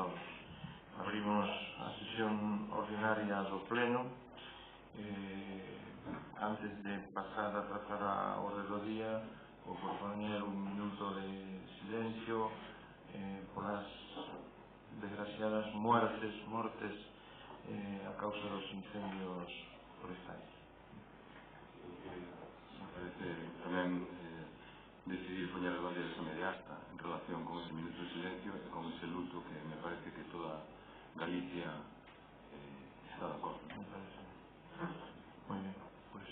todos. Abrimos a sesión ordinaria do Pleno. Antes de pasar a tratar a orde do día, vou propoñer un minuto de silencio polas desgraciadas mortes a causa dos incendios forestais. Me parece tamén decidir poñer a bandeira inmediata en relación con ese minuto de silencio e con ese luto que me parece que toda Galicia está de acordo. Me parece. Muy bien, pues...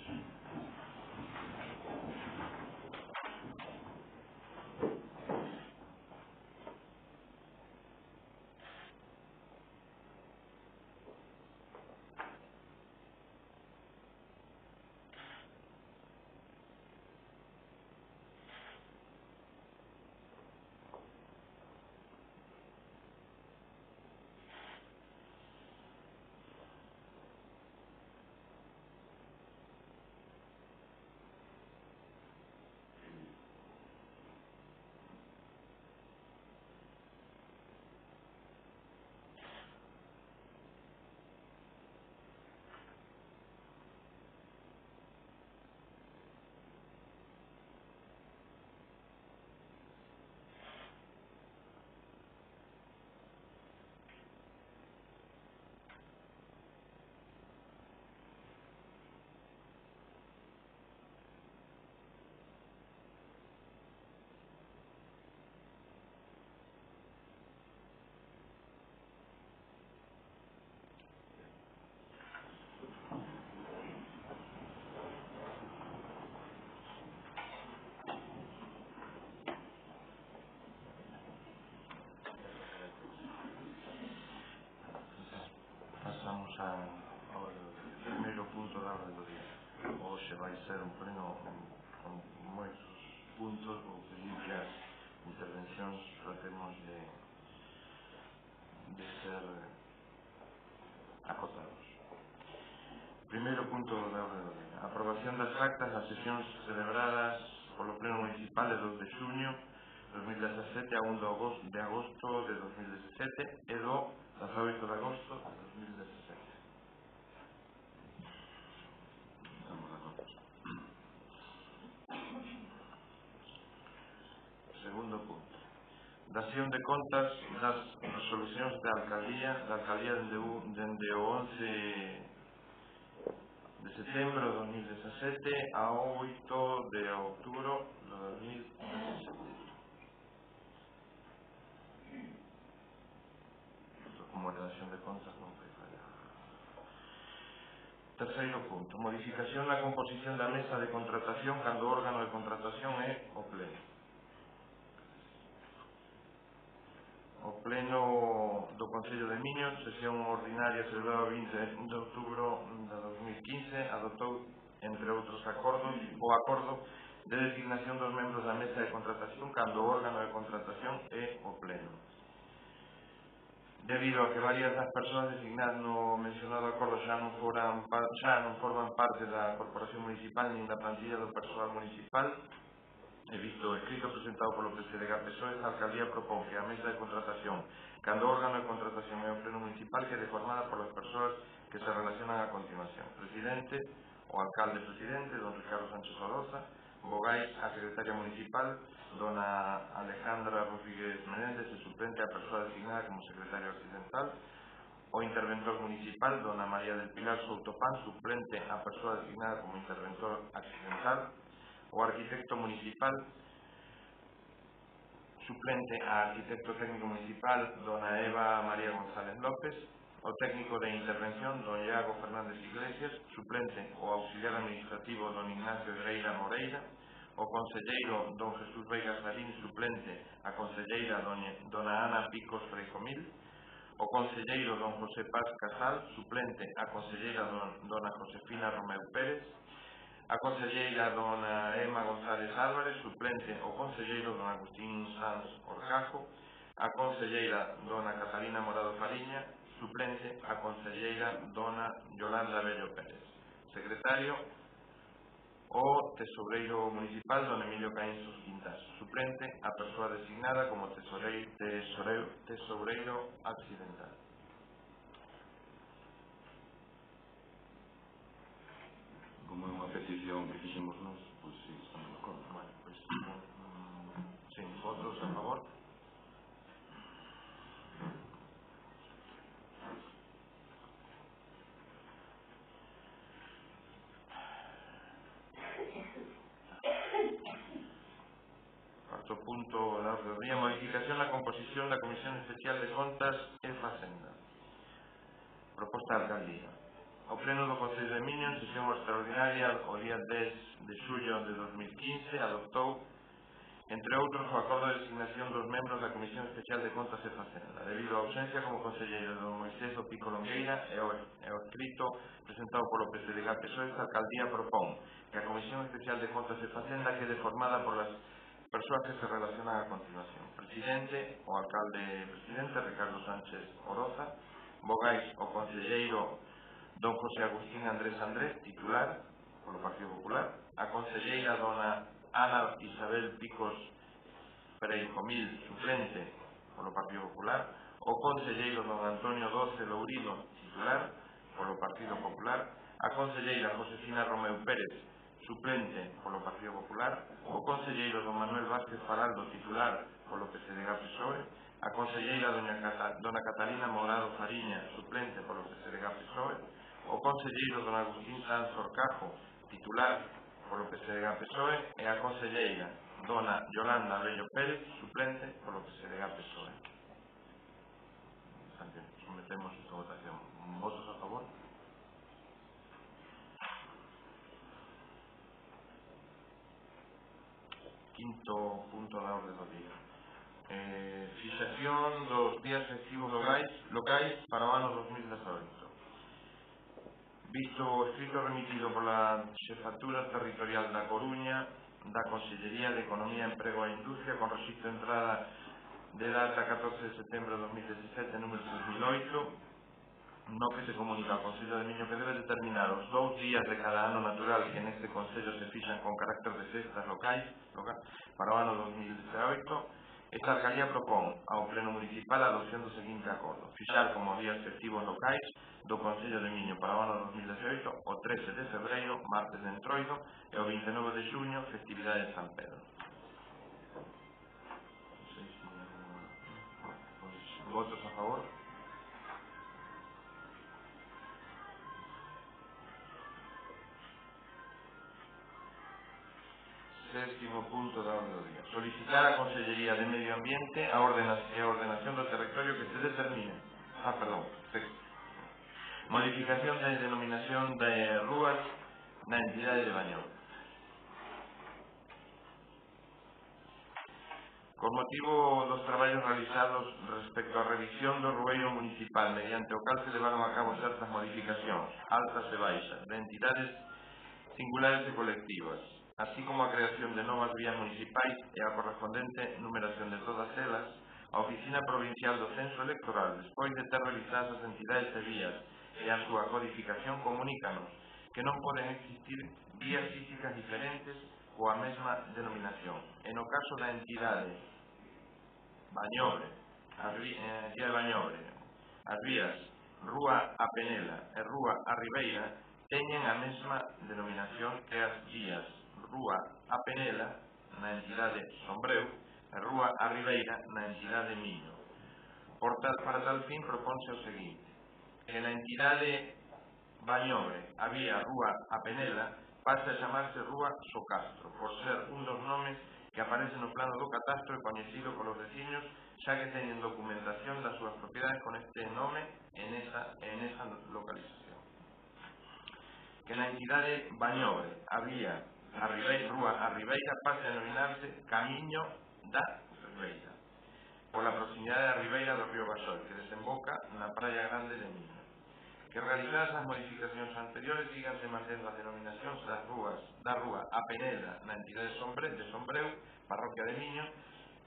Pasamos ao primeiro punto da orde do día. Hoxe vai ser un pleno con moitos puntos. Vou pedir que as intervencións tratemos de ser acotados. Primeiro punto da orde do día. Aprobación das actas das sesións celebradas polo Pleno Municipal de 2 de xuño de 2017 a 1 de agosto de 2017 e do 18 de agosto de 2017. Estamos de acordo. Segundo punto. Dación de contas das resolucións da alcaldía dende o 11 de setembro de 2017 ao 8 de outubro de 2017. Como redacción de contas non foi falla. Terceiro punto. Modificación na composición da mesa de contratación cando o órgano de contratación é o Pleno. O Pleno do Concello de Miño, sesión ordinaria celebrada o 20 de outubro de 2015, adoptou, entre outros acordos, o acordo de designación dos membros da mesa de contratación cando o órgano de contratación é o Pleno. Debido a que varias das persoas designadas no mencionado acordo xa non forman parte da Corporación Municipal nin da plantilla do persoal municipal, e visto o escrito presentado polo PSDG-PSOE, a Alcaldía propón que a mesa de contratación, cando o órgano de contratación é o Pleno Municipal, quede formada polas persoas que se relacionan a continuación. Presidente, o alcalde presidente, don Ricardo Sánchez Oroza; vogais, a secretaria municipal, dona Alejandra Rodríguez Menéndez, e suplente a persoa designada como secretaria accidental; o interventor municipal, dona María del Pilar Souto Pan, suplente a persoa designada como interventor accidental; o arquitecto municipal, suplente a arquitecto técnico municipal, dona Eva María González López; o técnico de intervención, don Iago Fernández Iglesias; suplente o auxiliar administrativo, don Ignacio Herreira Moreira; o conselleiro, don Jesús Veigas Marín; suplente a conselleira, dona Ana Picos Freijomil; o conselleiro, don José Paz Casal; suplente a conselleira, dona Josefina Romeu Pérez; a conselleira, dona Emma González Álvarez; suplente o conselleiro, don Agustín Sanz Orcajo; a conselleira, dona Catalina Morado Fariña; suplente a conselleira, dona Yolanda Bello Pérez; secretario, o tesoureiro municipal don Emilio Caínzos Quintás. Suplente, a persoa designada como tesoureiro accidental. Como é unha petición que fixemos nós, pois sí, estamos de acordo. Bueno, pois, sí, votos a favor. Cuarto punto da orde do día, modificación na composición da Comisión Especial de Contas e Facenda. Proposta da alcaldía. O Pleno do Concello de Miño, en sesión extraordinaria o día 10 de xullo de 2015, adoptou, entre outros, o acordo de designación dos membros da Comisión Especial de Contas e Facenda. Debido á ausencia como conselleiro do Moisés do Pico Longueira e o escrito presentado polo PSDG-PSOE, esta alcaldía propón que a Comisión Especial de Contas e Facenda quede formada por las persoas que se relacionan a continuación. Presidente, o alcalde presidente, Ricardo Sánchez Oroza. Vogais, o conselleiro don José Agustín Andrés, titular, polo Partido Popular. A conselleira dona Ana Isabel Picos Pereijo Mil, suplente, polo Partido Popular. O conselleiro don Antonio Doce Lourido, titular, polo Partido Popular. A conselleira Josefina Romeu Pérez, suplente, polo Partido Popular. O conselleiro don Manuel Vázquez Faraldo, titular, polo PSDG-PSOE. A conselleira dona Catalina Morado Fariña, suplente polo PSDG-PSOE. O conselleiro don Agustín Sanz Orcajo, titular polo PSDG-PSOE. E a conselleira dona Yolanda Bello Pérez, suplente polo PSDG-PSOE. Sometemos esta votación. Votos a favor? Quinto punto da orde do día. Fixación dos días festivos locais para o ano 2018. Visto o escrito remitido pola Xefatura Territorial da Coruña, da Consellería de Economía, Emprego e Industria, con rexistro de entrada de data 14 de setembro de 2017, número 2008, no que se comunica ao Concello de Miño que debe determinar os 2 días de cada ano natural que neste Concello se fixan con carácter de festas locais para o ano 2018. Esta alcaldía propón ao Pleno Municipal a adopción do seguinte acordo: fixar como días festivos locais do Concello de Miño para o ano 2018 o 13 de febreiro, martes de Entroido, e o 29 de xuño, festividade de San Pedro. Votos a favor? Sétimo punto da orde do día. Solicitar á Consellería de Medio Ambiente a ordenación do territorio que se determine. Modificación da denominación de rúas na entidade de Bañobre. Con motivo dos traballos realizados respecto á revisión do rueiro municipal, mediante o cal se levaron a cabo certas modificacións, altas e baixas, de entidades singulares e colectivas, así como a creación de novas vías municipais e a correspondente numeración de todas elas, a Oficina Provincial do Censo Electoral, despois de ter realizadas as entidades e vías e a súa codificación, comunícanos que non poden existir vías físicas diferentes coa mesma denominación. E no caso da entidade Bañobre, as vías Rúa a Penela e Rúa a Ribeira teñen a mesma denominación que as vías Rúa a Penela na entidade Sombreu e Rúa a Ribeira na entidade Miño. Para tal fin propónse o seguinte: que na entidade Bañobre a vía Rúa a Penela pasa a chamarse Rúa Socastro, por ser un dos nomes que aparece no plano do catastro e coñecido polos veciños, xa que teñen documentación das súas propiedades con este nome en esa localización. Que na entidade Bañobre a vía Rúa a Ribeira pase a denominarse Camiño da Ribeira, pola proximidade da Ribeira do río Basol, que desemboca na Praia Grande de Miño. Que realizadas as modificacións anteriores síganse mantendo as denominacións da Rúa a Penela na entidade de Sombreu, parroquia de Miño,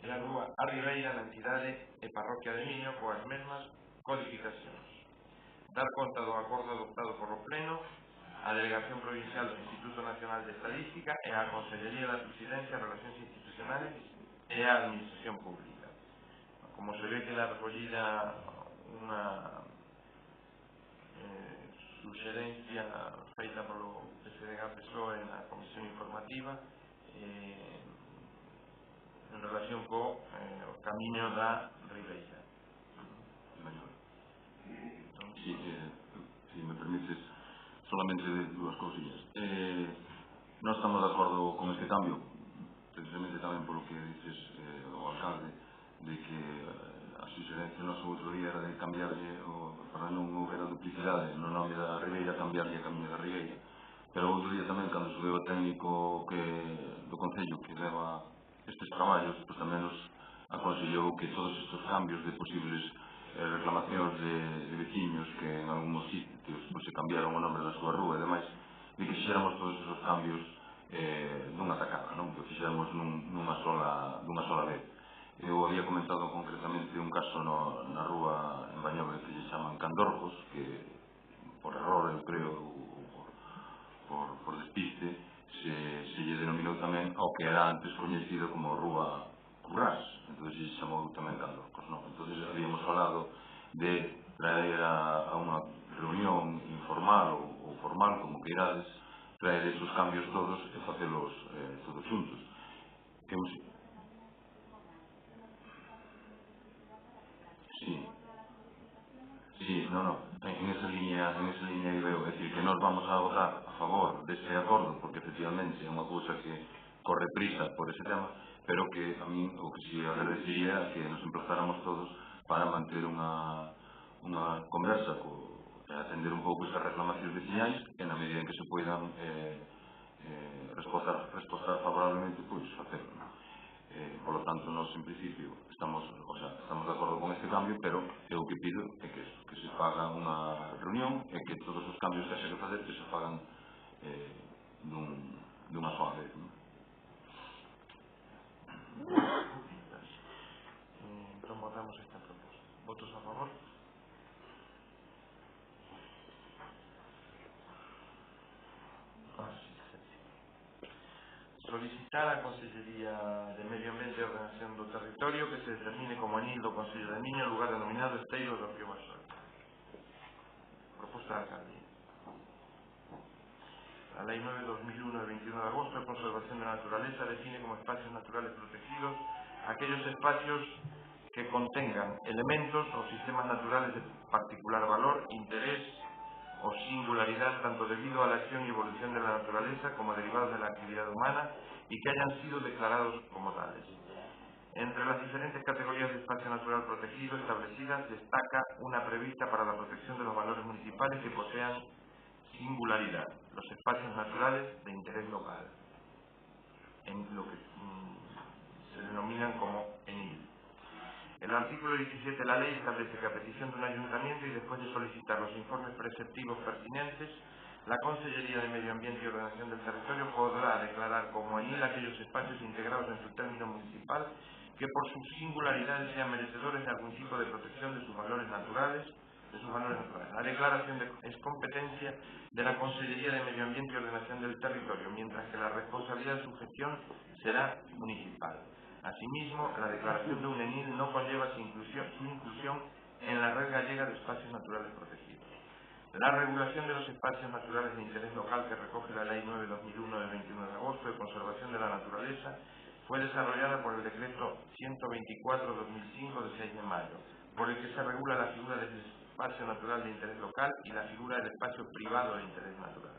e a Rúa a Ribeira na entidade e parroquia de Miño coas mesmas codificacións. Dar conta do acordo adoptado por o Pleno a Delegación Provincial do Instituto Nacional de Estadística e a Consellería da Presidencia, Relacións Institucionales e a Administración Pública. Como se ve, queda recollida unha suxerencia feita polo PSDG-PSOE na Comisión Informativa en relación co camiño da Ribeira. Si me permites, solamente dúas cousillas. Non estamos de acordo con este cambio, precisamente tamén polo que dices o alcalde, de que a suxerencia nosa outro día era de cambiarlle, para non houbera duplicidade no nome da Ribeira, cambiarlle a camiño da Ribeira. Pero outro día tamén, cando subeu o técnico do Concello que leva estes traballos, pues tamén nos aconsellou que todos estes cambios de posibles reclamacións de veciños que en algúns sitios se cambiaron o nombre da súa rúa e demais, de que fixéramos todos esos cambios dunha tacada, non? Que fixéramos dunha sola vez. Eu había comentado concretamente un caso na rúa en Bañobre que lle chaman Candorcos, que por error, eu creo, por despiste, se lle denominou tamén ao que era antes coñecido como Rúa Currás, entón se chamou tamén Candorcos, non? Entón habíamos falado de traer a unha reunión informal ou formal, como que irades, traer esos cambios todos e facelos todos xuntos. Sí, en esa línea veo, é dicir, que nós vamos a votar a favor deste acordo, porque efectivamente é unha cousa que corre prisa por ese tema, pero que a mí o que si agradecería que nos emplazáramos todos para manter unha conversa e atender un pouco esas reclamacións veciñais e na medida en que se poidan respostar favorablemente, pois facelo. Por lo tanto, nós en principio estamos de acordo con este cambio, pero eu que pido é que se faga unha reunión e que todos os cambios que haxa que facer que se fagan dunha soa vez. Entón votamos esta proposta. Votos a favor? Solicitar á Consellería de Medio Ambiente e Ordenación do Territorio que se determine como anil do Concello de Miño o lugar denominado Esteiro do Río Basol. Proposta da alcaldía. La Ley 9/2001 de 21 de agosto de Conservación de la Naturaleza define como espacios naturales protegidos aquellos espacios que contengan elementos o sistemas naturales de particular valor, interés o singularidad tanto debido a la acción y evolución de la naturaleza como derivados de la actividad humana y que hayan sido declarados como tales. Entre las diferentes categorías de espacio natural protegido establecidas destaca una prevista para la protección de los valores municipales que posean singularidad, los espacios naturales de interés local, en lo que se denominan como ENIL. El artículo 17 de la ley establece que a petición de un ayuntamiento y después de solicitar los informes preceptivos pertinentes, la Consellería de Medio Ambiente y Ordenación del Territorio podrá declarar como ENIL aquellos espacios integrados en su término municipal que por sus singularidades sean merecedores de algún tipo de protección de sus valores naturales. La declaración es competencia de la Consellería de Medio Ambiente y Ordenación del Territorio, mientras que la responsabilidad de su gestión será municipal. Asimismo, la declaración de un ENIL no conlleva su inclusión en la Red Gallega de Espacios Naturales Protegidos. La regulación de los espacios naturales de interés local que recoge la Ley 9/2001 de 21 de agosto de Conservación de la Naturaleza fue desarrollada por el Decreto 124/2005 de 6 de mayo, por el que se regula la figura del espacio natural de interés local y la figura del espacio privado de interés natural.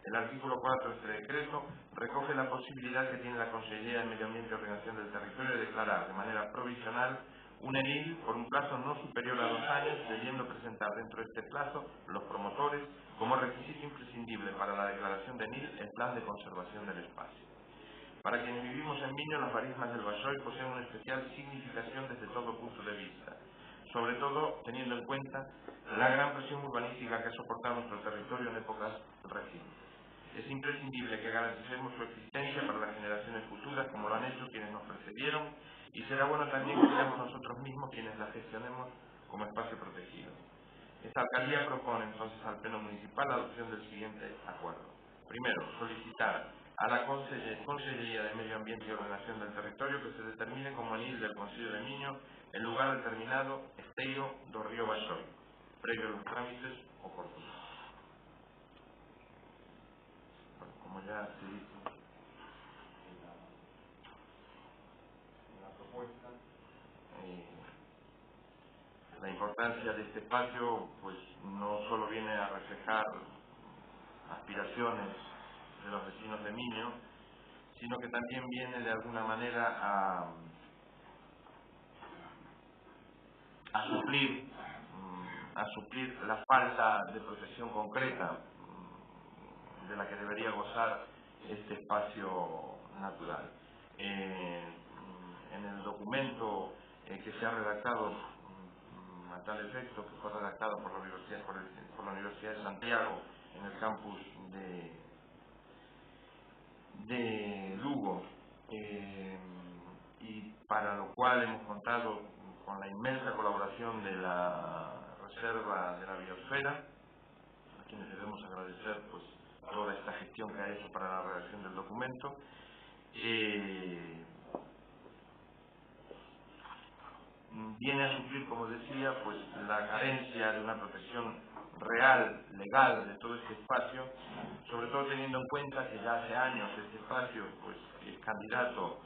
El artículo 4 de este decreto recoge la posibilidad que tiene la Consellería de Medio Ambiente y Ordenación del Territorio de declarar de manera provisional un ENIL por un plazo no superior a 2 años, debiendo presentar dentro de este plazo los promotores como requisito imprescindible para la declaración de ENIL el plan de conservación del espacio. Para quienes vivimos en Miño, las marismas del Basoi poseen una especial significación desde todo punto de vista, sobre todo teniendo en cuenta la gran presión urbanística que ha soportado nuestro territorio en épocas recientes. Es imprescindible que garanticemos su existencia para las generaciones futuras, como lo han hecho quienes nos precedieron, y será bueno también que seamos nosotros mismos quienes la gestionemos como espacio protegido. Esta alcaldía propone entonces al Pleno Municipal la adopción del siguiente acuerdo. Primero, solicitar a la Consellería de Medio Ambiente y Ordenación del Territorio que se determine como anil del Concello de Miño el lugar determinado Esteiro do Río Baixón, previo a los trámites oportunos. Bueno, como ya se dice en la propuesta, la importancia de este espacio pues no solo viene a reflejar aspiraciones de los vecinos de Miño, sino que también viene de alguna manera a suplir la falta de protección concreta de la que debería gozar este espacio natural. En el documento que se ha redactado a tal efecto, que fue redactado por la Universidad de Santiago en el campus de Lugo, y para lo cual hemos contado con la inmensa colaboración de la Reserva de la Biosfera, a quienes debemos agradecer pues toda esta gestión que ha hecho para la redacción del documento. Viene a suplir, como decía, pues la carencia de una protección real, legal, de todo este espacio, sobre todo teniendo en cuenta que ya hace años este espacio pues es candidato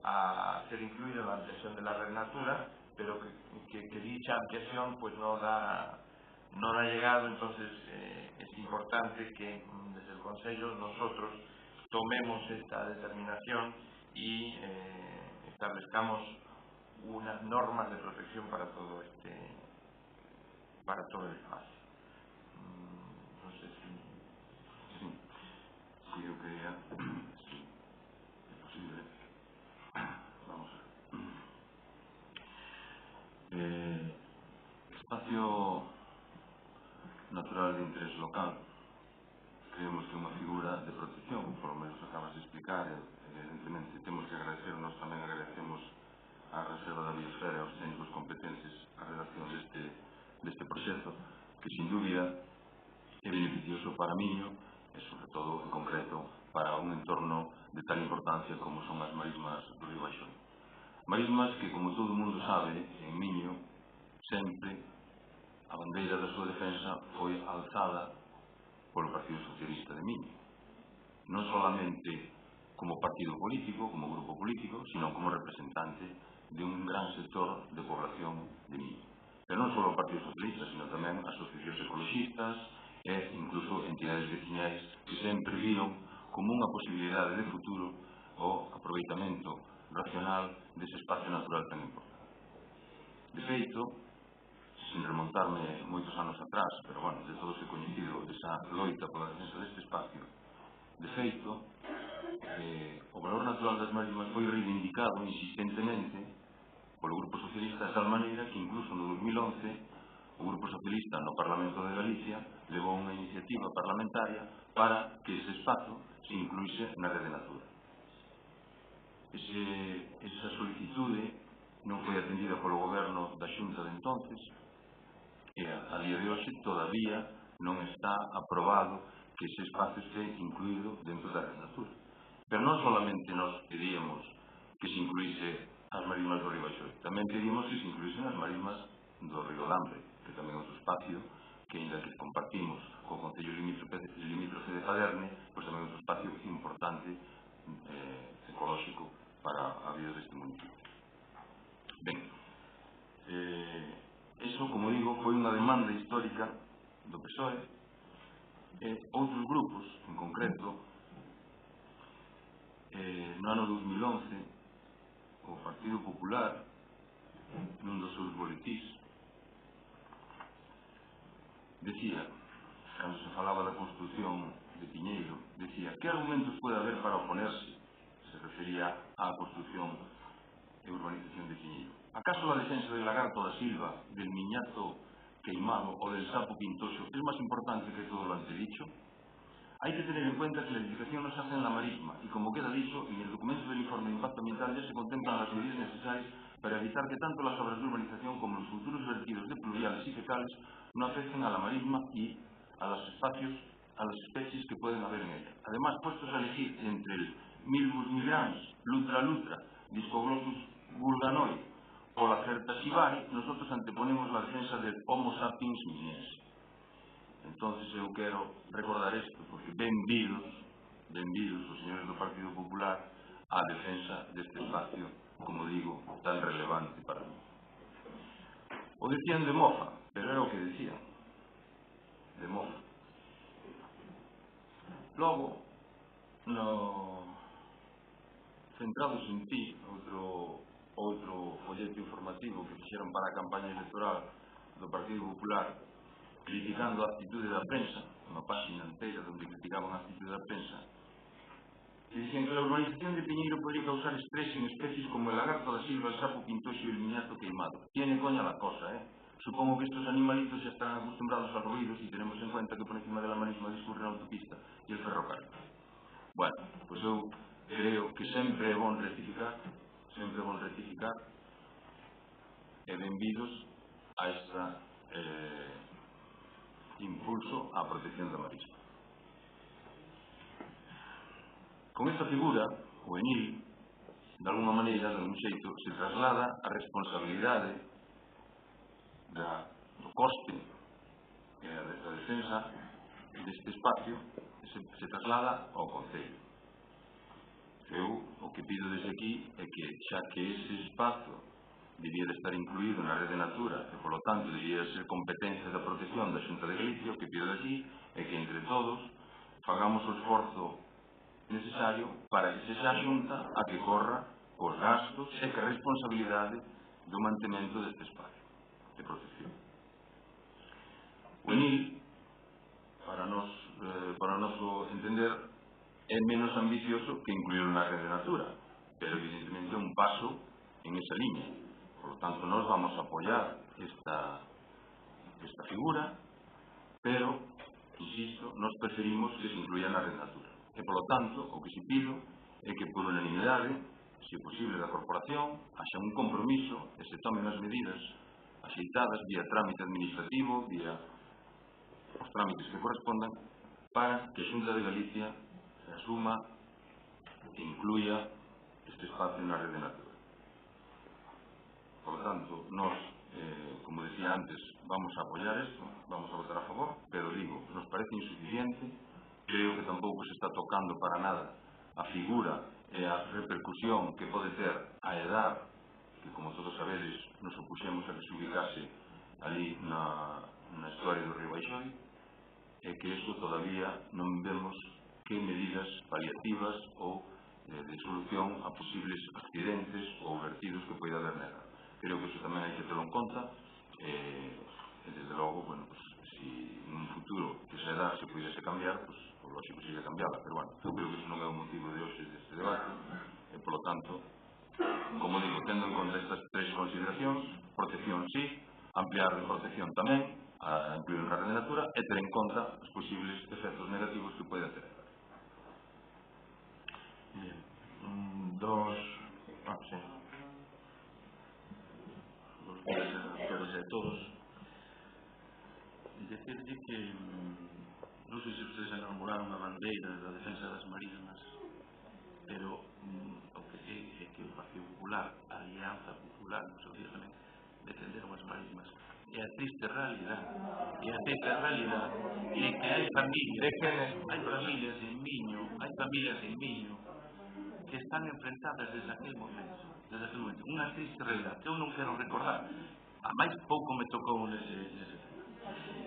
a ser incluido en la ampliación de la Red Natura, pero que dicha ampliación pues no ha llegado. Entonces es importante que desde el Concello nosotros tomemos esta determinación y establezcamos unas normas de protección para todo el espacio. No sé si... Sí, yo quería... Sí, es posible. Vamos a ver. Espacio natural de interés local. Creemos que é unha figura de protección, por lo menos acabas de explicar. Evidentemente, temos que agradecernos, tamén agradecemos á Reserva da Biosfera e aos técnicos competentes a redacción deste proxecto, que sin dúbida é beneficioso para Miño e, sobre todo, en concreto, para un entorno de tal importancia como son as marismas do Río Baixón. Marismas que, como todo o mundo sabe, en Miño, sempre a bandeira da súa defensa foi alzada polo Partido Socialista de Miño. Non solamente como partido político, como grupo político, sino como representante de un gran sector de población de Miño. Pero non só o Partido Socialista, sino tamén asociacións ecologistas e incluso entidades veciñais que sempre viron como unha posibilidade de futuro o aproveitamento racional dese espacio natural tan importante. De feito, sin remontarme moitos anos atrás, pero bueno, de todos é coñecido esa loita pola defensa deste espacio. De feito, o valor natural das marismas foi reivindicado insistentemente polo Grupo Socialista de tal maneira que incluso no 2011 o Grupo Socialista no Parlamento de Galicia levou unha iniciativa parlamentaria para que ese espazo se incluíse na Rede Natura. Esa solicitude non foi atendida polo goberno da Xunta de entonces, e a día de hoxe todavía non está aprobado que ese espacio este incluído dentro da Red Natura. Pero non solamente nos pedíamos que se incluíse as marismas do Río Baixón, tamén pedimos que se incluísen as marismas do Río Lambre, que tamén é outro espacio que, ainda que compartimos co Concello limítrofe de Paderne, pois tamén é outro espacio importante ecolóxico para a vida deste municipio. Ben, eso, como digo, foi unha demanda histórica do PSOE e outros grupos, en concreto, no ano 2011, o Partido Popular, nun dos seus boletís, decía, cando se falaba da construción de Piñeiro, decía, que argumentos pode haber para oponerse, se refería á construción e urbanización de Piñeiro. ¿Acaso la defensa del lagarto da silva, del miñato queimado o del sapo pintoso es más importante que todo lo antedicho? Hay que tener en cuenta que la edificación no se hace en la marisma y, como queda dicho, en el documento del informe de impacto ambiental ya se contemplan las medidas necesarias para evitar que tanto las obras de urbanización como los futuros vertidos de pluviales y fecales no afecten a la marisma y a los espacios, a las especies que pueden haber en ella. Además, puestos a elegir entre el Milbus migrans, Lutra lutra, Discoglossus vulganoid o la Certasibari, nosotros anteponemos la defensa del Homo sapiens minies. Entonces eu quero recordar isto, porque benvidos os señores do Partido Popular á defensa deste espacio, como digo, tan relevante para mí. O decían de mofa, pero era o que decían, de mofa. Logo, centrados en ti, outro folleto informativo que fixeron para a campaña electoral do Partido Popular, criticando a actitude da prensa, unha página inteira onde criticaban a actitude da prensa, e dicen que a urbanización de Piñeiro podría causar estrés en especies como el lagarto da silva, el sapo pintoso y el miniato queimado. Tiene coña la cosa, Supongo que estos animalitos ya están acostumbrados a ruidos y tenemos en cuenta que por encima de la marisma discurre la autopista y el ferrocarril. Bueno, pois eu creo que sempre é bon rectificar, e benvidos a esta impulso á protección da marisma. Con esta figura, o ENIL, de alguma maneira, de algún xeito, se traslada a responsabilidade do coste e da defensa deste espacio, se traslada ao Concello. Eu o que pido desde aquí é que, xa que ese espazo debía de estar incluído na Rede Natura e, polo tanto, debía de ser competencia da protección da Xunta de Galicia, o que pido de aquí é que entre todos fagamos o esforzo necesario para que sexa a Xunta a que corra os gastos e que a responsabilidade do mantemento deste espacio de protección. O ENIL, para o noso entender, é menos ambicioso que incluirlo na Rede Natura, pero evidentemente é un paso en esa línea. Por lo tanto, nós vamos a apoiar esta figura, pero, insisto, nós preferimos que se incluya na Rede Natura. E, polo tanto, o que se pido é que, por unanimidade, se posible da corporación, haxa un compromiso e se tomen as medidas axeitadas vía trámite administrativo, vía os trámites que correspondan, para que a Xunta de Galicia se asuma e incluya este espacio na Rede Natura. Por lo tanto, nós, como decía antes, vamos a apoiar isto, vamos a votar a favor, pero digo, nos parece insuficiente, creo que tampouco se está tocando para nada a figura e a repercusión que pode ter a edad, que, como todos sabedes, nos opuxemos a que se ubicase ali na estuario do Río Baixoi, e que isto todavía non vemos que medidas paliativas ou de solución a posibles accidentes ou vertidos que poida haber nela. Creo que iso tamén hai que terlo en conta e desde logo, bueno, pues, si en un futuro que esa edad se pudiese cambiar, pues, o lógico sería cambiarla, pero bueno, eu creo que iso non é o motivo de hoxe deste debate e, polo tanto, como digo, tendo en conta estas tres consideracións, protección sí, ampliar a protección tamén, a incluir na Rede Natura e ter en conta os posibles efectos negativos que pode ter. Bien. Sí. Buenos días a todas e a todos. Decirle que non sei se ustedes enamoraron a bandeira da defensa das marismas, pero o que é que o Partido Popular, a Alianza Popular, no seu día tamén, defenderon as marismas. E a triste realidade é que hai familias en Miño que están enfrentadas desde aquel momento. Unha triste realidade que eu non quero recordar, a máis pouco me tocou nese tema.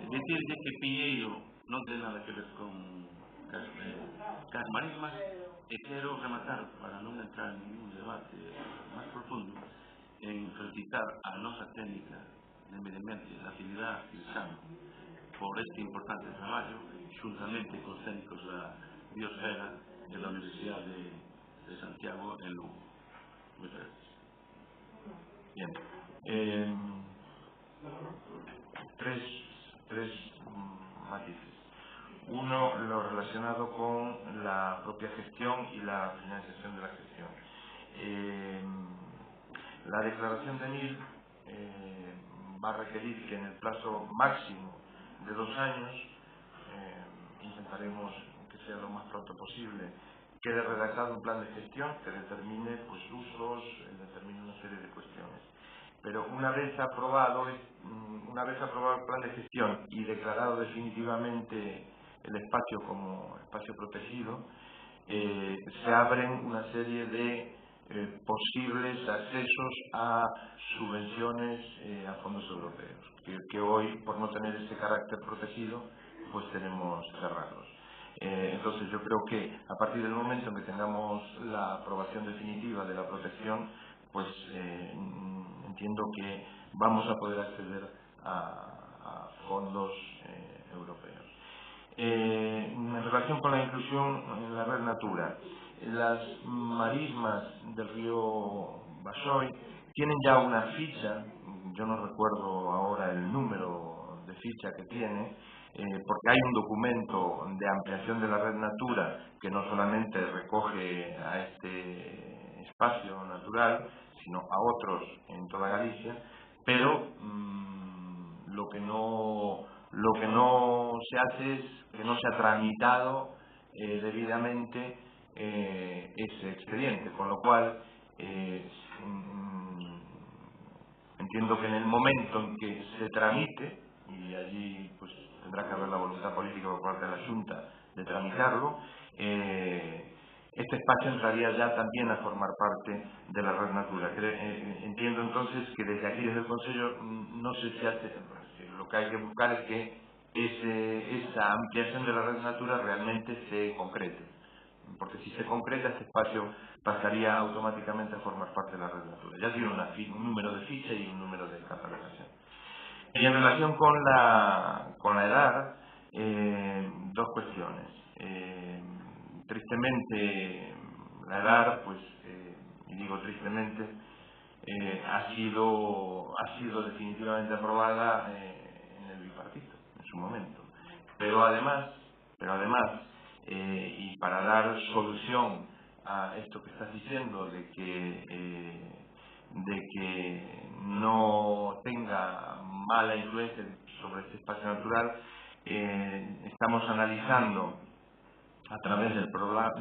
Decirlle que Piñeiro non ten nada que ver con cas marismas, e quero rematar, para non entrar en ningún debate máis profundo, en felicitar a nosa técnica de medio ambiente, a actividade Crisano, por este importante traballo, xuntamente cos técnicos da Biosfera e da Universidade de Santiago en Lugo. Muchas gracias. Bien. Tres matices. Uno, lo relacionado con la propia gestión y la financiación de la gestión. La declaración de ENIL va a requerir que en el plazo máximo de 2 años, intentaremos que sea lo más pronto posible, quede redactado un plan de gestión que determine pues, usos, determine una serie de cuestiones. Pero una vez aprobado el plan de gestión y declarado definitivamente el espacio como espacio protegido, se abren una serie de posibles accesos a subvenciones a fondos europeos, que hoy, por no tener ese carácter protegido, pues tenemos cerrados. Entonces yo creo que a partir del momento en que tengamos la aprobación definitiva de la protección, pues entiendo que vamos a poder acceder a fondos europeos. En relación con la inclusión en la red Natura, las marismas del río Basoy tienen ya una ficha, yo no recuerdo ahora el número de ficha que tiene, porque hay un documento de ampliación de la red Natura que no solamente recoge a este espacio natural, sino a otros en toda Galicia, pero lo que no se hace es que no se ha tramitado debidamente ese expediente, con lo cual entiendo que en el momento en que se tramite, y allí pues tendrá que haber la voluntad política por parte de la Xunta de tramitarlo, este espacio entraría ya también a formar parte de la red Natura. Entiendo entonces que desde aquí, desde el Consello, no sé si hace, lo que hay que buscar es que esa ampliación de la red Natura realmente se concrete, porque si se concreta, este espacio pasaría automáticamente a formar parte de la red Natura. Ya tiene un número de ficha y un número de catalogación. Y en relación con la edad, dos cuestiones. Tristemente, la edad, pues, y digo tristemente, ha sido definitivamente aprobada en el bipartito, en su momento. Pero además, y para dar solución a esto que estás diciendo, de que no tenga mala influencia sobre este espacio natural, estamos analizando a través del programa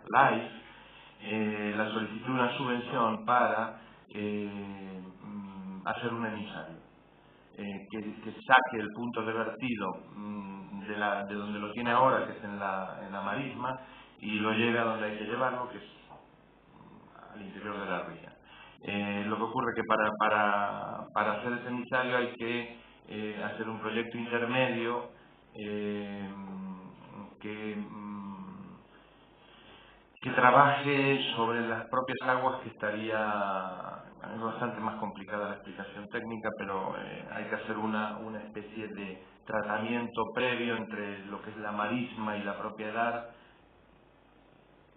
LIFE la solicitud de una subvención para hacer un emisario que saque el punto de vertido de donde lo tiene ahora, que es en la marisma, y lo lleve a donde hay que llevarlo, que es al interior de la ría. Lo que ocurre es que para hacer ese emisario hay que hacer un proyecto intermedio que trabaje sobre las propias aguas, que estaría bastante más complicada la explicación técnica, pero hay que hacer una especie de tratamiento previo entre lo que es la marisma y la propiedad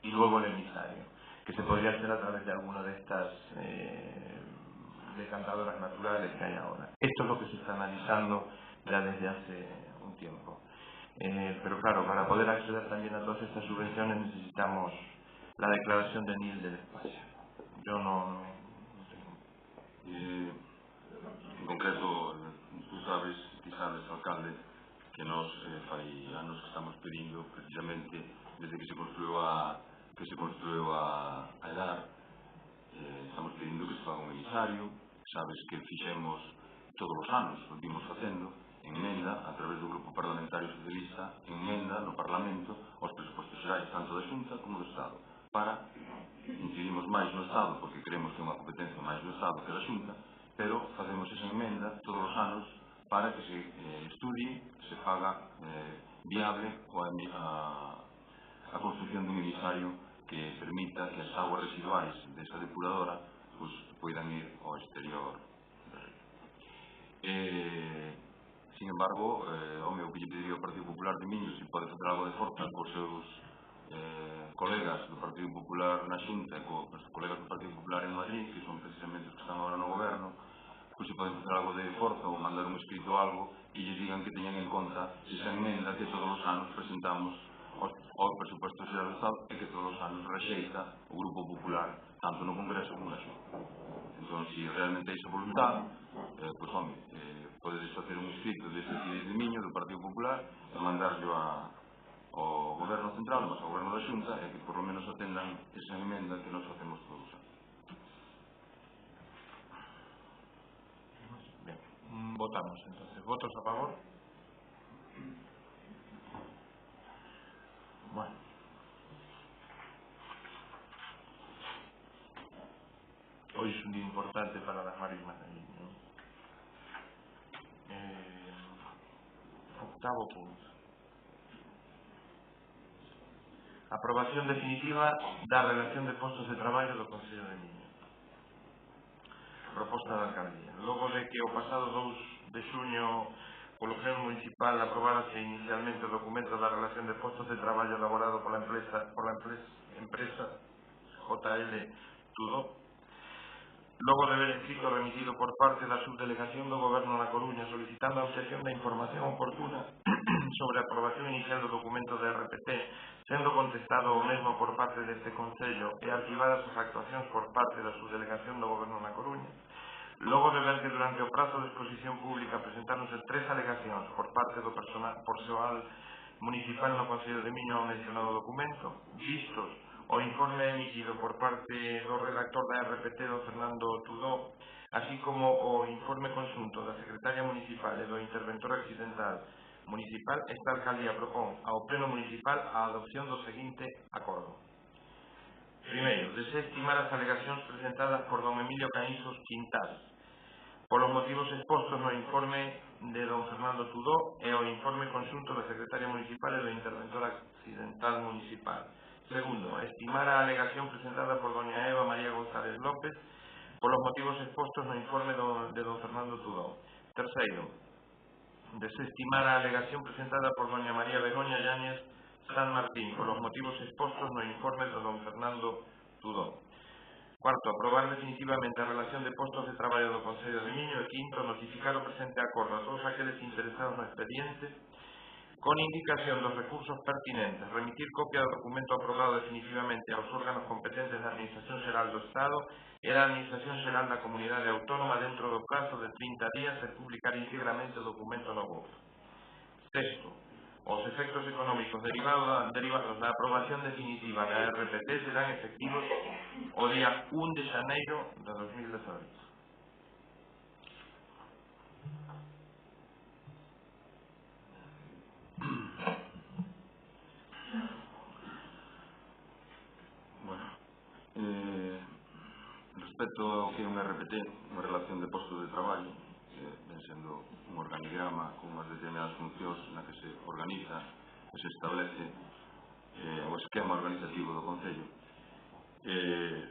y luego el emisario, que se podría hacer a través de alguna de estas decantadoras naturales que hay ahora. Esto es lo que se está analizando ya desde hace un tiempo. Pero claro, para poder acceder también a todas estas subvenciones necesitamos la declaración de NIL del espacio. Yo no tengo. En concreto, tú sabes, alcalde, que nos fai anos que estamos pedindo, precisamente, desde que se construiu a EDAR, estamos pedindo que se faga un emisario. Sabes que fixemos todos os anos, o vimos facendo, enmenda, a través do Grupo Parlamentario Socialista, enmenda no Parlamento aos presupostos xerais, tanto da Xunta como do Estado, para incidimos máis no Estado, porque creemos que é unha competencia máis do Estado que da Xunta, pero facemos esa enmenda todos os anos para que se estudie, se faga viable a construcción dun emisario que permita que as aguas residuais desta depuradora pues, poidan ir ao exterior do río. Sin embargo, o que lle pediría ao Partido Popular de Miño, se pode facer algo de forza cos seus colegas do Partido Popular na Xunta e cos colegas do Partido Popular en Madrid, que son precisamente os que están agora no goberno, pois se poden facer algo de forza ou mandar un escrito ou algo e lles digan que teñan en conta esa enmenda que todos os anos presentamos ao presupuesto xeral do Estado e que todos os anos rexeita o Grupo Popular, tanto no Congreso como na Xunta. Entón, se realmente hai esa voluntad, pois, home, podedes facer un escrito desde aquí de Miño, do Partido Popular, e mandarlo ao Goberno Central, mas ao Goberno da Xunta, e que por lo menos atendan esa emenda que nos facemos todos. Bien, votamos entonces. ¿Votos a favor? Bueno. Hoy es un día importante para las marismas de Miño. Octavo punto. Aprobación definitiva da relación de postos de traballo do Concello de Miño. Proposta da alcaldía. Logo de que o pasado 2 de xuño polo Pleno Municipal aprobárase inicialmente o documento da relación de postos de traballo elaborado pola empresa JL Tudó, logo de ver escrito remitido por parte da subdelegación do Goberno na Coruña solicitando a obtención da información oportuna sobre a aprobación inicial do documento de RPT, sendo contestado o mesmo por parte deste Concello e arquivadas as actuacións por parte da subdelegación do Goberno na Coruña, logo de ver que durante o prazo de exposición pública presentáronse 3 alegacións por parte do persoal municipal no Concello de Miño ao mencionado documento, vistos o informe emitido por parte do redactor da RPT do Fernando Tudó, así como o informe conxunto da secretaria municipal e do interventor accidental municipal, esta alcaldía propón ao Pleno Municipal a adopción do seguinte acordo. Primeiro, desestimar as alegacións presentadas por don Emilio Caínzos Quintás polos motivos expostos no informe de don Fernando Tudó e o informe conxunto da secretaria municipal e do interventor accidental municipal. Segundo, estimar a alegación presentada por doña Eva María González López polos motivos expostos no informe de don Fernando Tudó. Terceiro, desestimar a alegación presentada por doña María Begoña Yáñez San Martín polos motivos expostos no informe de don Fernando Tudó. Cuarto, aprobar definitivamente a relación de postos de traballo do Concello de Miño. E quinto, notificar o presente acordo a todos aqueles interesados no expediente con indicación dos recursos pertinentes, remitir copia do documento aprobado definitivamente aos órganos competentes da Administración Xeral do Estado e da Administración Xeral da Comunidade Autónoma dentro do prazo de 30 días e publicar íntegramente o documento no BOF. Sexto, os efectos económicos derivados da aprobación definitiva da RPT serán efectivos o día 1 de xaneiro de 2018. Respecto ao que é un RPT, unha relación de postos de traballo, ven sendo un organigrama con unhas determinadas funcións na que se organiza e se establece o esquema organizativo do Concello.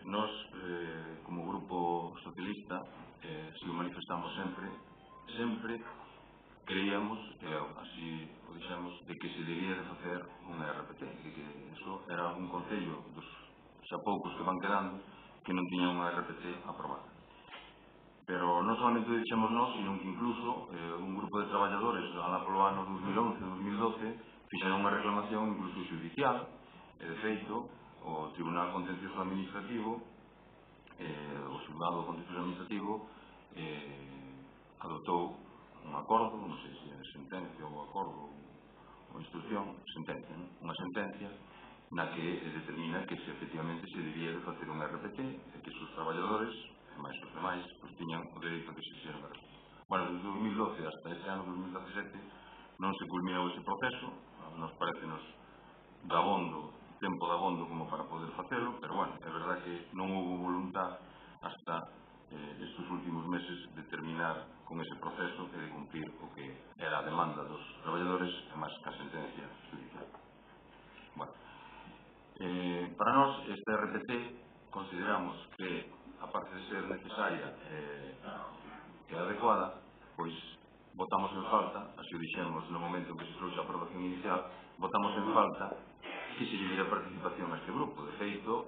Nos, como grupo socialista, se o manifestamos sempre creíamos, así o dixemos, de que se debía de facer un RPT, de que eso era un Concello dos xa poucos que van quedando que non tiñan unha RPT aprobada. Pero non solamente o dixemos nós, sino que incluso un grupo de traballadores alá polo ano 2011-2012 fixeron unha reclamación incluso judicial e de feito o Tribunal Contencioso Administrativo o Xulgado Contencioso Administrativo adoptou un acordo, non sei se é sentencia ou acordo ou instrucción, sentencia, unha sentencia na que determina que efectivamente se debía de facer un RPT e que os traballadores, e máis os demais, tiñan o dereito a que se fixera un RPT. Bueno, desde 2012 hasta este ano 2017 non se culminou ese proceso, nos parecenos tempo de abondo como para poder facelo, pero bueno, é verdad que non houve voluntad hasta estes últimos meses de terminar con ese proceso e de cumplir o que era a demanda dos traballadores e máis que a sentencia judicial. Bueno, para nós, este RPT consideramos que, aparte de ser necesaria e adecuada, pois votamos en falta, así o dixemos no momento en que se trouxe a aprobación inicial, votamos en falta que se lle diera participación a este grupo. De feito,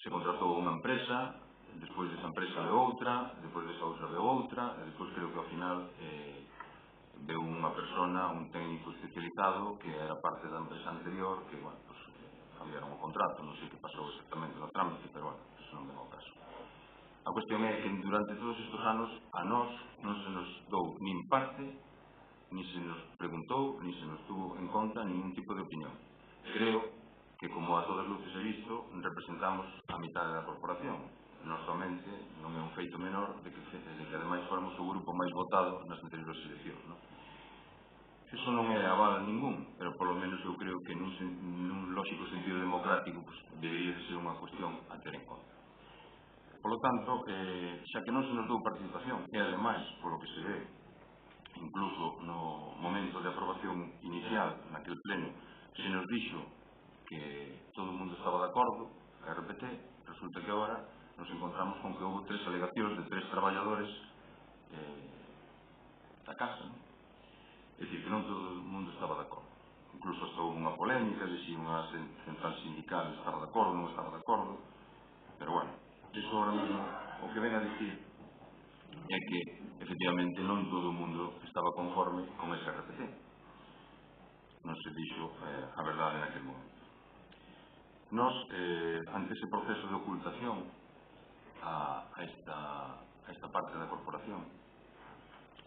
se contratou unha empresa, despois desa empresa de outra, despois desa outra de outra, e despois creo que ao final veu unha persona, un técnico especializado que era parte da empresa anterior que, bueno, pues, cambiaron o contrato, non sei que pasou exactamente no trámite, pero bueno, non ten o caso. A cuestión é que durante todos estes anos a nós non se nos dou nin parte, ni se nos preguntou, ni se nos tuvo en conta ningún tipo de opinión. Creo que, como a todas luces he visto, representamos a mitad da corporación. Non somente non é un feito menor de que ademais formos o grupo máis votado nas anteriores eleccións, non? Eso non é aval ningún, pero polo menos eu creo que nun lógico sentido democrático debería de ser unha cuestión a ter en conta. Polo tanto, xa que non se nos dou participación, e ademais, polo que se ve, incluso no momento de aprobación inicial, naquel pleno, se nos dixo que todo o mundo estaba de acordo, a RPT, resulta que agora nos encontramos con que houve 3 alegacións de 3 traballadores da casa, non? É dicir, que non todo o mundo estaba de acordo. Incluso hasta houve unha polémica de se unha central sindical estaba de acordo, non estaba de acordo, pero bueno, iso ahora mesmo o que ven a dicir é que efectivamente non todo o mundo estaba conforme con ese RPT. Non se dixo a verdade naquele momento. Nos, ante ese proceso de ocultación a esta parte da corporación,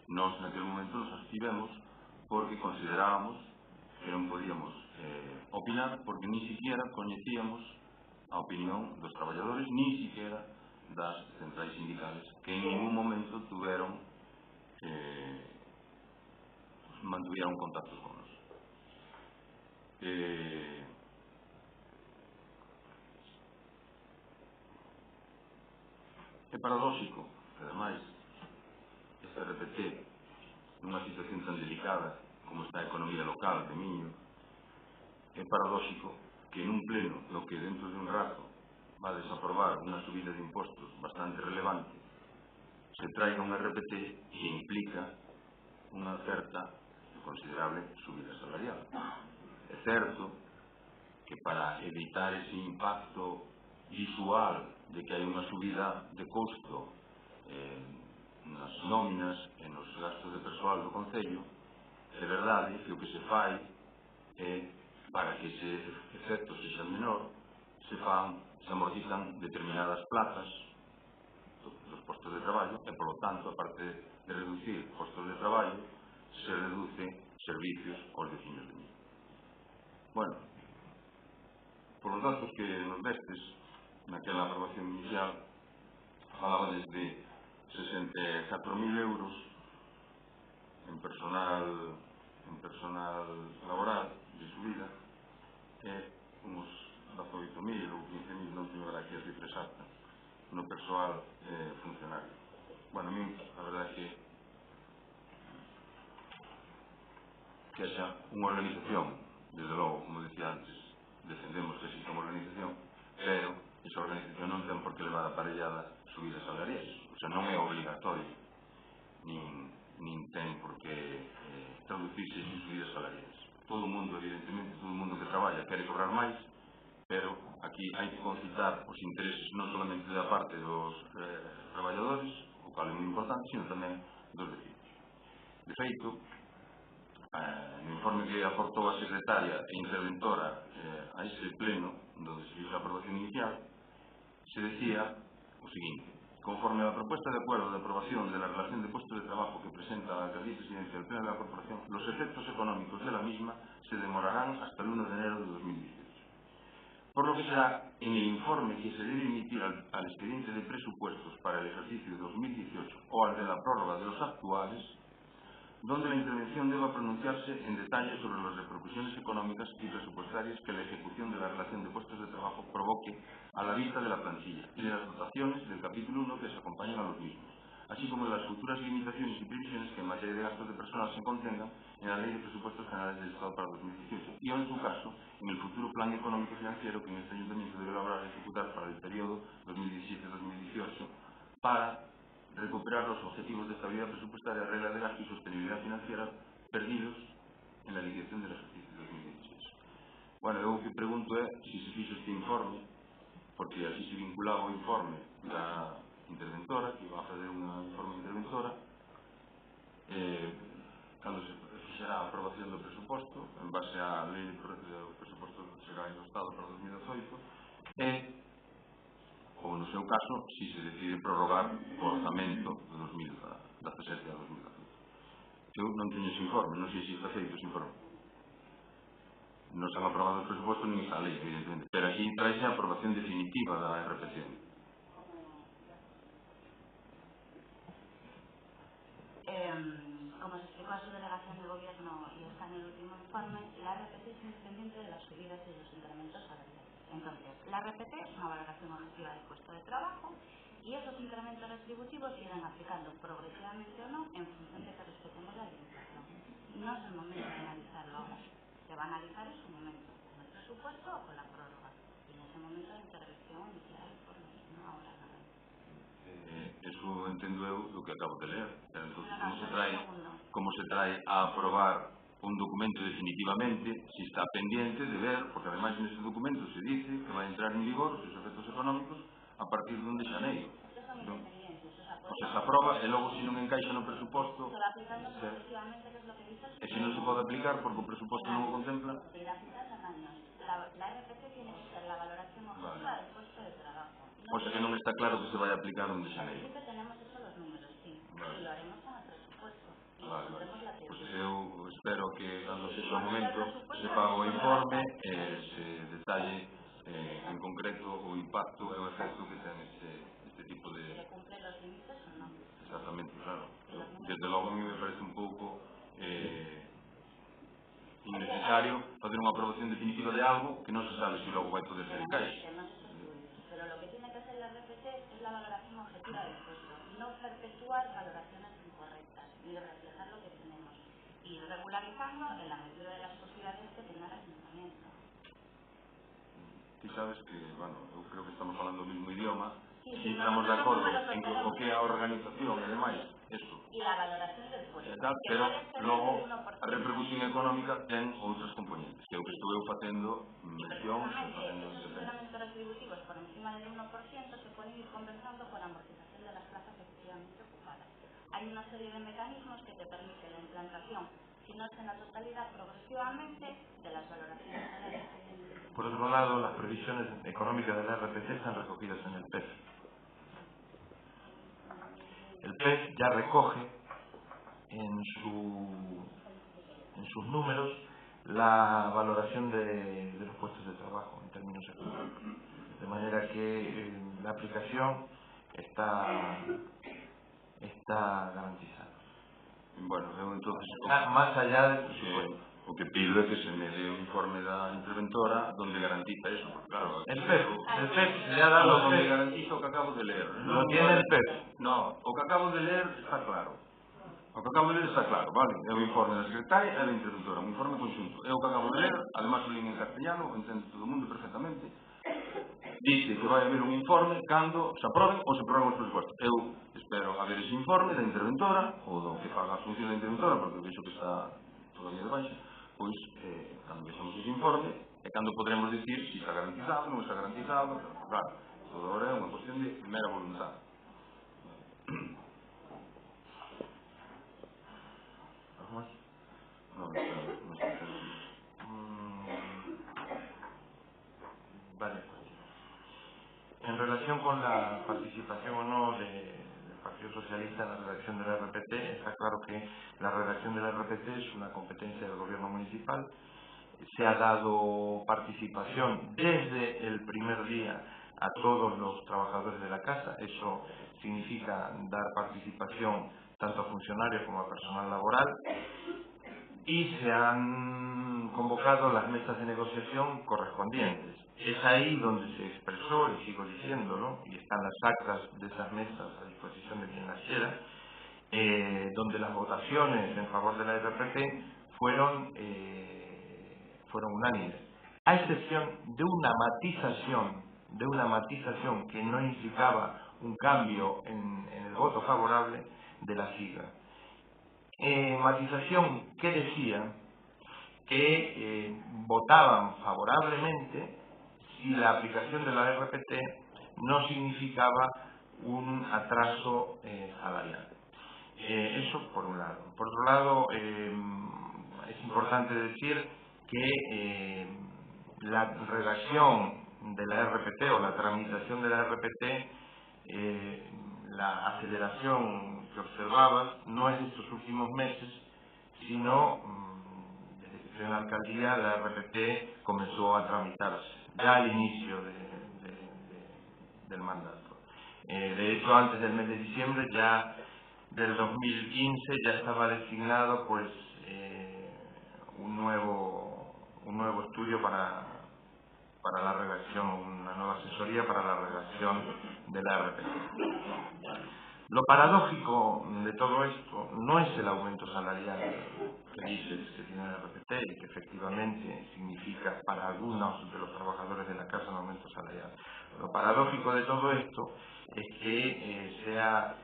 nos naquele momento nos abstivemos porque considerábamos que non podíamos opinar porque ni siquiera coñecíamos a opinión dos traballadores, ni siquiera das centrais sindicales, que en ningún momento mantuvieron contactos con nos. É paradóxico, ademais, este RPT, nunha situación tan delicada como está a economía local de Miño, é paradóxico que en un pleno no que dentro de un rato va a desaprobar unha subida de impostos bastante relevante, se traiga un RPT que implica unha certa e considerable subida salarial. É certo que para evitar ese impacto visual de que hai unha subida de custo nas nóminas e nos gastos de persoal do Concello, é verdade que o que se fai é, para que ese efecto sexa menor, se amortizan determinadas plazas dos postos de traballo e, polo tanto, a parte de reducir postos de traballo, se reduce servicios aos veciños de Miño. Bueno, polos datos que nos destes, naquela aprobación inicial, falaba desde 64.000 euros en personal laboral de subida e uns 18.000 ou 15.000, non teño aquí a cifra exacta, no persoal funcionario. Bueno, a mí, a verdade é que haxa unha organización, desde logo, como decía antes, defendemos que exista unha organización, pero esa organización non ten por que levar aparellada subidas salariais, o sea, non é obligatorio, nin ten por que traducirse en subidas salariais. Todo o mundo, evidentemente, todo o mundo que traballa quere cobrar máis, pero aquí hai que concitar os intereses non solamente da parte dos traballadores, o cal é moi importante, sino tamén dos vecinos. De feito, no informe que aportou a secretaria e interventora a ese pleno donde se hizo a aprobación inicial, se decía o seguinte: conforme a la propuesta de acuerdo de aprobación de la relación de puestos de trabajo que presenta la alcaldía y presidencia del pleno de la corporación, los efectos económicos de la misma se demorarán hasta el 1 de enero de 2018. Por lo que será en el informe que se debe emitir al expediente de presupuestos para el ejercicio de 2018 o al de la prórroga de los actuales, donde la intervención deba pronunciarse en detalle sobre las repercusiones económicas y presupuestarias que la ejecución de la relación de puestos de trabajo provoque a la vista de la plantilla y de las dotaciones del capítulo 1 que se acompañan a los mismos, así como de las futuras limitaciones y previsiones que en materia de gastos de personal se contengan en la Ley de Presupuestos Generales del Estado para 2018 y, en su caso, en el futuro plan económico financiero que en este ayuntamiento debe elaborar y ejecutar para el periodo 2017-2018 para recuperar los objetivos de estabilidad presupuestaria, regla de gasto y sostenibilidad financiera perdidos en la liquidación del ejercicio de 2016. Bueno, eu o que pregunto é se se fixo este informe, porque así se vinculaba o informe da interventora, que iba a fazer unha informe interventora, cando se fixera a aprobación do presuposto, en base á lei do presuposto xerais do Estado para 2018, e, como nos seu caso, si se decide prorrogar o orzamento de 2017 a 2014. Eu non teño ese informe, non sei se está feito ese informe. Non se han aprobado os presupostos nin esa lei, evidentemente, pero aquí traese a aprobación definitiva da RPT. Como se explicó a su delegación de gobierno y está en el último informe, la RPT es independiente de las subidas y los incrementos salariales. Entonces, la RPT es una valoración objetiva del puesto de trabajo y esos incrementos retributivos se irán aplicando progresivamente o no en función de que respetemos la limitación. No es el momento de analizarlo ahora. Se va a analizar en su momento, con el presupuesto o con la prórroga. Y en ese momento la intervención inicial del informe, no ahora nada. Eso entendo eu do que acabo de ler. Pero entonces, como se trae a aprobar un documento definitivamente, si está pendiente de ver, porque además en este documento se dice que va a entrar en vigor os efectos económicos a partir de 1 de xaneiro. O sea, se aproba e logo se non encaixa no presuposto, se va aplicando progresivamente, que es lo que dice el e se non se pode aplicar porque o presuposto non o contempla. Se irá aplicando en años. La RPT tiene que ser la valoración objetiva del puesto de trabajo. O sea que non está claro que se vai a aplicar 1 de En xaneiro. principio tenemos hecho los números, sí. Vale. Y lo haremos con el presupuesto. Y Vale. pondremos la Pues teoría. eu espero que cando se o momento se pague o informe e se detalle en concreto o impacto e o efecto que ten este tipo de... ¿Se cumplen los límites o no? Exactamente, claro. Desde logo a mí me parece un pouco innecesario facer unha aprobación definitiva de algo que non se sabe se logo vai poder ser encaixe. Pero lo que tiene que hacer la RPT es la valoración objetiva del puesto, no perpetuar valoraciones incorrectas, ni reflejar lo que tenemos, y regularizarlo en la medida de las posibilidades que tenga el ayuntamiento. Ti sabes que, bueno, eu creo que estamos falando o mismo idioma, Sí, si estamos de acordo en que o que é a organización e demais, eso. Y la valoración del puesto. Pero logo a repercusión económica ten outras componentes, que é o que estou eu facendo mención e facendo esos incrementos retributivos por encima del 1% se pueden ir compensando con la amortización de las plazas efectivamente ocupadas. Hay una serie de mecanismos que te permiten la implantación, si no es en la totalidad, progresivamente, de las valoraciones de la RPT. Por otro lado, las previsiones económicas de la RPT están recogidas en el PEF. El PEF ya recoge en sus números la valoración de los puestos de trabajo en términos económicos. De manera que la aplicación está garantizada. Bueno, eu entonces Más allá del presupuesto. o que pido é que se me dé un informe da interventora donde garantiza eso, porque claro, El PEF le ha dado donde PEF. garantiza o que acabo de ler. Lo tiene el PEF. No, o que acabo de ler está claro. O que acabo de ler está claro, vale? É o informe da secretaria e da interventora, un informe conxunto. É o que acabo de ler, además o lín en castellano, o entende todo o mundo perfectamente. Dice que vai haber un informe cando se aproben ou se aproben os presupostos. Eu espero haber ese informe da interventora, ou do que faga a función da interventora, porque vexo que está todavía de baixa, pois cando vexamos ese informe é cando podremos decir se está garantizado, non está garantizado, claro, todo agora é unha cuestión de mera voluntad. ¿Algo más? No está Vale. En relación con la participación o no del Partido Socialista en la redacción de la RPT, está claro que la redacción de la RPT es una competencia del gobierno municipal. Se ha dado participación desde el primer día a todos los trabajadores de la casa. Eso significa dar participación tanto a funcionarios como a personal laboral. Y se han convocado las mesas de negociación correspondientes. Es ahí donde se expresó, y sigo diciéndolo, y están las actas de esas mesas a disposición de quien las quiera, donde las votaciones en favor de la RPT fueron unánimes, a excepción de una matización que no implicaba un cambio en el voto favorable de la sigla. Matización que decía que votaban favorablemente si la aplicación de la RPT no significaba un atraso salarial. Eso por un lado. Por otro lado, es importante decir que la redacción de la RPT o la tramitación de la RPT la aceleración que observabas no es de estos últimos meses, sino desde que estoy en la alcaldía la RPT comenzó a tramitarse ya al inicio del mandato. De hecho, antes del mes de diciembre ya del 2015 ya estaba designado pues un nuevo estudio para la redacción, una nueva asesoría para la redacción de la RPT. Lo paradójico de todo esto no es el aumento salarial que dices que tiene la RPT y que efectivamente significa para algunos de los trabajadores de la casa un aumento salarial. Lo paradójico de todo esto es que sea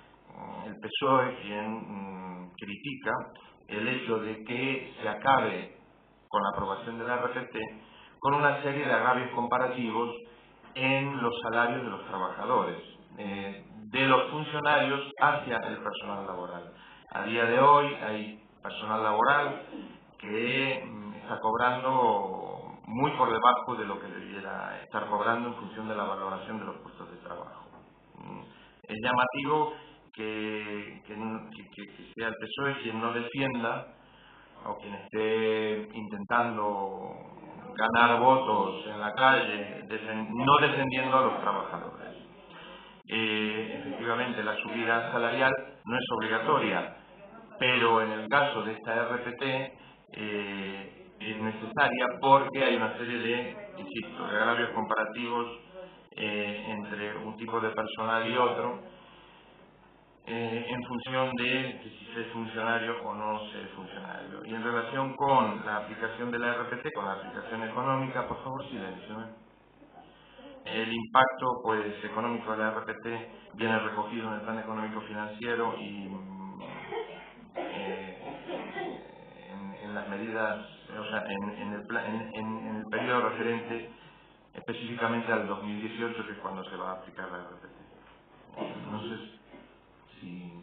el PSOE quien critica el hecho de que se acabe con la aprobación de la RPT con una serie de agravios comparativos en los salarios de los trabajadores, de los funcionarios hacia el personal laboral. A día de hoy hay personal laboral que está cobrando muy por debajo de lo que debiera estar cobrando en función de la valoración de los puestos de trabajo. Es llamativo que sea el PSOE quien no defienda o quien esté intentando ganar votos en la calle, no defendiendo a los trabajadores. Efectivamente, la subida salarial no es obligatoria, pero en el caso de esta RPT es necesaria porque hay una serie de, insisto, de agravios comparativos entre un tipo de personal y otro, en función de si se es funcionario o no se es funcionario. Y en relación con la aplicación de la RPT, con la aplicación económica, por favor, silencio. El impacto pues económico de la RPT viene recogido en el plan económico financiero y en las medidas, o sea, en el periodo referente específicamente al 2018, que es cuando se va a aplicar la RPT. No sé si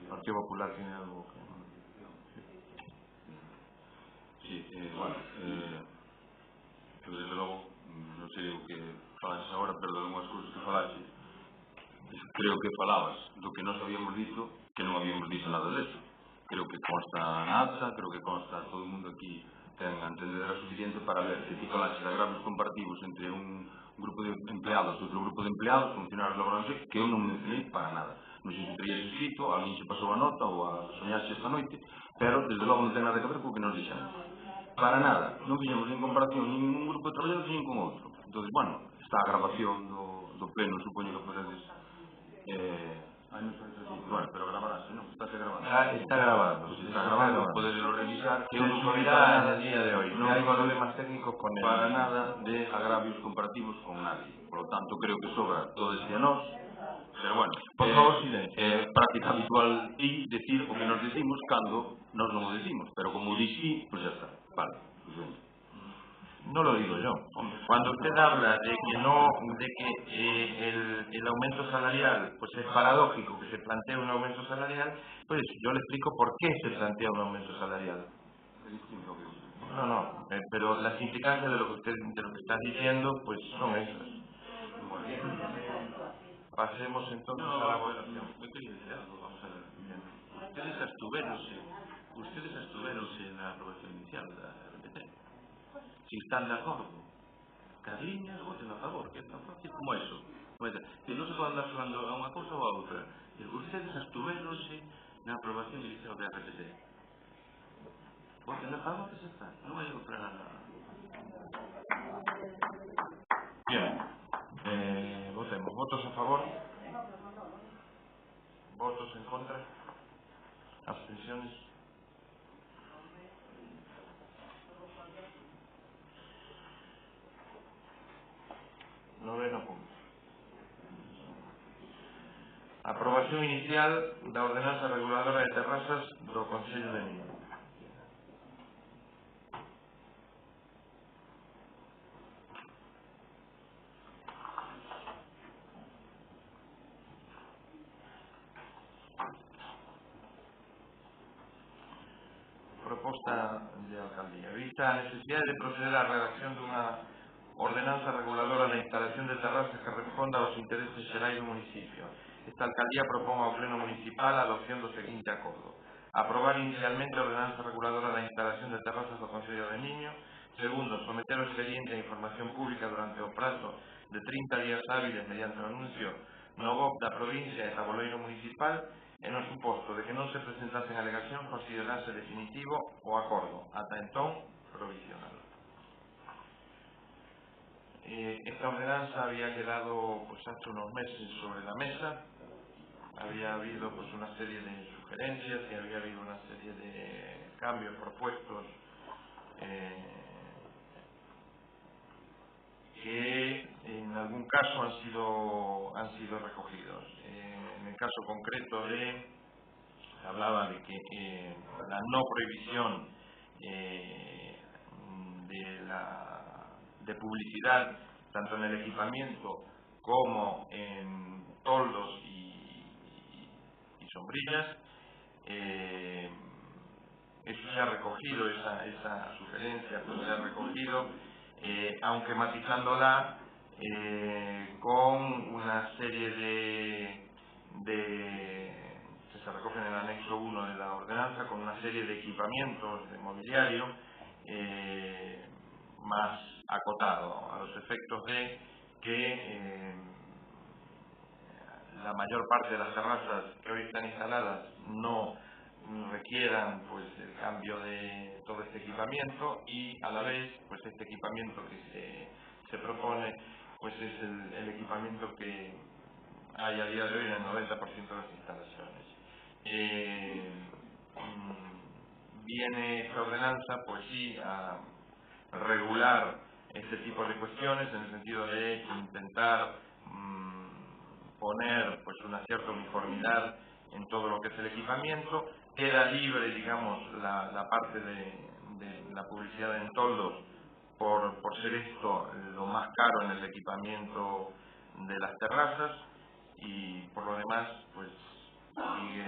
el Partido Popular tiene algo que... Sí, bueno, eu desde logo non sei o que falas agora, pero de unhas cousas que falaste creo que falabas do que non habíamos dito, que non habíamos dito nada deso. Creo que consta na acta, creo que consta, todo o mundo aquí ten a entendedera suficiente para ver que ti falaste de agravios comparativos entre un grupo de empleados e outro grupo de empleados, funcionarios laborais, que eu non mencionei para nada. Non sei se terías escrito, alguén se pasou a nota ou a soñaste esta noite, pero desde logo non ten nada que ver co que nos dixemos. Para nada, non fixemos nin comparación nin un grupo de traballadores nin con outro. Entón, bueno, está a grabación do pleno, supoño que podedes bueno, pero grabarás, non? Está grabando. Está grabado. Pues está grabando, podedes revisar. Se subirá en el día de hoy. No hay problemas técnicos con él. Para nada de agravios comparativos con nadie. Por lo tanto, creo que sobra todo este a nós. Pero bueno, por favor, silencio. Práctica habitual y decir o que nos decimos cando nos non o decimos. Pero como dixí, pues ya está. Vale, pues bien. No lo digo yo. Cuando usted habla de que el aumento salarial pues es paradójico que se plantee un aumento salarial, pues yo le explico por qué se plantea un aumento salarial. No, pero las implicancias de lo que estás diciendo pues son esas. Pasemos entonces a la votación. Vamos a ver. Ustedes abstuveronse en la aprobación inicial da RPT. Si están de acordo, cada líneas voten a favor, que é tan fácil como eso. Que non se pode andar falando a unha cousa ou a outra. Ustedes abstuveronse na aprobación inicial da RPT. Voten a favor, que xa está. Non hai outra... Bien, votemos. ¿Votos a favor? ¿Votos en contra? ¿Abstenciones? Noveno punto. Aprobación inicial da ordenanza reguladora de terrazas do Concello de Miño. Proposta de alcaldía. Vista a necesidade de proceder á redacción dunha ordenanza reguladora da instalación de terrazas que responda aos intereses xerais do municipio. Esta alcaldía propón ao Pleno Municipal a adopción do seguinte acordo: aprobar inicialmente a ordenanza reguladora da instalación de terrazas do Concello de Miño. Segundo, someter o expediente a información pública durante o prazo de 30 días hábiles mediante o anuncio no BOP da provincia e tabuleiro municipal, e no suposto de que non se presentasen alegacións considerarse definitivo o acordo, ata entón provisional. Esta ordenanza había quedado pues hace unos meses sobre la mesa. Había habido pues una serie de sugerencias y había habido una serie de cambios propuestos que en algún caso han sido recogidos. En el caso concreto se hablaba de que la no prohibición de publicidad tanto en el equipamiento como en toldos y sombrillas. Eso se ha recogido, esa sugerencia pues se ha recogido, aunque matizándola con una serie que se recogen en el anexo 1 de la ordenanza, con una serie de equipamientos de mobiliario más acotado, a los efectos de que la mayor parte de las terrazas que hoy están instaladas no requieran pues el cambio de todo este equipamiento, y a la vez pues este equipamiento que se propone pues es el equipamiento que hay a día de hoy en el 90% de las instalaciones. Viene esta ordenanza pues sí a regular este tipo de cuestiones en el sentido de intentar poner pues una cierta uniformidad en todo lo que es el equipamiento. Queda libre, digamos, la parte de la publicidad en toldos por ser esto lo más caro en el equipamiento de las terrazas, y por lo demás pues sigue,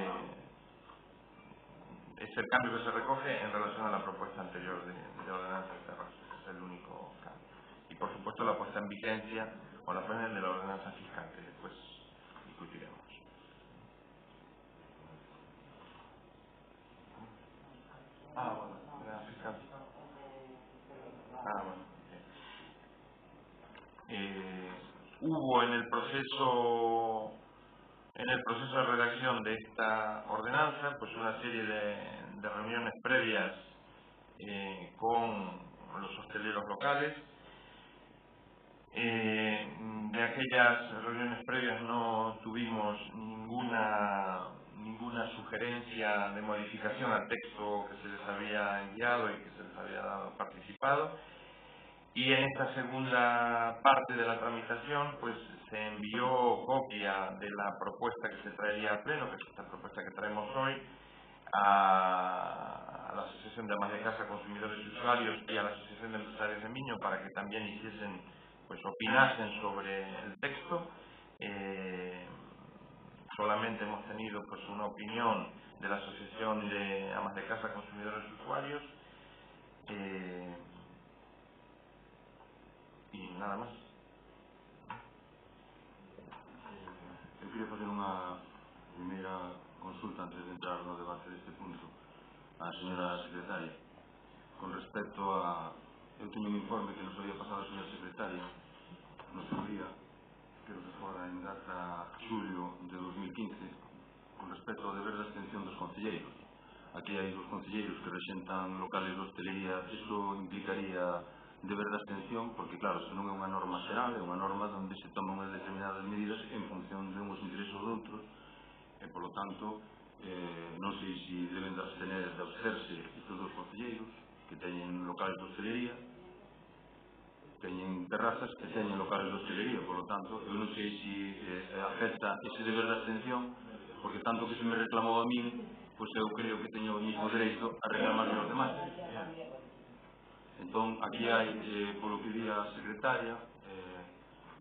es el cambio que se recoge en relación a la propuesta anterior de ordenanza de terrazas. Es el único cambio. Y por supuesto la puesta en vigencia o la puesta de la ordenanza fiscal, que después discutiremos. Bueno, la fiscal. Bueno. Hubo en el proceso de redacción de esta ordenanza pues una serie de reuniones previas con los hosteleros locales. De aquellas reuniones previas no tuvimos ninguna sugerencia de modificación al texto que se les había enviado y que se les había dado participado. Y en esta segunda parte de la tramitación pues se envió copia de la propuesta que se traería al Pleno, que es esta propuesta que traemos hoy, a la Asociación de Amas de Casa, Consumidores y Usuarios y a la Asociación de Empresarios de Miño, para que también opinasen sobre el texto. Solamente hemos tenido pues una opinión de la Asociación de Amas de Casa, Consumidores y Usuarios, y nada más. Eu queria facer unha primeira consulta antes de entrar no debate deste punto á señora secretaria con respecto a... Eu teño un informe que nos había pasado a señora secretaria no seu día, creo que fora en data xulio de 2015, con respecto ao deber de abstención dos concelleiros. Aquí hai dos concelleiros que rexentan locales de hostelería. Iso implicaría deber de abstención, porque claro, isto non é unha norma xeral, é unha norma onde se toman unhas determinadas medidas en función de uns intereses ou de outros, e polo tanto non sei se deben de absterse estes dos concelleiros que teñen locales de hostelería, teñen terrazas e teñen locales de hostelería. Polo tanto, eu non sei se afecta ese deber de abstención, porque tanto que se me reclamou a min, pois eu creo que teño o mismo dereito a reclamar os demais. Entón, aquí hai, polo que di a secretaria,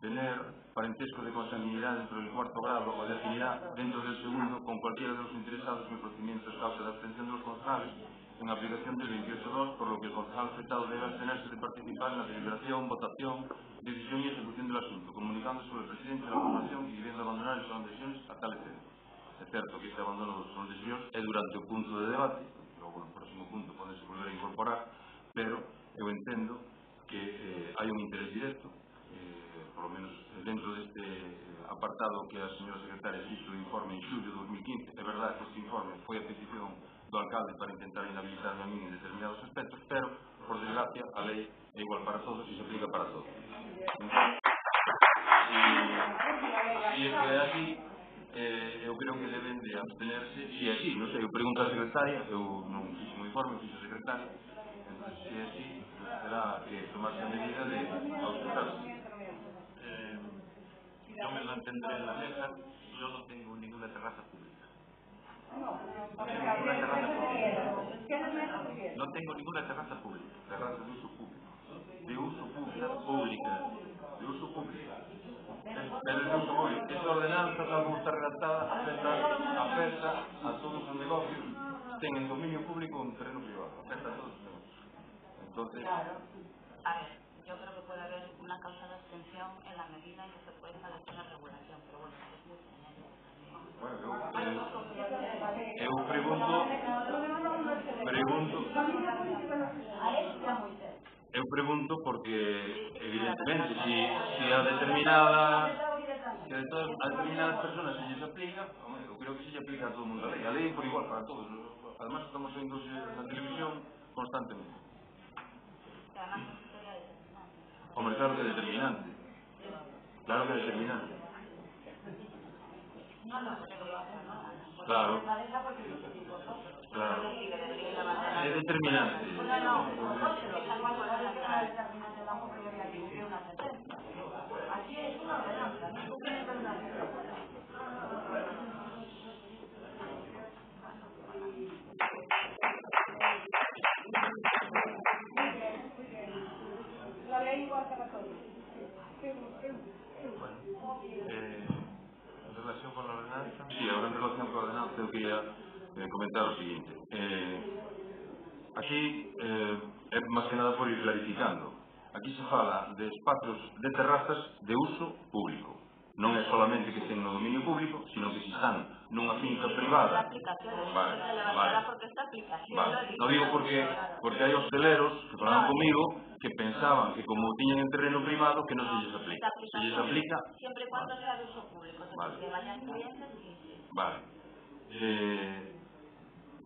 tener parentesco de consanguinidad dentro del cuarto grado o de afinidad dentro del segundo con cualquiera de los interesados en el procedimiento de causa de abstención de los concejales en aplicación del 28.2, por lo que el concejal afectado debe abstenerse de participar en la deliberación, votación, decisión y ejecución del asunto, comunicando sobre el presidente de la formación y debiendo abandonar el salón de sesiones a tal efecto. É certo que este abandono do salón de sesións é durante o punto de debate, logo no próximo punto podense volver a incorporar, pero eu entendo que hai un interés directo, por lo menos dentro deste apartado que a señora secretaria hizo o informe en xullo de 2015. É verdade que este informe foi a petición do alcalde para intentar inhabilitarme a mí en determinados aspectos, pero, por desgracia, a lei é igual para todos e se aplica para todos. E isto é así, eu creo que deben de abstenerse, se é así, non sei, eu pregunto á secretaria, eu non fixe un informe, fixe a secretaria, entón, se é así, será que tomarse a medida de ausentarse. Yo me mantendré en la mesa, yo no tengo ninguna terraza pública. No tengo ninguna terraza pública. Terraza de uso público. De uso público. Pública. De uso público. Pero de uso público. Esa ordenanza, tal como está redactada, afecta a todos os negocios que tengan dominio público o un terreno privado. Afecta a todos os negocios. Entonces... A ver, yo creo que puede haber una causa de abstención en la medida en que se puede establecer la regulación, pero bueno, es muy genérico también. Eu pregunto porque evidentemente si a determinadas personas se lles aplica, eu creo que se lle aplica a todo o mundo a lei por igual para todos. Además estamos vendo na televisión constantemente. Hombre, claro que é determinante. Claro que é determinante. Claro. Claro. É determinante. La ley igual para todos. En relación con la ordenanza... Sí, ahora en relación con la ordenanza eu quería comentar o seguinte. Aquí é máis que nada por ir clarificando. Aquí se fala de espacios de terrazas de uso público. Non é solamente que estén no dominio público, sino que se están nunha finca privada. Vale. Non digo porque hai hosteleros que falaban comigo que pensaban que como tiñan en terreno privado que non se lles aplica. Se lles aplica siempre y cuando sea de uso público, que vayan clientes y... Vale.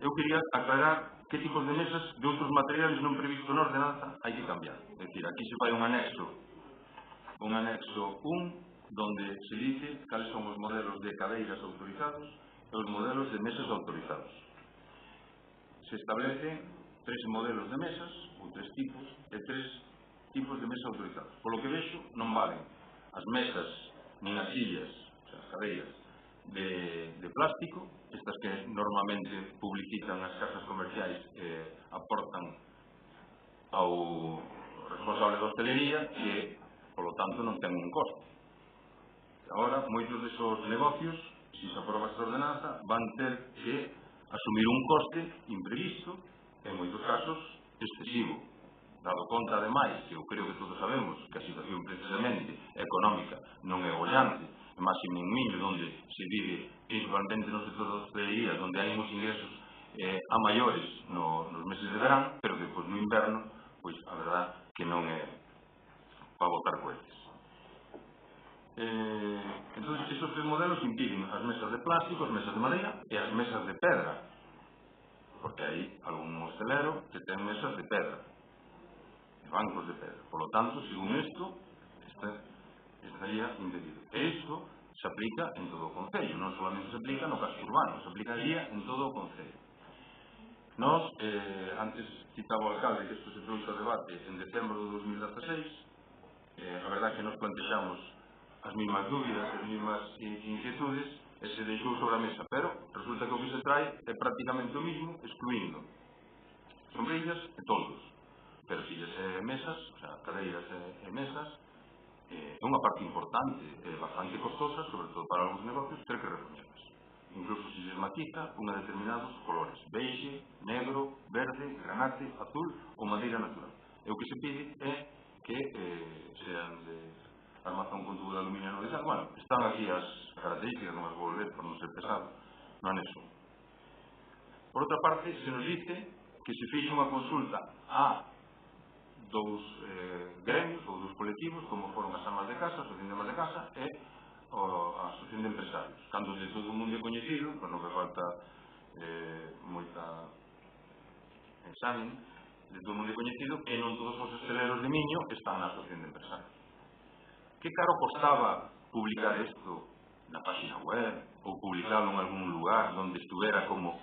Eu quería aclarar que tipos de mesas de outros materiales non previstos na ordenanza hai que cambiar. É dicir, aquí se fai un anexo 1 donde se dice cales son os modelos de cadeiras autorizados e os modelos de mesas autorizados. Se establecen 3 modelos de mesas, ou 3 tipos, e 3 tipos de mesas autorizados. Polo que vexo, non valen as mesas nin as sillas, o sea, as cadeiras de plástico, estas que normalmente publicitan as casas comerciais e aportan ao responsable da hostelería e, polo tanto, non ten un costo. Agora, moitos desos negocios, se se aproba esta ordenanza, van ter que asumir un coste imprevisto, en moitos casos, excesivo. Dado conta, ademais, que eu creo que todos sabemos que a situación precisamente económica non é bollante, e máximo en Miño, onde se vive principalmente no sector da hostelería, onde hai uns ingresos a maiores nos meses de verán, pero que no inverno, pois a verdad que non é para botar cohetes. Entón, estes 3 modelos impiden as mesas de plástico, as mesas de madeira e as mesas de pedra, porque hai algún hostelero que ten mesas de pedra, bancos de pedra. Por lo tanto, según isto, estaría impedido. E isto se aplica en todo o concello, non solamente se aplica no casco urbano, se aplicaría en todo o concello. Nos, antes citaba o alcalde que isto se trouxe a debate en decembro de 2016, a verdade que nos plantexamos as mesmas dúbidas, as mesmas inquietudes, e se deixou sobre a mesa, pero resulta que o que se trae é prácticamente o mismo, excluindo sombrillas e toldos, pero sillas e mesas, o sea, cadeiras e mesas, é unha parte importante, bastante costosa, sobre todo para algúns negocios, ter que repoñerlas. Incluso se les matiza unha determinados colores, beige, negro, verde, granate, azul ou madeira natural. E o que se pide é que sean de armazón con tubo de aluminio anodizado. Bueno, están aquí as características, non as vou ler por non ser pesado, no anexo. Por outra parte, se nos dice que se fixe unha consulta a dous gremios ou dous colectivos, como foron as amas de casa, a Asociación de Amas de Casa e a Asociación de Empresarios. Cando de todo o mundo é coñecido, pois non que falta moita examen, de todo o mundo é coñecido que non todos os hosteleros de Miño están na Asociación de Empresarios. Que caro costaba publicar isto na página web ou publicarlo en algún lugar onde estuvera como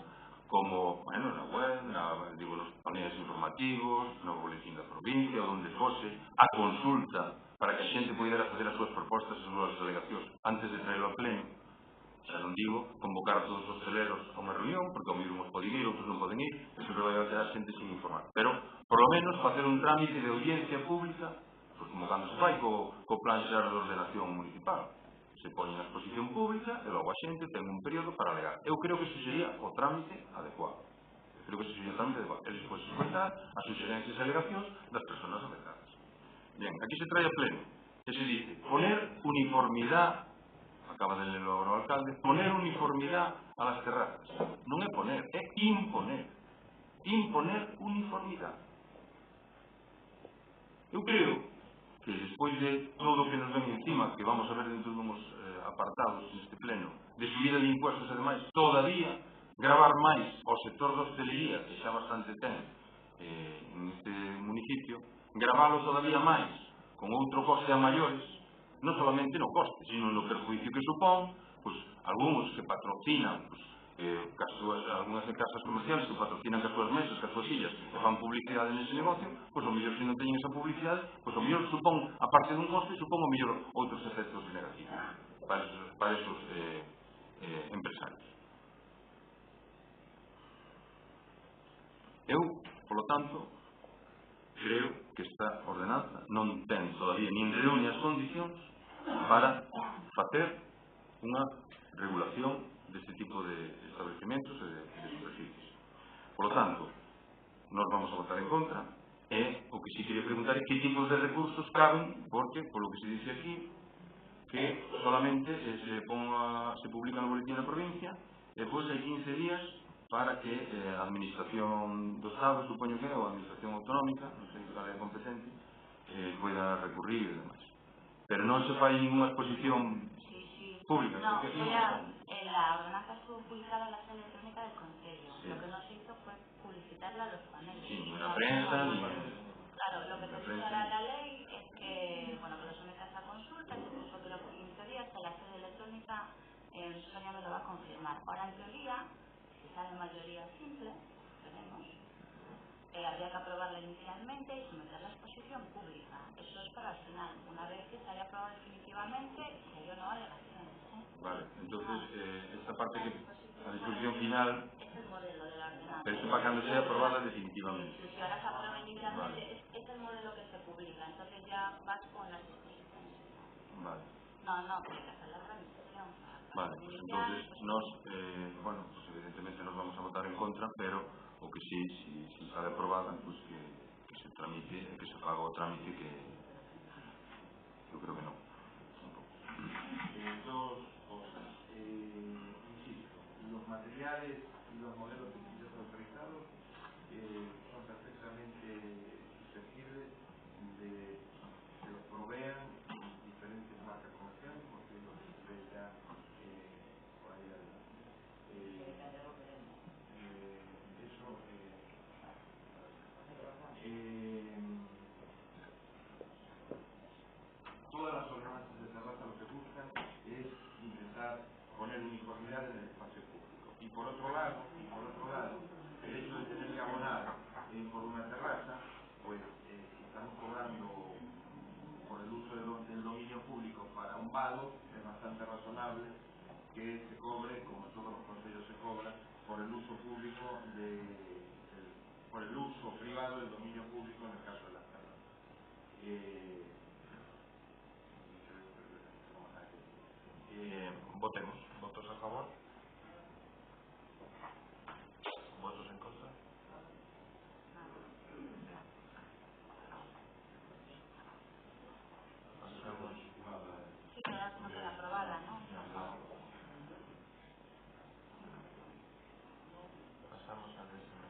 bueno, na web, nos paneles informativos, no boletín da provincia, ou onde fose, a consulta para que a xente pudera facer as súas propostas e as súas alegacións antes de traerlo a pleno. Xa non digo convocar a todos os hosteleros a unha reunión, porque ao mesmo poden ir, outros non poden ir, e sempre vai a quedar xente sin informar. Pero, por lo menos, facer un trámite de audiencia pública, pues, como cando se fai co plan xeral de ordenación municipal. Se pone na exposición pública e logo a xente ten un período para alegar. Eu creo que iso sería o trámite adecuado. E despois escoitar as suxerencias e alegacións das persoas afectadas. Bien, aquí se trae a pleno e se dice poner uniformidade, acaba de lerlo agora o alcalde, poner uniformidade a las terrazas. Non é poner, é imponer. Imponer uniformidade. Eu creo que despois de todo o que nos ven encima, que vamos a ver dentro de uns apartados neste pleno, de subida de impuestos e demais, todavía gravar máis ao sector da hostelería, que xa bastante ten neste municipio, gravalo todavía máis con outro coste a maiores, non solamente no coste, sino no perjuicio que supón, pues, algúns que patrocinan, pues, algunhas casas comerciales que patrocinan que as súas mesas, que as súas sillas, que fan publicidade nese negocio, pois o mellor se non teñen esa publicidade, pois o mellor supón, a parte dun coste, supón o mellor outros efectos negativos para esos empresarios. Eu, polo tanto, creo que esta ordenanza non ten todavía nin reúne as condicións para facer unha regulación deste tipo de establecementos e de superficies. Por lo tanto, nos vamos a votar en contra e o que sí quería preguntar é que tipos de recursos caben, porque, polo que se dice aquí, que solamente se publica no boletín da provincia e depois hai 15 días para que a administración do Estado, supoño que é, ou a administración autonómica, non sei cal é competente, poida recurrir e demais. Pero non se fai ninguna exposición pública. No, la ordenanza estuvo publicada en la sede electrónica del Concello. Sí. Lo que no se hizo fue publicitarla a los paneles. Sí, ni la prensa, ni... Claro, lo que presenta la ley es que, bueno, que lo sometas a consulta, que puso que los 15 días en la sede electrónica, Sonia me lo va a confirmar. Ahora, en teoría, si sale mayoría simple, tenemos, habría que aprobarla inicialmente y someterla a exposición pública. Eso es para el final. Una vez que se haya aprobado definitivamente, si hay o no alegaciones. Vale, entonces, esta parte que a disposición final es el modelo de la ordenanza. Pero esto para cuando sea aprobada definitivamente. Si ahora se aprueba inicialmente, vale. Es el modelo que se publica, entonces ya vas con las disposiciones. Vale. No, tiene que hacer la revisión. Vale, pues entonces bueno, pues evidentemente nos vamos a votar en contra, pero o que si sale aprobada, pues que se tramite, que se haga o trámite que yo creo que no. Dos cosas. Insisto, los materiales y los modelos de sillas autorizados son perfectamente susceptibles de que los provean diferentes marcas comerciales, porque los ve ya por ahí adelante. Todas las ordenanzas de terraza lo que buscan es intentar poner uniformidad en el espacio público. Y por otro lado, el hecho de tener que abonar por una terraza, pues si estamos cobrando por el uso del dominio público para un vado, es bastante razonable que se cobre, como todos los consejos se cobran, por el uso público por el uso privado del dominio público en el caso de las terrazas. Votemos. Votos a favor. Votos en contra. Pasamos. Sí, queda como que aprobada, ¿no? Pasamos al décimo.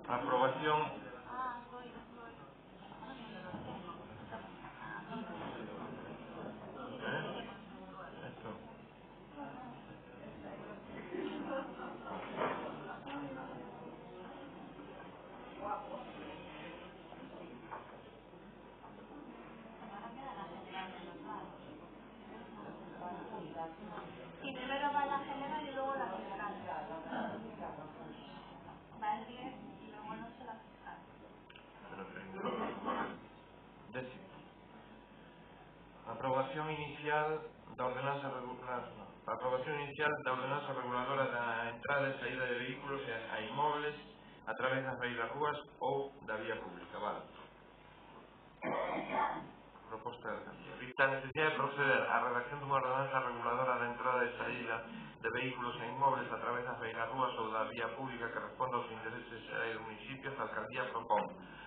Aprobación. Esto. Sí, primero va la general y luego la fiscal. Va el 10 y luego el 8 la fiscal. Décimo. Aprobación inicial da ordenanza reguladora da entrada e saída de vehículos a inmobles a través das beirarrúas ou da vía pública. Vale. Proposta de cambio. Vista a necesidade de proceder á redacción dunha ordenanza reguladora da entrada e saída de vehículos e inmobles a través das beirarrúas ou da vía pública que responda aos intereses xerais do municipio, a alcaldía propón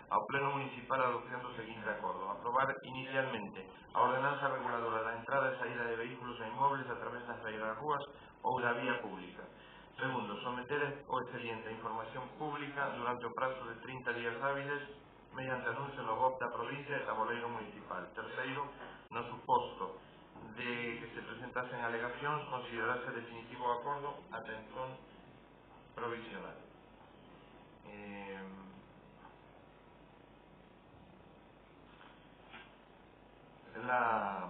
ao Pleno Municipal a adopción do seguinte acordo: aprobar inicialmente a ordenanza reguladora da entrada e saída de vehículos e inmobles a través das beirarrúas ou da vía pública. Segundo, someter o expediente a información pública durante o prazo de 30 días hábiles mediante anuncio no BOP da provincia e tabuleiro municipal. Terceiro, no suposto de que se presentasen alegacións, considerarse definitivo o acordo ata entón provisional. La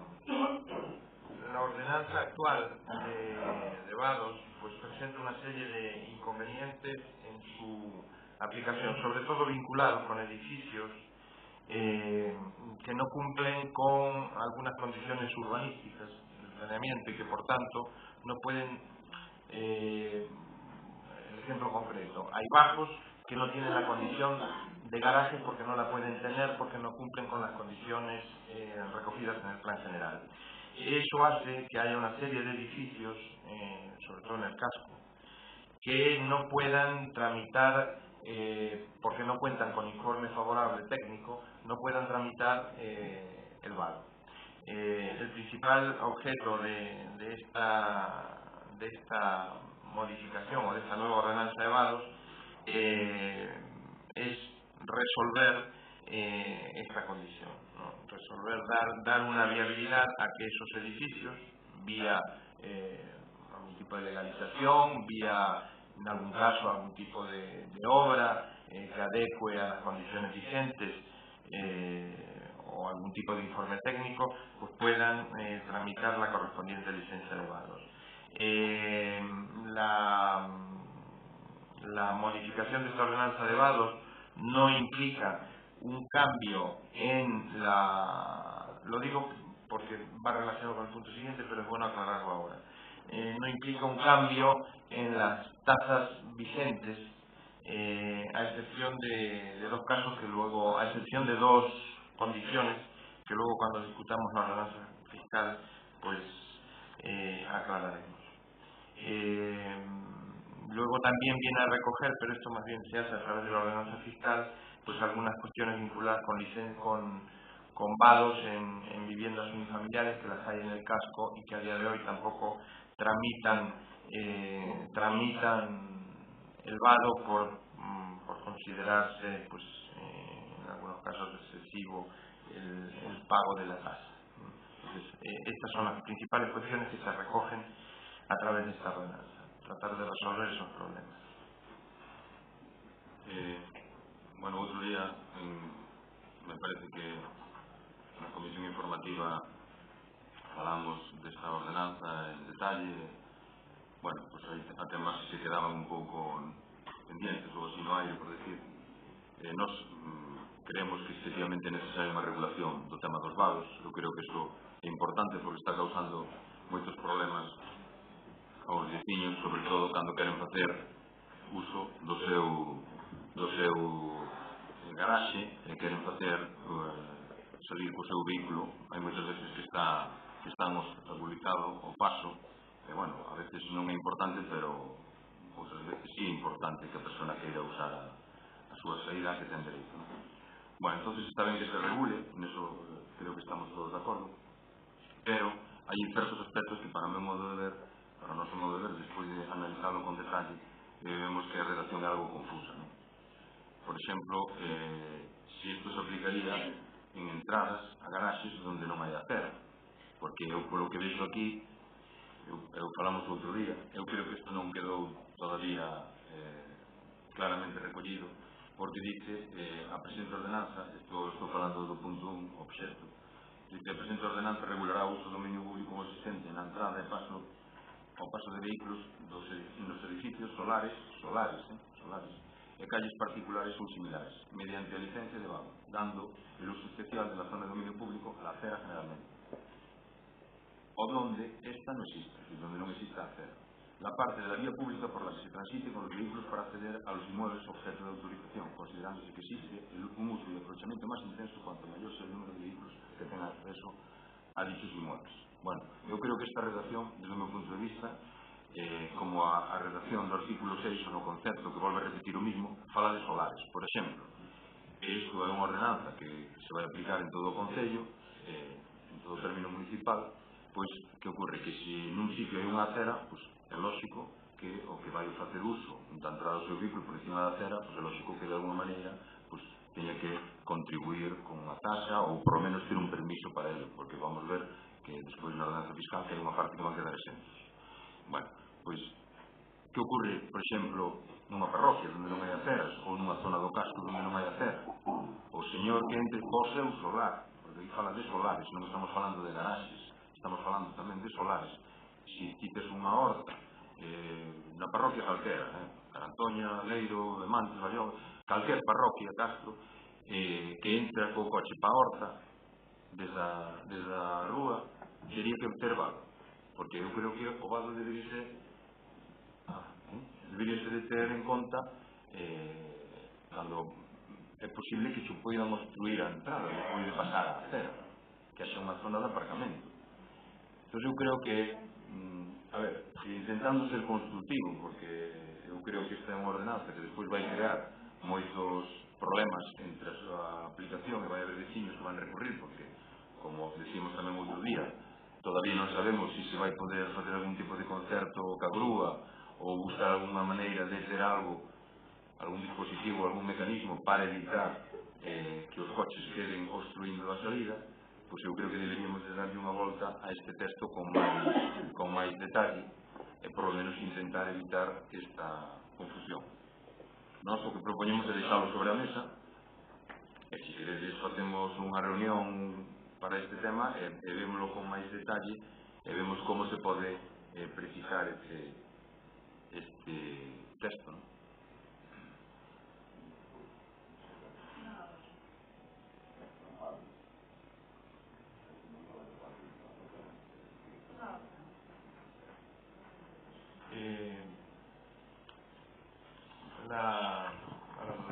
ordenanza actual de Vados pues presenta una serie de inconvenientes en su aplicación, sobre todo vinculados con edificios que no cumplen con algunas condiciones urbanísticas del planeamiento y que por tanto no pueden, el ejemplo concreto, hay bajos que no tienen la condición de garaje porque no la pueden tener, porque no cumplen con las condiciones recogidas en el plan general. Eso hace que haya una serie de edificios, sobre todo en el casco, que no puedan tramitar, porque no cuentan con informe favorable técnico, no puedan tramitar el vado. El principal objeto de esta modificación o de esta nueva ordenanza de vados es resolver esta condición, ¿no? Resolver, dar una viabilidad a que esos edificios, vía algún tipo de legalización, vía en algún caso algún tipo de obra que adecue a las condiciones vigentes o algún tipo de informe técnico, pues puedan tramitar la correspondiente licencia de vados. La modificación de esta ordenanza de vados no implica un cambio en lo digo porque va relacionado con el punto siguiente, pero es bueno aclararlo ahora. No implica un cambio en las tasas vigentes, a excepción de dos casos que luego, a excepción de dos condiciones que luego cuando discutamos la ordenanza fiscal, pues aclararemos. Luego también viene a recoger, pero esto más bien se hace a través de la ordenanza fiscal, pues algunas cuestiones vinculadas con vados en viviendas unifamiliares, que las hay en el casco y que a día de hoy tampoco tramitan el vado por considerarse, pues en algunos casos excesivo el pago de la tasa. Entonces, estas son las principales cuestiones que se recogen a través de esta ordenanza, tratar de resolver esos problemas. Bueno, outro día me parece que na comisión informativa falamos desta ordenanza en detalle. Bueno, pues hai temas que se quedaban un pouco pendientes ou así no aire, por decir. Nos creemos que efectivamente é necesaria unha regulación do tema dos vados. Eu creo que isto é importante porque está causando moitos problemas aos veciños, sobre todo cando queren facer uso do seu garaxe e queren facer salir co seu vehículo. Hai moitas veces que están obstaculizado o paso e, bueno, a veces non é importante, pero outras veces sí é importante que a persona queira usar a súa saída que ten dereito, non? Bueno, entonces está ben que se regule, neso creo que estamos todos de acordo, pero hai certos aspectos que para o meu modo de ver, para o noso modo de ver, despois de analizarlo con detalle, vemos que a redacción é algo confusa, non? Por exemplo, se isto se aplicaría en entradas a garaxes onde non hai acera, porque eu, polo que vexo aquí, eu falamos outro día, eu creo que isto non quedou todavía claramente recollido, porque dice a presente ordenanza, estou falando do punto 1, obxecto, dice a presente ordenanza regulará o uso do dominio público existente na entrada e paso de vehículos nos edificios solares e calles particulares ou similares, mediante a licencia de vago, dando el uso especial de la zona de dominio público a la acera generalmente, o donde esta no existe, y donde no exista acera. La parte de la vía pública por la que se transite con los vehículos para acceder a los inmuebles objeto de autorización, considerándose que existe un uso y aprovechamiento más intenso cuanto mayor sea el número de vehículos que tengan acceso a dichos inmuebles. Bueno, eu creo que esta redacción, desde o meu punto de vista, como a redacción do artículo 6 no concepto que volve a repetir o mismo, fala de solares. Por exemplo, isto é unha ordenanza que se vai aplicar en todo o Concello, en todo o término municipal, pois que ocorre? Que se nun sitio hai unha acera, pois é lógico que o que vai facer uso da entrada do seu vehículo por encima da acera, pois é lógico que de alguma maneira pois teña que contribuir con unha taxa ou por lo menos ter un permiso para ello, porque vamos ver que despois na ordenanza fiscal que hai unha parte que van quedar exentos. Bueno, pois que ocorre, por exemplo, nunha parroquia onde non hai aceras ou nunha zona do casco onde non hai acera? O señor que entre co seu solar, porque aí fala de solares, non estamos falando de garaxes, estamos falando tamén de solares. Se quites unha horta na parroquia calquera, Carantoña, Leiro, Mantes, Valloga, calquer parroquia, Castro, que entra co coche pa horta desde a rúa, teria que ter vado, porque eu creo que o vado deberíase de ter en conta cando é posible que se poidan obstruir a entrada, que pode pasar a acera, que haxa unha zona de aparcamento. Entón eu creo que, a ver, intentando ser constructivo, porque eu creo que esta é unha ordenanza que despois vai crear moitos problemas entre a súa aplicación e vai haber veciños que van recurrir, porque, como decimos tamén outro día, todavía non sabemos se vai poder facer algún tipo de concerto ca grúa ou buscar alguna maneira de ter algo, algún dispositivo, algún mecanismo para evitar que os coches queden obstruindo a salida. Pois eu creo que deberíamos de darlle unha volta a este texto con máis detalle e por lo menos intentar evitar esta confusión. Nós o que propoñemos é deixalo sobre a mesa e se queredes facemos unha reunión para este tema e vémoslo con máis detalle e vemos como se pode precisar este texto, non?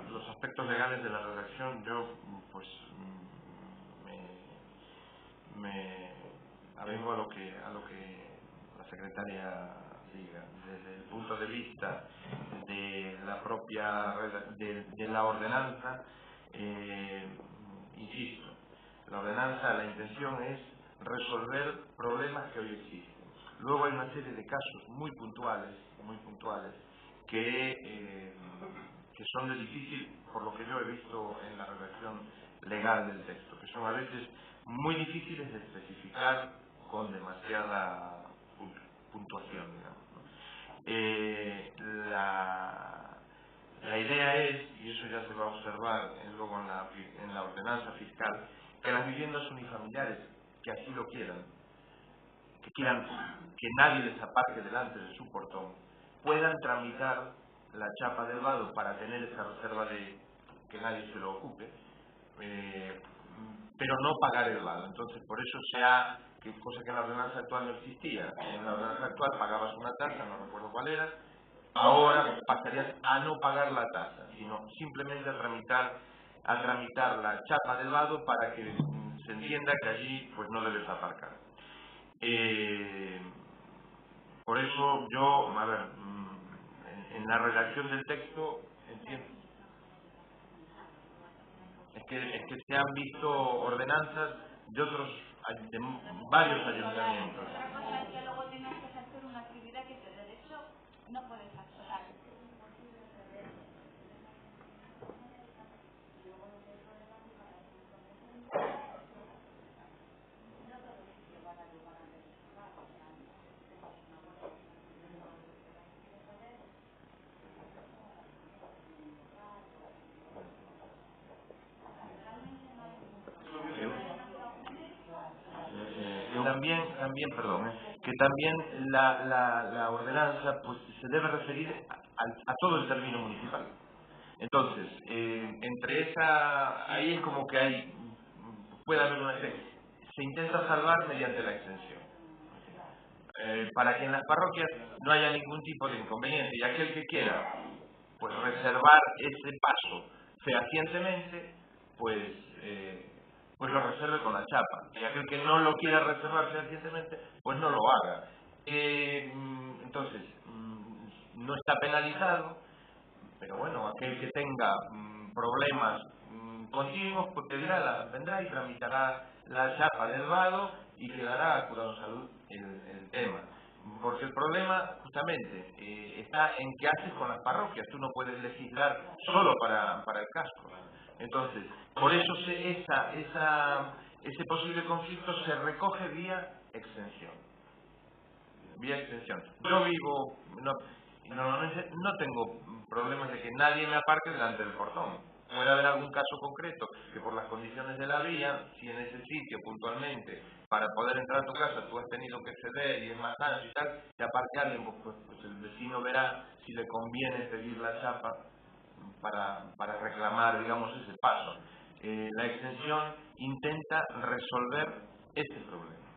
Los aspectos legales de la redacción, yo pues me avengo a lo que la secretaria diga. Desde el punto de vista de la propia de la ordenanza, insisto, la ordenanza, la intención es resolver problemas que hoy existen. Luego hay una serie de casos muy puntuales que son de difícil, por lo que yo he visto en la redacción legal del texto, que son a veces muy difíciles de especificar con demasiada puntuación, digamos, ¿no? La idea es, y eso ya se va a observar luego en la ordenanza fiscal, que las viviendas unifamiliares que así lo quieran, que nadie les aparque delante de su portón, puedan tramitar la chapa del vado para tener esa reserva de que nadie se lo ocupe, pero no pagar el vado. Entonces, por eso se ha, cosa que en la ordenanza actual no existía. En la ordenanza actual pagabas una tasa, no recuerdo cuál era, ahora pasarías a no pagar la tasa, sino simplemente a tramitar la chapa del vado para que se entienda que allí pues no debes aparcar. Por eso yo, a ver, en la redacción del texto entiendo. Es que se han visto ordenanzas de varios ayuntamientos. Otra cosa es que luego tengas que hacer una actividad que de derecho no puedes hacer. También, perdón, que también la ordenanza pues se debe referir a todo el término municipal. Entonces, entre ahí es como que puede haber se intenta salvar mediante la exención. Para que en las parroquias no haya ningún tipo de inconveniente y aquel que quiera pues reservar ese paso fehacientemente, pues lo reserve con la chapa. Y aquel que no lo quiera reservar fehacientemente, pues no lo haga. Entonces, no está penalizado, pero bueno, aquel que tenga problemas continuos, pues vendrá y tramitará la chapa del vado y quedará curado en salud el tema. Porque el problema, justamente, está en qué haces con las parroquias. Tú no puedes legislar solo para el casco. Entonces, por eso ese posible conflicto se recoge vía exención. Yo vivo, normalmente no tengo problemas de que nadie me aparque delante del portón. Puede haber algún caso concreto que por las condiciones de la vía, si en ese sitio puntualmente, para poder entrar a tu casa, tú has tenido que ceder y es más ancho y tal, te aparque alguien, pues el vecino verá si le conviene pedir la chapa para reclamar, digamos, ese paso. La exención intenta resolver ese problema.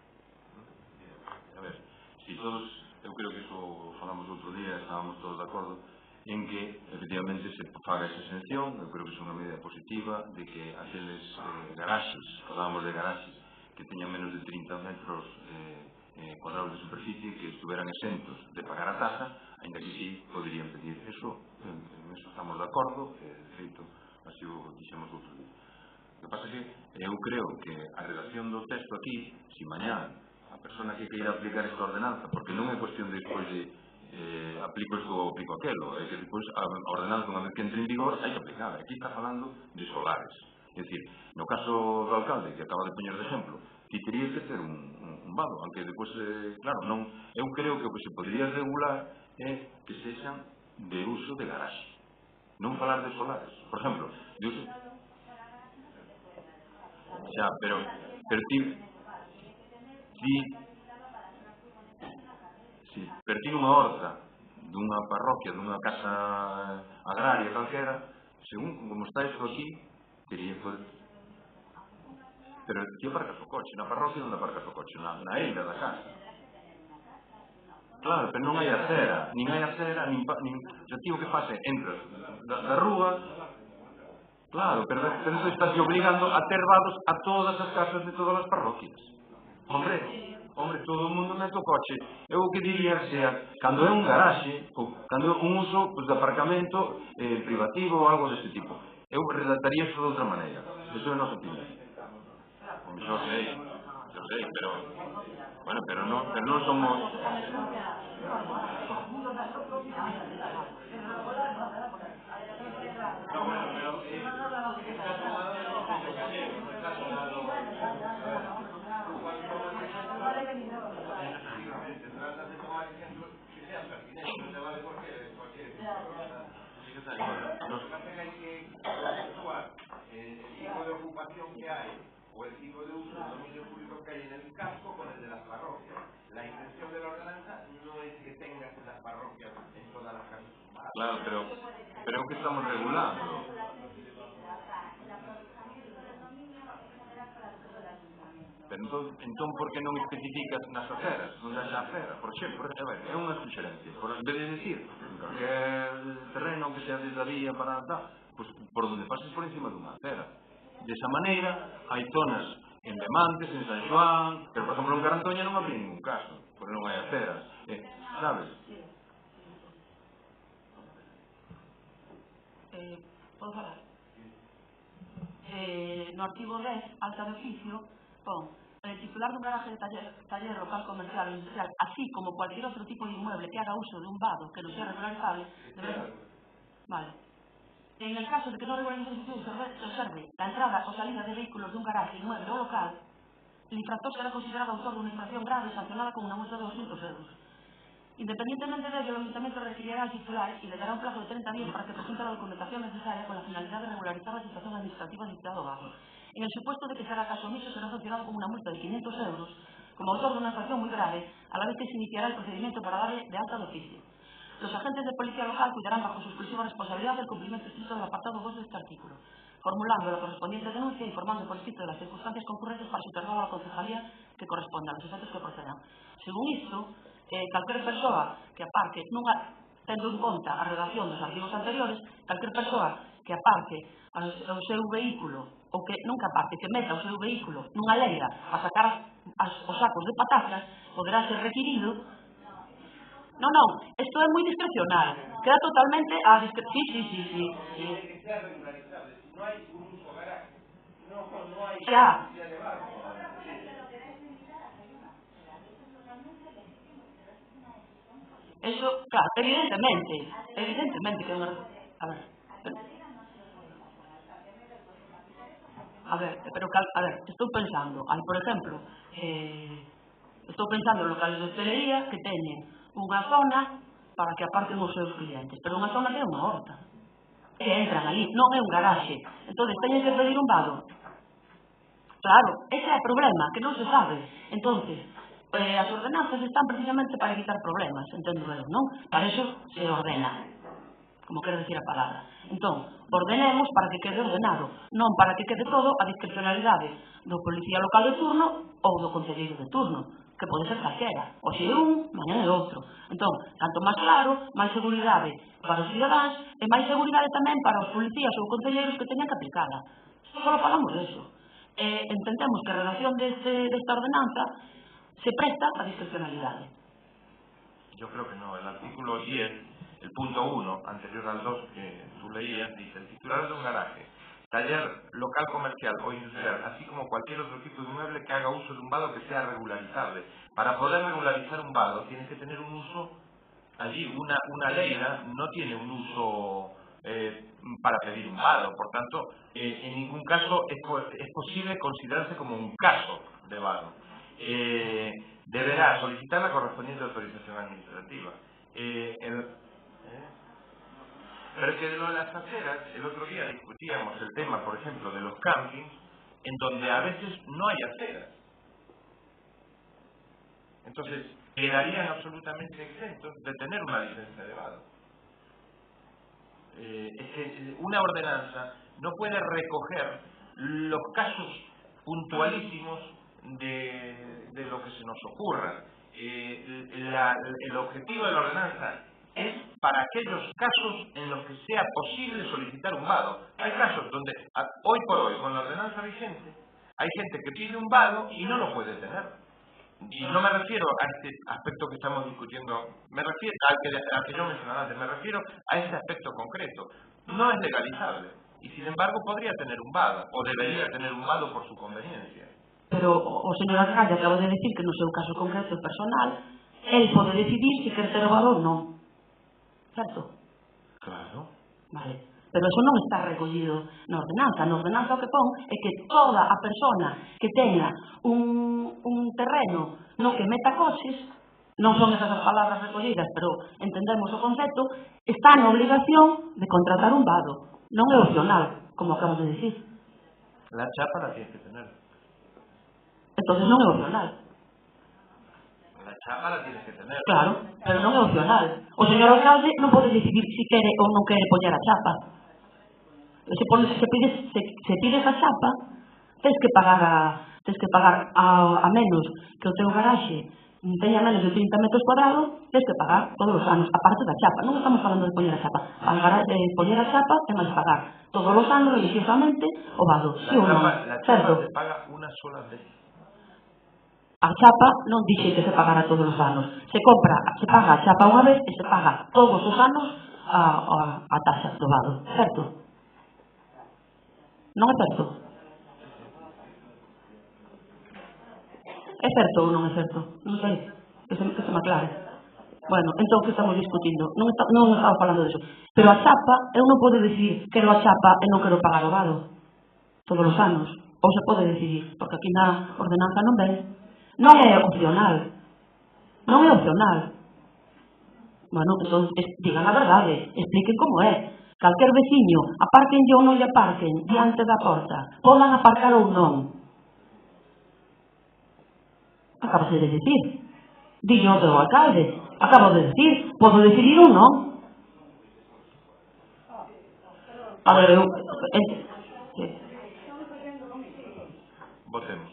A ver, si todos, eu creo que iso falamos outro día, estábamos todos de acordo en que efectivamente se faga esa exención. Eu creo que é unha medida positiva de que aqueles garaxes, falábamos de garaxes que teñan menos de 30 metros cuadrados de superficie, que estuveran exentos de pagar a tasa, ainda que sí poderían pedir eso. En eso estamos de acordo, de feito, así o dixemos outro día. O que pasa é que eu creo que a redacción do texto aquí, si mañá a persona que queira aplicar esta ordenanza, porque non é cuestión de despois de aplico isto ou aplico aquelo, é que despois a ordenanza, unha vez que entre en vigor, hai que aplicar. Aquí está falando de solares. É dicir, no caso do alcalde, que acaba de poñer de exemplo, ti terías que ter un vado, aunque despois, claro, non, eu creo que o que se podría regular é que sexan de uso de garaxe, non falar de solares. Por exemplo, de uso... Xa, pero ti... Sí, pero ti nunha horta dunha parroquia, dunha casa agraria calquera, según como está isto aquí, teria que... Pero ti aparcas o coche, na parroquia non aparcas o coche, na eira da casa. Claro, pero non hai acera, nin xa ti o que faz é, entras da rúa, claro, pero eso estás obligando a ter vados a todas as casas de todas as parroquias. Hombre, todo o mundo mete o coche. Eu o que diría sea, cando é un garaxe, ou cando é un uso de aparcamento privativo ou algo deste tipo, eu redactaría isto de outra maneira. Isto é a nosa opinión. Yo sei, pero... Bueno, pero non somos... o el tipo de uso del dominio público que hay en el casco con el de las parroquias. La intención de la ordenanza no es que tengas las parroquias en todas las casas. Claro, pero que estamos regulando. Pero entón por que non especificas nas aceras, non das a acera? Por exemplo, a ver, é unha suxerencia. Por vez de decir, que el terreno que sea desde a vía para tal, pues por donde pases por encima dunha acera. De esa maneira, hai zonas en Lemantes, en San Xoán, pero por exemplo en Carantoña non habría ningún caso, porque non hai aceras, sabes? Podo falar? No artigo 10, alta de oficio, pon: el titular de un garaje de taller local comercial o industrial, así como cualquier otro tipo de inmueble que haga uso de un vado que no sea regularizable, deberá... Vale. En el caso de que no regularice el sitio se observe la entrada o salida de vehículos de un garaje, inmueble o local, el infractor será considerado autor de una infracción grave y sancionada con una multa de 200 euros. Independientemente de ello, el ayuntamiento requerirá al titular y le dará un plazo de 30 días para que presente la documentación necesaria con la finalidad de regularizar la situación administrativa del citado vago. En el supuesto de que se haga caso omiso, será sancionado con una multa de 500 euros como autor de una infracción muy grave, a la vez que se iniciará el procedimiento para darle de alta de oficio. Los agentes de policía local cuidarán bajo su exclusiva responsabilidad del cumplimiento estricto del apartado 2 de este artículo, formulando la correspondiente denuncia e informando por escrito de las circunstancias concurrentes para su traslado a la concejalía que corresponda a los efectos que procedan. Según isto, calquer persoa que aparque tendo en conta a redacción dos artigos anteriores, calquer persoa que aparque o seu vehículo, ou que non que aparte, que meta o seu vehículo nunha leira a sacar os sacos de patatas, poderá ser requirido. Non, isto é moi discrecional, queda totalmente a discreción. Sí. Xa. Eso, claro, evidentemente que é unha... A ver, estou pensando, hai, por exemplo, estou pensando en locales de hostelería que teñen unha zona para que aparten os seus clientes, pero unha zona que é unha horta, que entran ali, non é un garaxe, entón teñen que pedir un vado. Claro, ese é o problema, que non se sabe. Entonces, as ordenanzas están precisamente para evitar problemas, entendo eu, non? Para eso se ordena, como quero dicir a palabra. Entón, ordenemos para que quede ordenado, non para que quede todo a discrecionalidade do policía local de turno ou do concelleiro de turno, que pode ser calquera, hoxe é un, mañana é outro. Entón, tanto máis claro, máis seguridade para os cidadáns e máis seguridade tamén para os policías ou concelleiros que teñan que aplicala. Só falamos disso. Entendemos que a redacción desta ordenanza se presta a discrecionalidade. Yo creo que no. El artículo 10, el punto 1, anterior al 2 que tú leías, dice: el titular de un garaje, taller local comercial o industrial, así como cualquier otro tipo de inmueble que haga uso de un vado que sea regularizable. Para poder regularizar un vado tienes que tener un uso allí. Una leira no tiene un uso para pedir un vado, por tanto, en ningún caso es posible considerarse como un caso de vado. Deberá solicitar la correspondiente autorización administrativa. Pero es que de lo de las aceras, el otro día discutíamos el tema, por ejemplo, de los campings, en donde a veces no hay aceras. Entonces, quedarían absolutamente exentos de tener una licencia de vado. Es que una ordenanza no puede recoger los casos puntualísimos de lo que se nos ocurra. El objetivo de la ordenanza es para aquellos casos en los que sea posible solicitar un vado. Hay casos donde, hoy por hoy, con la ordenanza vigente, hay gente que pide un vado y no lo puede tener. Y no me refiero a este aspecto que estamos discutiendo, me refiero al que yo mencionaba antes, me refiero a ese aspecto concreto. No es legalizable y sin embargo podría tener un vado, o debería tener un vado por su conveniencia. Pero o señor alcalde acaba de decir que no seu caso concreto personal, él pode decidir se quer ter o vado ou non. Certo? Claro. Vale. Pero eso non está recollido na ordenanza. Na ordenanza o que pon é que toda a persona que teña un terreno no que meta coches, non son esas as palabras recollidas, pero entendemos o concepto, está na obligación de contratar un vado. Non é opcional, como acabas de decir. La chapa la tienes que tener. Entonces non é opcional. La chapa la tienes que tener. Claro, pero non é opcional. O señor alcalde non pode decidir se quere ou non quere poñer a chapa. Se pides a chapa, tens que pagar tens que pagar a menos que o teu garaxe teña menos de 30 metros cuadrados, tens que pagar todos os anos, a parte da chapa. Non estamos falando de poñer a chapa. Poñer a chapa é máis pagar todos os anos religiosamente o vado. La chapa se paga una sola vez. A chapa non dixe que se pagara todos os anos. Se paga a chapa unha vez e se paga todos os anos a taxa do vado, certo? Non é certo? É certo ou non é certo? Non sei, que se me aclare. Bueno, entón que estamos discutindo? Non estamos falando disso. Pero a chapa, eu non podo dicir quero a chapa e non quero pagar o vado todos os anos. Ou se pode decidir, porque aquí na ordenanza non ven. Non é opcional. Non é opcional. Bueno, entón, digan a verdade, expliquen como é. Calquer veciño, aparquen ou non lle aparquen diante da porta, podan aparcar ou non. Acabas de decir. Dillo o teu alcalde. Acabo de decir. Podo decidir ou non? A ver, eu... Votemos.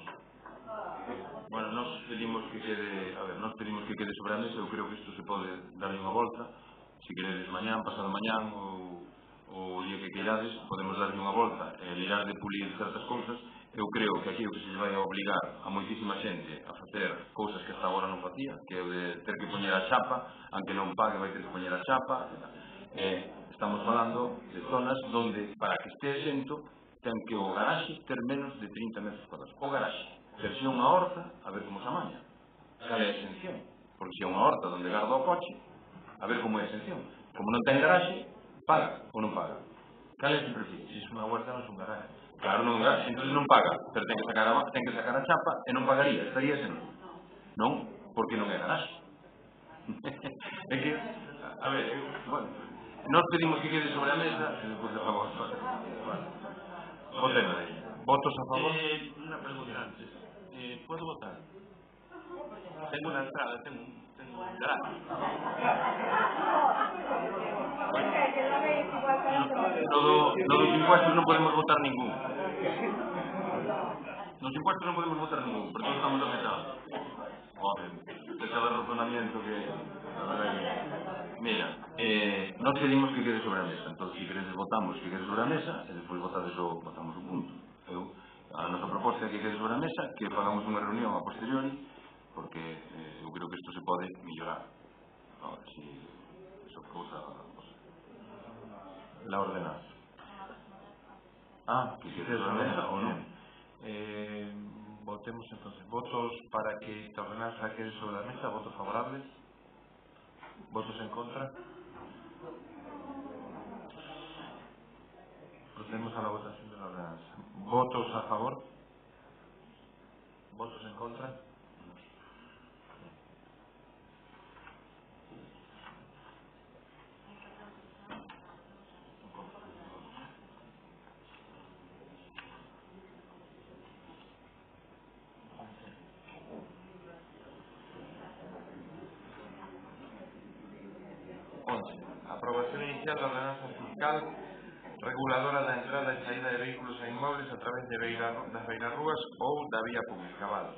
Bueno, nos pedimos que quede sobre a mesa. Eu creo que isto se pode darlle unha volta. Se queredes mañán, pasado mañán ou o día que queirades, podemos darlle unha volta e lirar de pulir certas cousas. Eu creo que aquí o que se vai a obligar a moitísima xente a facer cousas que hasta agora non facía, que é o de ter que poñer a chapa, aunque non pague vai ter que poñer a chapa. Estamos falando de zonas donde, para que este exento, ten que o garaxe ter menos de 30 metros cuadrados. O garaxe, versión unha horta, a ver como se amaña. Cal é a exención? Porque se é unha horta donde garda o coche, a ver como é a exención. Como non ten garaxe, paga ou non paga. Cal é a superficie? Si es una huerta non é un garaje. Claro, non é un garaxe, entón non paga, pero ten que sacar a chapa e non pagaría, estaría exento. Non, porque non é garaxe. É que, a ver, bueno, nós pedimos que quede sobre a mesa e depois de favor. Votemos. ¿Votos a favor? Una pregunta antes. ¿Puedo votar? Tengo una entrada, tengo un garaje. Los impuestos non podemos votar ningún. Nos impuestos non podemos votar ningún, porque todos estamos afectados. Joder, cada razonamiento que... Mira, nos pedimos que quede sobre a mesa. Entón, se queredes votamos que quede sobre a mesa e despois votamos o punto. A nosa proposta é que quede sobre a mesa, que fagamos unha reunión a posteriori, porque eu creo que isto se pode mellorar. Si eso cousa... La ordenanza. Que quede sobre a mesa ou non? Votemos entonces. ¿Votos para que esta ordenanza quede sobre la mesa? ¿Votos favorables? ¿Votos en contra? Procedemos a la votación de la ordenanza. ¿Votos a favor? ¿Votos en contra? Aprobación inicial da ordenanza fiscal reguladora da entrada e saída de vehículos e inmobles a través de das beirarrúas ou da vía pública. Vale.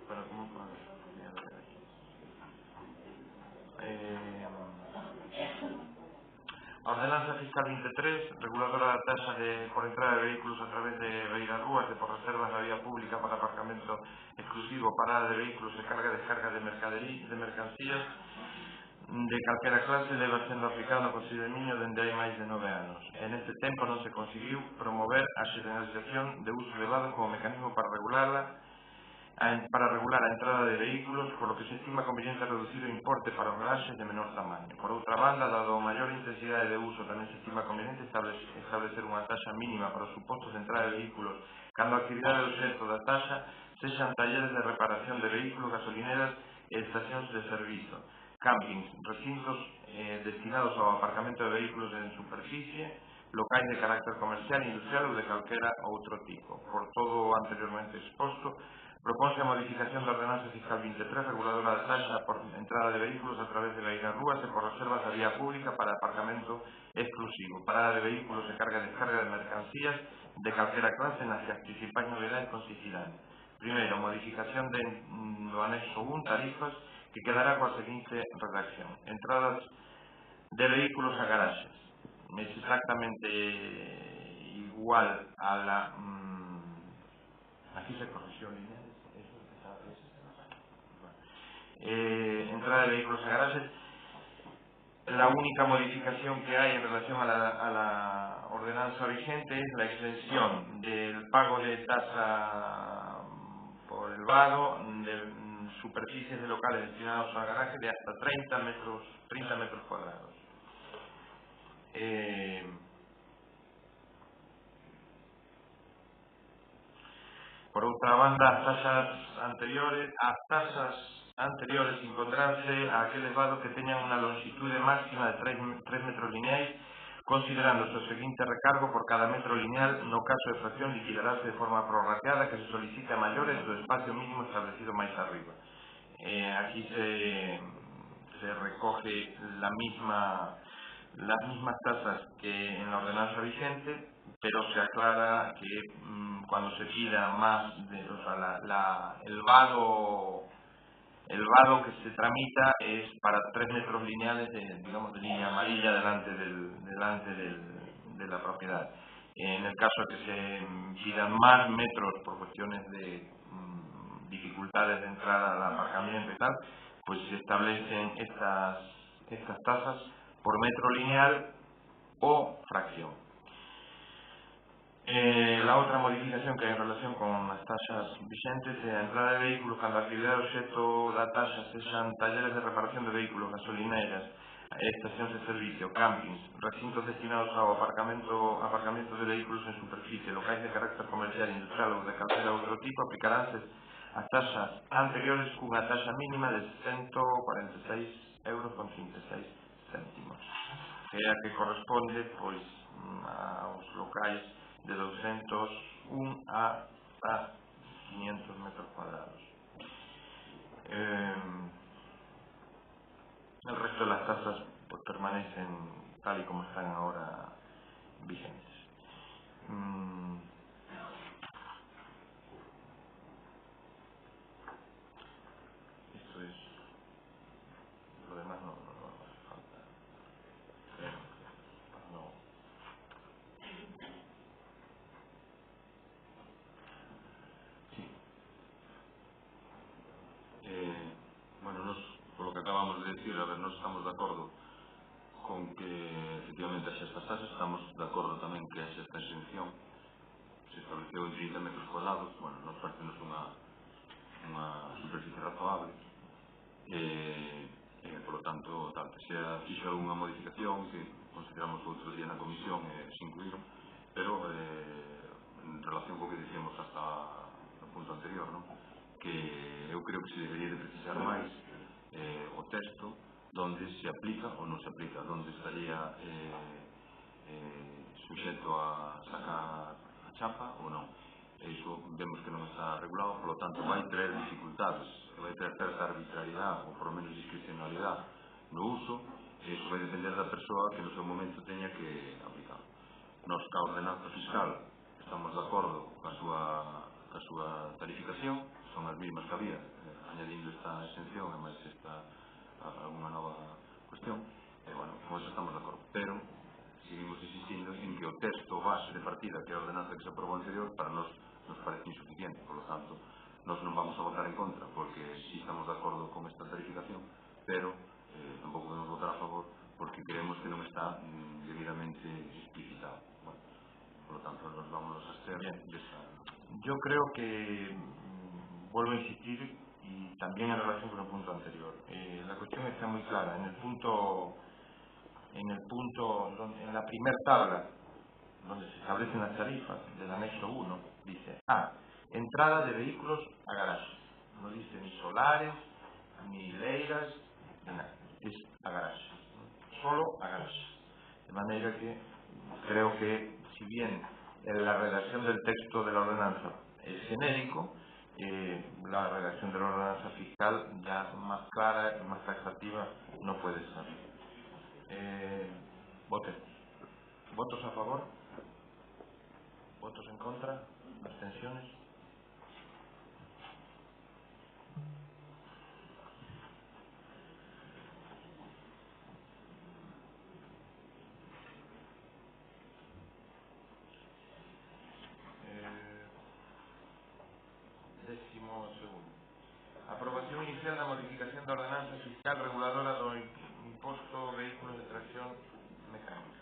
Bueno, como a ordenanza fiscal 23, reguladora da taxa por entrada de vehículos a través de beirarrúas e por reservas da vía pública para aparcamento exclusivo, parada de vehículos e carga e descarga de mercancías de calquera clase leva sendo aplicado no Concello de Miño dende hai máis de 9 anos. En este tempo non se conseguiu promover a generalización de uso elevado como mecanismo para regular a entrada de vehículos, por lo que se estima conveniente reducir o importe para os garaxes de menor tamaño. Por outra banda, dado a maior intensidade de uso, tamén se estima conveniente establecer unha taxa mínima para os supostos de entrada de vehículos cando a actividade do obxecto da taxa sexan talleres de reparación de vehículos, gasolineras e estacións de servizo, campings, recintos destinados ao aparcamento de vehículos en superficie, locais de carácter comercial, industrial ou de calquera outro tipo. Por todo o anteriormente exposto, propónse a modificación da ordenanza fiscal 23, reguladora da taxa por entrada de vehículos a través de beirarrúas e por reservas da vía pública para aparcamento exclusivo, parada de vehículos e carga e descarga de mercancías de calquera clase nas que as principais novedades consistirán Primeiro, modificación do anexo 1, tarifas, que quedará coa seguinte redacción. Entradas de vehículos a garaxes. Es exactamente igual a la... aquí se corrigió Linares. Entrada de vehículos a garaxes. La única modificación que hay en relación a la ordenanza vigente es la extensión del pago de tasa por el vado de superficies de locales destinados a garaje de hasta 30 metros cuadrados. Por outra banda, as tasas anteriores encontrarse a aqueles vados que teñan unha longitude máxima de 3 metros lineais, considerándose o seguinte recargo por cada metro lineal, no caso de fracción liquidarase de forma prorrateada que se solicite a maiores do espacio mínimo establecido máis arriba. Aquí se recoge las mismas tasas que en la ordenanza vigente, pero se aclara que cuando se pida más, el vado que se tramita es para 3 metros lineales de línea amarilla delante de la propiedad. En el caso de que se pidan más metros por cuestiones de dificultades de entrada al aparcamiento y tal, pues se establecen estas tasas por metro lineal o fracción. La outra modificación que hai en relación con as taxas vigentes é a entrada de vehículos cando a actividade obxecto da taxa sexan talleres de reparación de vehículos, gasolineiras, estacións de servicio, campings, recintos destinados ao aparcamento de vehículos en superficie, locais de carácter comercial, industrial ou de calquera outro tipo, aplicaránse as taxas anteriores cunha taxa mínima de 146,36 euros, que é a que corresponde pois aos locais de 201 hasta 500 metros cuadrados. El resto de las tasas pues, permanecen tal y como están ahora vigentes. Esto es lo demás no hace falta. Bueno, por lo que acabamos de decir, a ver, nós estamos de acordo con que efectivamente haxe estas tasas, estamos de acordo tamén que haxe esta exención, se estableceu en 30 metros cuadrados, bueno, nos parece unha superficie razonable, por lo tanto, tal, que se fixo algunha modificación que consideramos outro día na comisión se incluíron, pero en relación co que dicíamos hasta no punto anterior, non? Que eu creo que se debería de precisar máis o texto donde se aplica ou non se aplica, donde estaría suxeto a sacar a chapa ou non. Iso vemos que non está regulado, por lo tanto vai ter dificultades, vai ter certa arbitrariedade ou por lo menos discrecionalidade no uso, e iso vai depender da persoa que no seu momento teña que aplicar. Nos, ca ordenanza fiscal, estamos de acordo ca súa tarificación, son as mismas que había, añadindo esta exención e máis alguna nova cuestión, e bueno, con eso estamos de acordo, pero seguimos insistindo en que o texto base de partida, que é a ordenanza que se aprobou anterior, para nos parece insuficiente, por lo tanto, nos non vamos a votar en contra, porque sí estamos de acordo con esta tarificación, pero tampouco podemos votar a favor, porque creemos que non está debidamente explicitado. Bueno, por lo tanto, nos vamos a hacer desta... Yo creo que vuelvo a insistir y también en relación con el punto anterior. La cuestión está muy clara. En la primera tabla, donde se establecen las tarifas del anexo 1, dice entrada de vehículos a garajes. No dice ni solares, ni hileiras, ni nada. Es a garajes. Solo a garajes. De manera que creo que, si bien la redacción del texto de la ordenanza es genérico, la redacción de la ordenanza fiscal ya más clara y más taxativa no puede ser. Votemos. ¿Votos a favor? ¿Votos en contra? ¿Abstenciones? 12º. Aprobación inicial da modificación da ordenanza fiscal reguladora do imposto vehículos de tracción mecánica.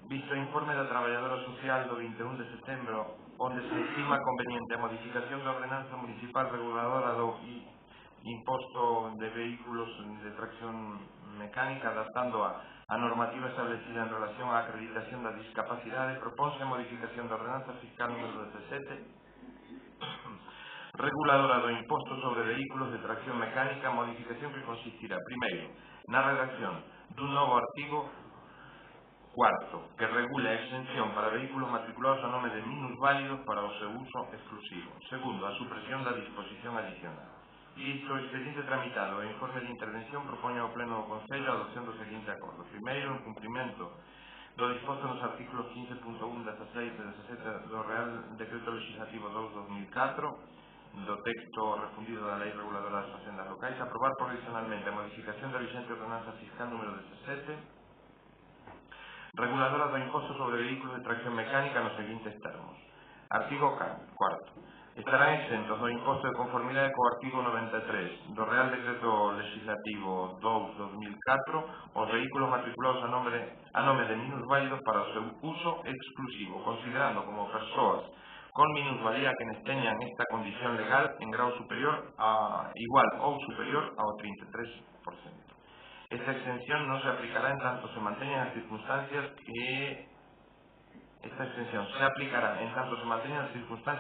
Visto o informe da traballadora social do 21 de setembro, onde se estima conveniente a modificación da ordenanza municipal reguladora do imposto de vehículos de tracción mecánica, adaptando a normativa establecida en relación á acreditación da discapacidade, propónse a modificación da ordenanza fiscal número 17, reguladora do imposto sobre vehículos de tracción mecánica, modificación que consistirá, primeiro, na redacción dun novo artigo 4, que regula a exención para vehículos matriculados a nome de minusválidos para o seu uso exclusivo. Segundo, a supresión da disposición adicional. Visto o expediente tramitado e informe de intervención, propoño ao Pleno do Concello a adopción do seguinte acordo. Primeiro, en cumprimento do disposto nos artículos 15.1, 16 e 17 do Real Decreto Legislativo 2/2004, do texto refundido da Lei Reguladora das Facendas Locais, aprobar provisionalmente a modificación da vigente ordenanza fiscal número 17, reguladora do imposto sobre vehículos de tracción mecánica nos seguintes termos. Artigo 4. Estarán exentos do imposto de conformidade co artigo 93 do Real Decreto Legislativo 2/2004 os vehículos matriculados a nome de minusválidos para o seu uso exclusivo, considerando como persoas con minusvalía quienes teñan esta condición legal en grado superior a igual ou superior ao 33%. Esta exención non se aplicará en tanto se manteñan as circunstancias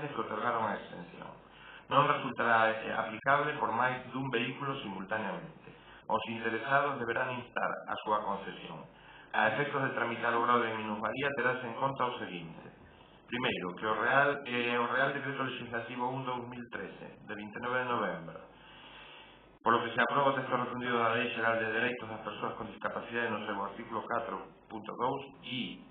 que otorgaron a exención. Non resultará aplicable por máis dun vehículo simultáneamente. Os interesados deberán instar a súa concesión. A efectos de tramitar o grado de minusvalía terase en conta o seguinte. Primeiro, que o Real Decreto Legislativo 1/2013, de 29 de novembro, polo que se aproba o texto refundido da Lei Xeral de Dereitos das Persoas con Discapacidade no seu artículo 4.2 e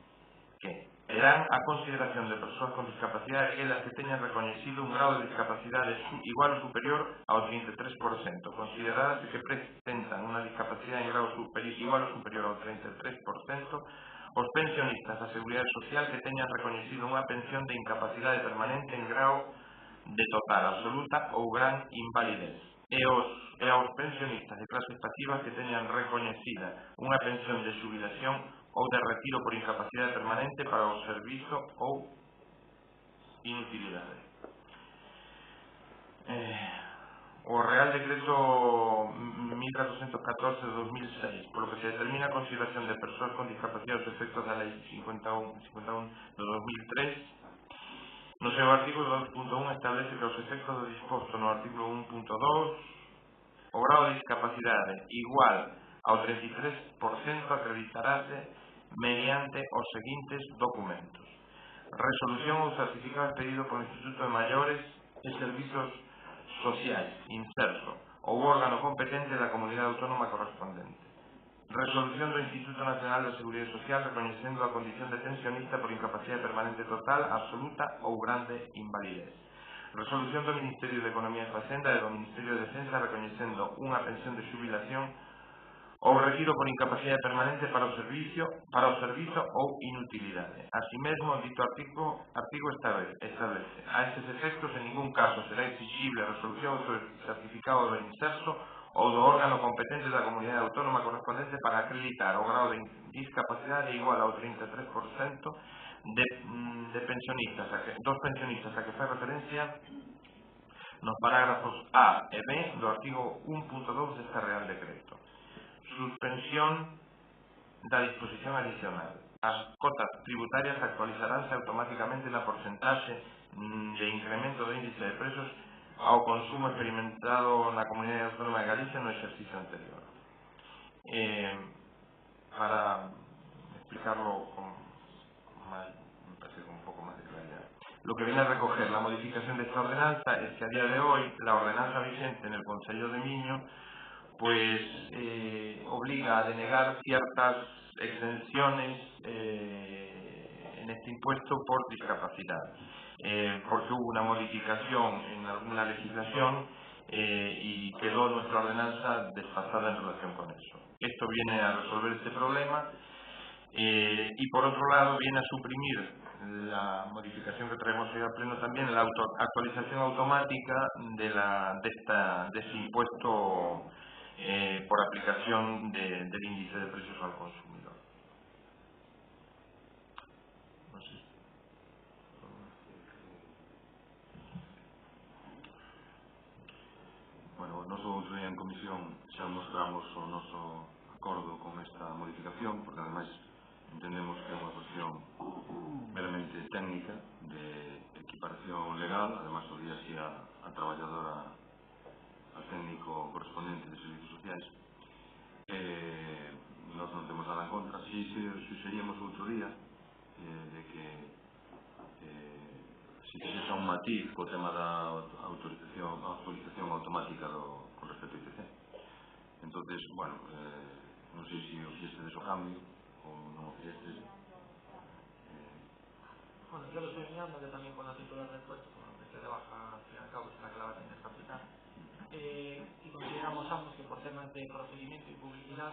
que terán a consideración de persoas con discapacidade aquelas que teñan recoñecido un grado de discapacidade igual ou superior ao 33%, considerarase que presentan unha discapacidade en grado igual ou superior ao 33%, os pensionistas da Seguridade Social que teñan recoñecido unha pensión de incapacidade permanente en grao de total, absoluta ou gran invalidez, e aos pensionistas de clases pasivas que teñan recoñecida unha pensión de xubilación ou de retiro por incapacidade permanente para o servizo ou inutilidade. O Real Decreto 1414 de 2006, polo que se determina a consideración de persoas con discapacidade aos efectos da Lei 51 de 2003, no seu artículo 2.1 establece que aos efectos do disposto no artículo 1.2, o grado de discapacidade igual ao 33% acreditarase mediante os seguintes documentos: resolución ou certificado expedido polo Instituto de Maiores e Servizos Sociais, INSERSO, ou órgano competente da comunidade autónoma correspondente; resolución do Instituto Nacional de Seguridade Social recoñecendo a condición de pensionista por incapacidade permanente total, absoluta ou grande invalidez; resolución do Ministerio de Economía e Facenda e do Ministerio de Defensa recoñecendo unha pensión de xubilación ou retiro por incapacidade permanente para o servizo ou inutilidade. Así mesmo, o dito artigo establece: a estes efectos, en ningún caso será exigible a resolución ou certificado do INSERSO ou do órgano competente da comunidade autónoma correspondente para acreditar o grado de discapacidade igual ao 33% de pensionistas, dos pensionistas a que fai referencia nos parágrafos A e B do artigo 1.2 deste Real Decreto. Suspensión da disposición adicional. As cotas tributarias actualizaránse automáticamente na porcentaxe de incremento do índice de prezos ao consumo experimentado na Comunidade Autónoma de Galicia no exercicio anterior. Para explicarlo me parece con un poco más de claridad. Lo que viene a recoger la modificación de esta ordenanza es que a día de hoy la ordenanza vigente en el Concello de Miño pues obliga a denegar ciertas exenciones en este impuesto por discapacidad, porque hubo una modificación en alguna legislación y quedó nuestra ordenanza desfasada en relación con eso. Esto viene a resolver este problema Y por otro lado viene a suprimir la modificación que traemos hoy al pleno también, la actualización automática de este impuesto por aplicación del índice de precios al consumidor. No sé. Bueno, nós outro día en comisión xa mostramos o noso acordo con esta modificación, porque ademais entendemos que é unha cuestión meramente técnica de equiparación legal, ademais o día así a traballadora, al técnico correspondente de servicios sociais. Nós non temos nada en contra. Si suxeríamos outro día de que si fixese un matiz co tema da autorización automática con respecto ao ITC. Entonces, bueno, non sei se o fixestes o cambio ou non o fixestes. Bueno, yo lo estoy enseñando que también con la titular del puesto, con lo que se le baja al fin y al cabo, es la que la va a tener que aplicar. Y consideramos ambos que por temas de procedimiento y publicidad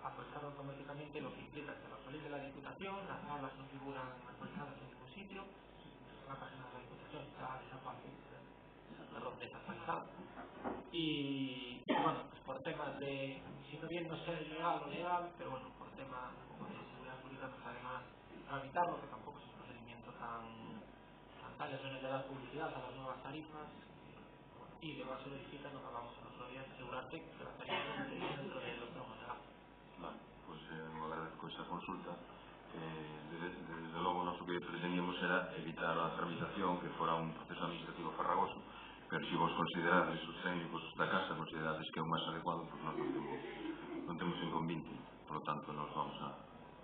actualizar automáticamente lo que implica que la actualice la Diputación, las tablas no figuran actualizadas en ningún sitio, la página de la Diputación está desactualizada. Y bueno, pues por temas de, si no bien no ser legal o legal, pero bueno, por temas de seguridad jurídica nos sale más tramitarlo, que tampoco es un procedimiento tan tal, eso de dar publicidad a las nuevas tarifas. Y de base verifica lo que hablamos el otro día, asegurarte que la tarifa esté dentro de los tramos legales. Vale, pues agradezco esa consulta. Desde logo, noso que pretendíamos era evitar a tramitación, que fora un proceso administrativo farragoso, pero se vos considerades, os técnicos da casa considerades que é o máis adecuado, pues nós non temos inconvinte, por lo tanto nos vamos a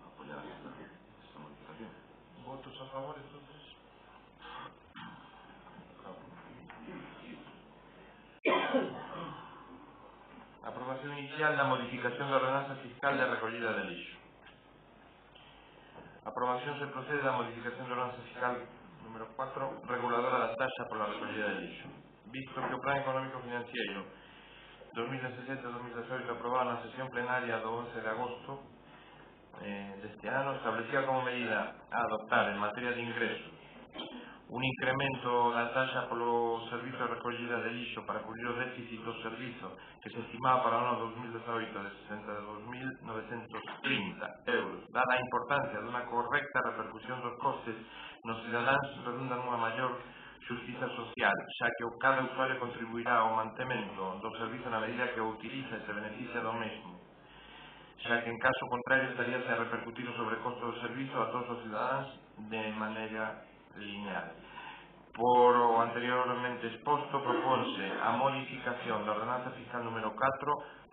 apoiar esta modificación. ¿Votos a favor entonces? Aprobación inicial da modificación da ordenanza fiscal de recollida de lixo. Aprobación se procede da modificación da ordenanza fiscal número 4, reguladora da taxa pola recollida de lixo. Visto que o Plan Económico Financiero 2017-2018 aprobado na sesión plenaria do 11 de agosto deste ano establecía como medida a adoptar en materia de ingresos un incremento da taxa polo servizo de recollida de lixo para cubrir o déficit do servizo que se estimaba para o ano 2018 de 62.930 euros. Dada a importancia dunha correcta repercusión dos costes nos cidadáns, redunda nunha maior xustiza social, xa que cada usuario contribuirá ao mantemento do servizo na medida que o utiliza e se beneficia do mesmo, xa que en caso contrario estaríase a repercutir o sobrecosto do servizo a todos os cidadáns de maneira lineal. Por o anteriormente exposto, propónse a modificación da ordenanza fiscal número 4,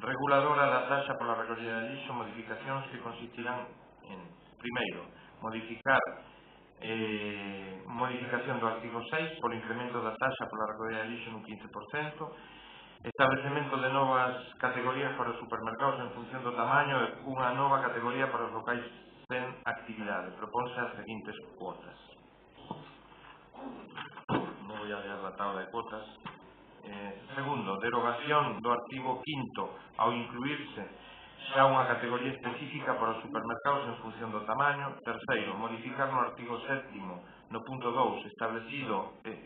reguladora da taxa pola recollida de lixo, modificacións que consistirán en, primeiro, modificación do artigo 6 polo incremento da taxa pola recollida de lixo nun 15%, establecemento de novas categorías para os supermercados en función do tamaño e unha nova categoría para os locais sen actividade. Propónse as seguintes cuotas. No voy a leer la tabla de cuotas. Segundo, derogación do artigo 5º ao incluirse xa unha categoría específica para os supermercados en función do tamaño. Terceiro, modificar no artigo 7º no punto 2 establecido e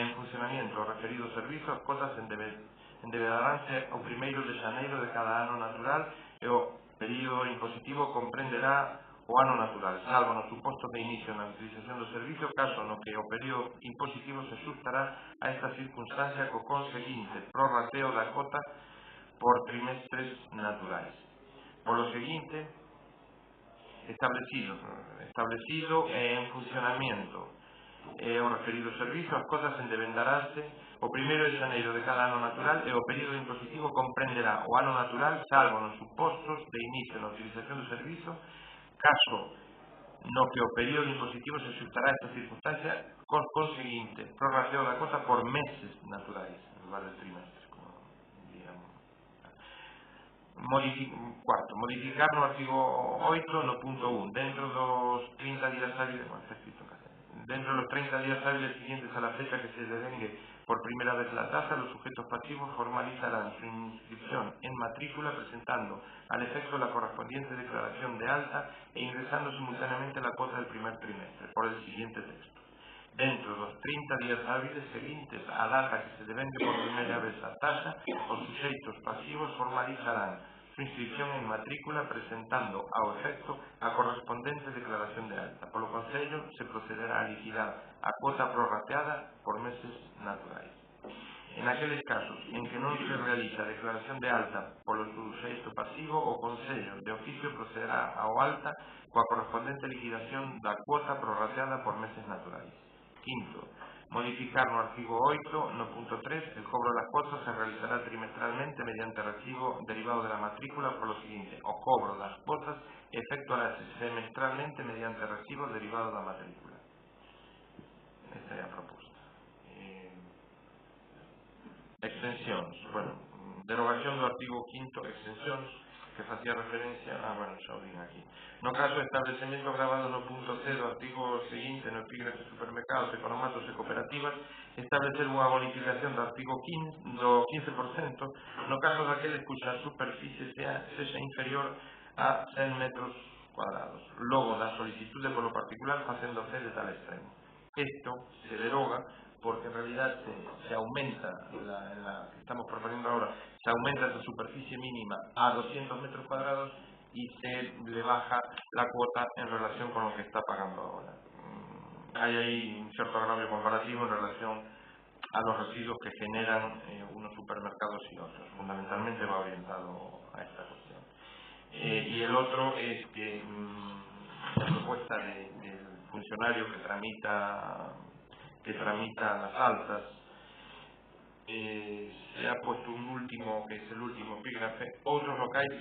en funcionamiento o referido servizo, as cotas endebedaránse ao 1º de xaneiro de cada ano natural e o período impositivo comprenderá o ano natural, salvo no suposto de inicio na utilización do servicio, caso no que o período impositivo se xustará a esta circunstancia co conseguinte prorrateo da cota por trimestres naturais. Polo seguinte, establecido e en funcionamiento o referido servizo, as cotas endebendaránse o 1º de xaneiro de cada ano natural e o período impositivo comprenderá o ano natural, salvo nos supostos de inicio na utilización do servizo, caso no que o período impositivo se xustará a esta circunstancia con conseguinte prorrateo da cota por meses naturais, en lugar de trimestres, como digamos. Cuarto, modificar no artigo 8 no punto 1, dentro dos 30 días hábiles, Dentro de los 30 días hábiles siguientes a la fecha que se devengue por primera vez la tasa, los sujetos pasivos formalizarán su inscripción en matrícula presentando al efecto la correspondiente declaración de alta e ingresando simultáneamente la cuota del primer trimestre, por el siguiente texto. Dentro de los 30 días hábiles seguintes a data que se devengue por primera vez a tasa, os suxeitos pasivos formalizarán su inscripción en matrícula presentando ao efecto a correspondente declaración de alta. Polo Concello se procederá a liquidar a cuota prorrateada por meses naturais. En aqueles casos en que non se realiza a declaración de alta polo suxeito pasivo, o Concello de oficio procederá ao alta coa correspondente liquidación da cuota prorrateada por meses naturais. Quinto, modificar no artigo 8, no punto 3, el cobro das cuotas se realizará trimestralmente mediante recibo derivado de la matrícula por lo siguiente: o cobro das cuotas efectuarase semestralmente mediante recibo derivado da matrícula. Esta é a proposta. Extensións. Bueno, derogación do artigo 5, extensións, que facía referencia xa o din aquí. No caso de establecemento gravado no punto C do artigo seguinte, no epígrafe supermercados, economatos e cooperativas, establecer unha bonificación do artigo 15, do 15%, no caso daqueles cuxa superficie sexa inferior a 100 metros cuadrados, logo da solicitude polo particular facendo fe de tal extremo. Esto se deroga porque en realidad se aumenta, en la que estamos proponiendo ahora, se aumenta esa superficie mínima a 200 metros cuadrados y se le baja la cuota en relación con lo que está pagando ahora. Hay ahí un cierto agravio comparativo en relación a los residuos que generan unos supermercados y otros. Fundamentalmente va orientado a esta cuestión. Y el otro es que la propuesta del funcionario que tramita las altas, se ha puesto un último, que es el último epígrafe, otros locais